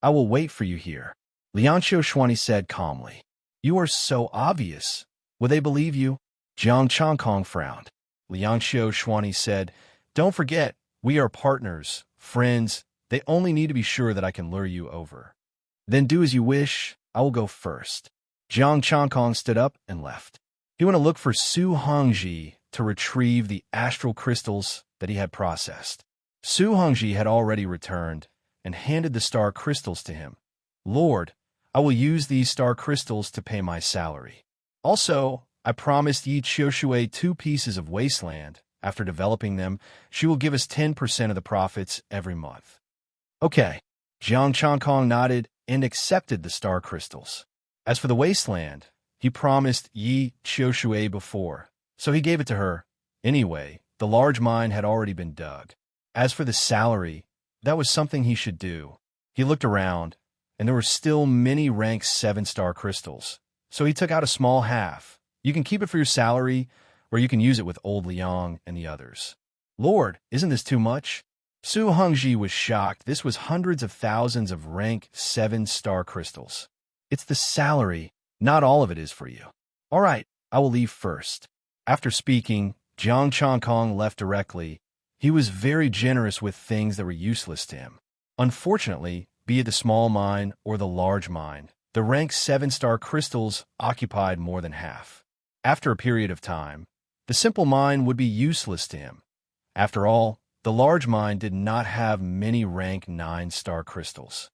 Speaker 1: I will wait for you here. Liangqiu Xuani said calmly. You are so obvious. Will they believe you? Jiang Changkong frowned. Liangqiu Xuani said, don't forget, we are partners, friends. They only need to be sure that I can lure you over. Then do as you wish. I will go first. Jiang Changkong stood up and left. He went to look for Su Hongji to retrieve the astral crystals that he had processed. Su Hongji had already returned and handed the star crystals to him. Lord, I will use these star crystals to pay my salary. Also, I promised Yi Qiushui 2 pieces of wasteland. After developing them, she will give us 10% of the profits every month. Okay. Jiang Changkong nodded and accepted the star crystals. As for the wasteland, he promised Yi Qiushui before, so he gave it to her. Anyway, the large mine had already been dug. As for the salary, that was something he should do. He looked around, and there were still many rank 7-star crystals, so he took out a small half. You can keep it for your salary, or you can use it with old Liang and the others. Lord, isn't this too much? Su Hongji was shocked. This was hundreds of thousands of rank 7-star crystals. It's the salary. Not all of it is for you. All right, I will leave first. After speaking, Jiang Changkong left directly. He was very generous with things that were useless to him. Unfortunately, be it the small mine or the large mine, the rank 7-star crystals occupied more than half. After a period of time, the simple mine would be useless to him. After all, the large mine did not have many rank 9-star crystals.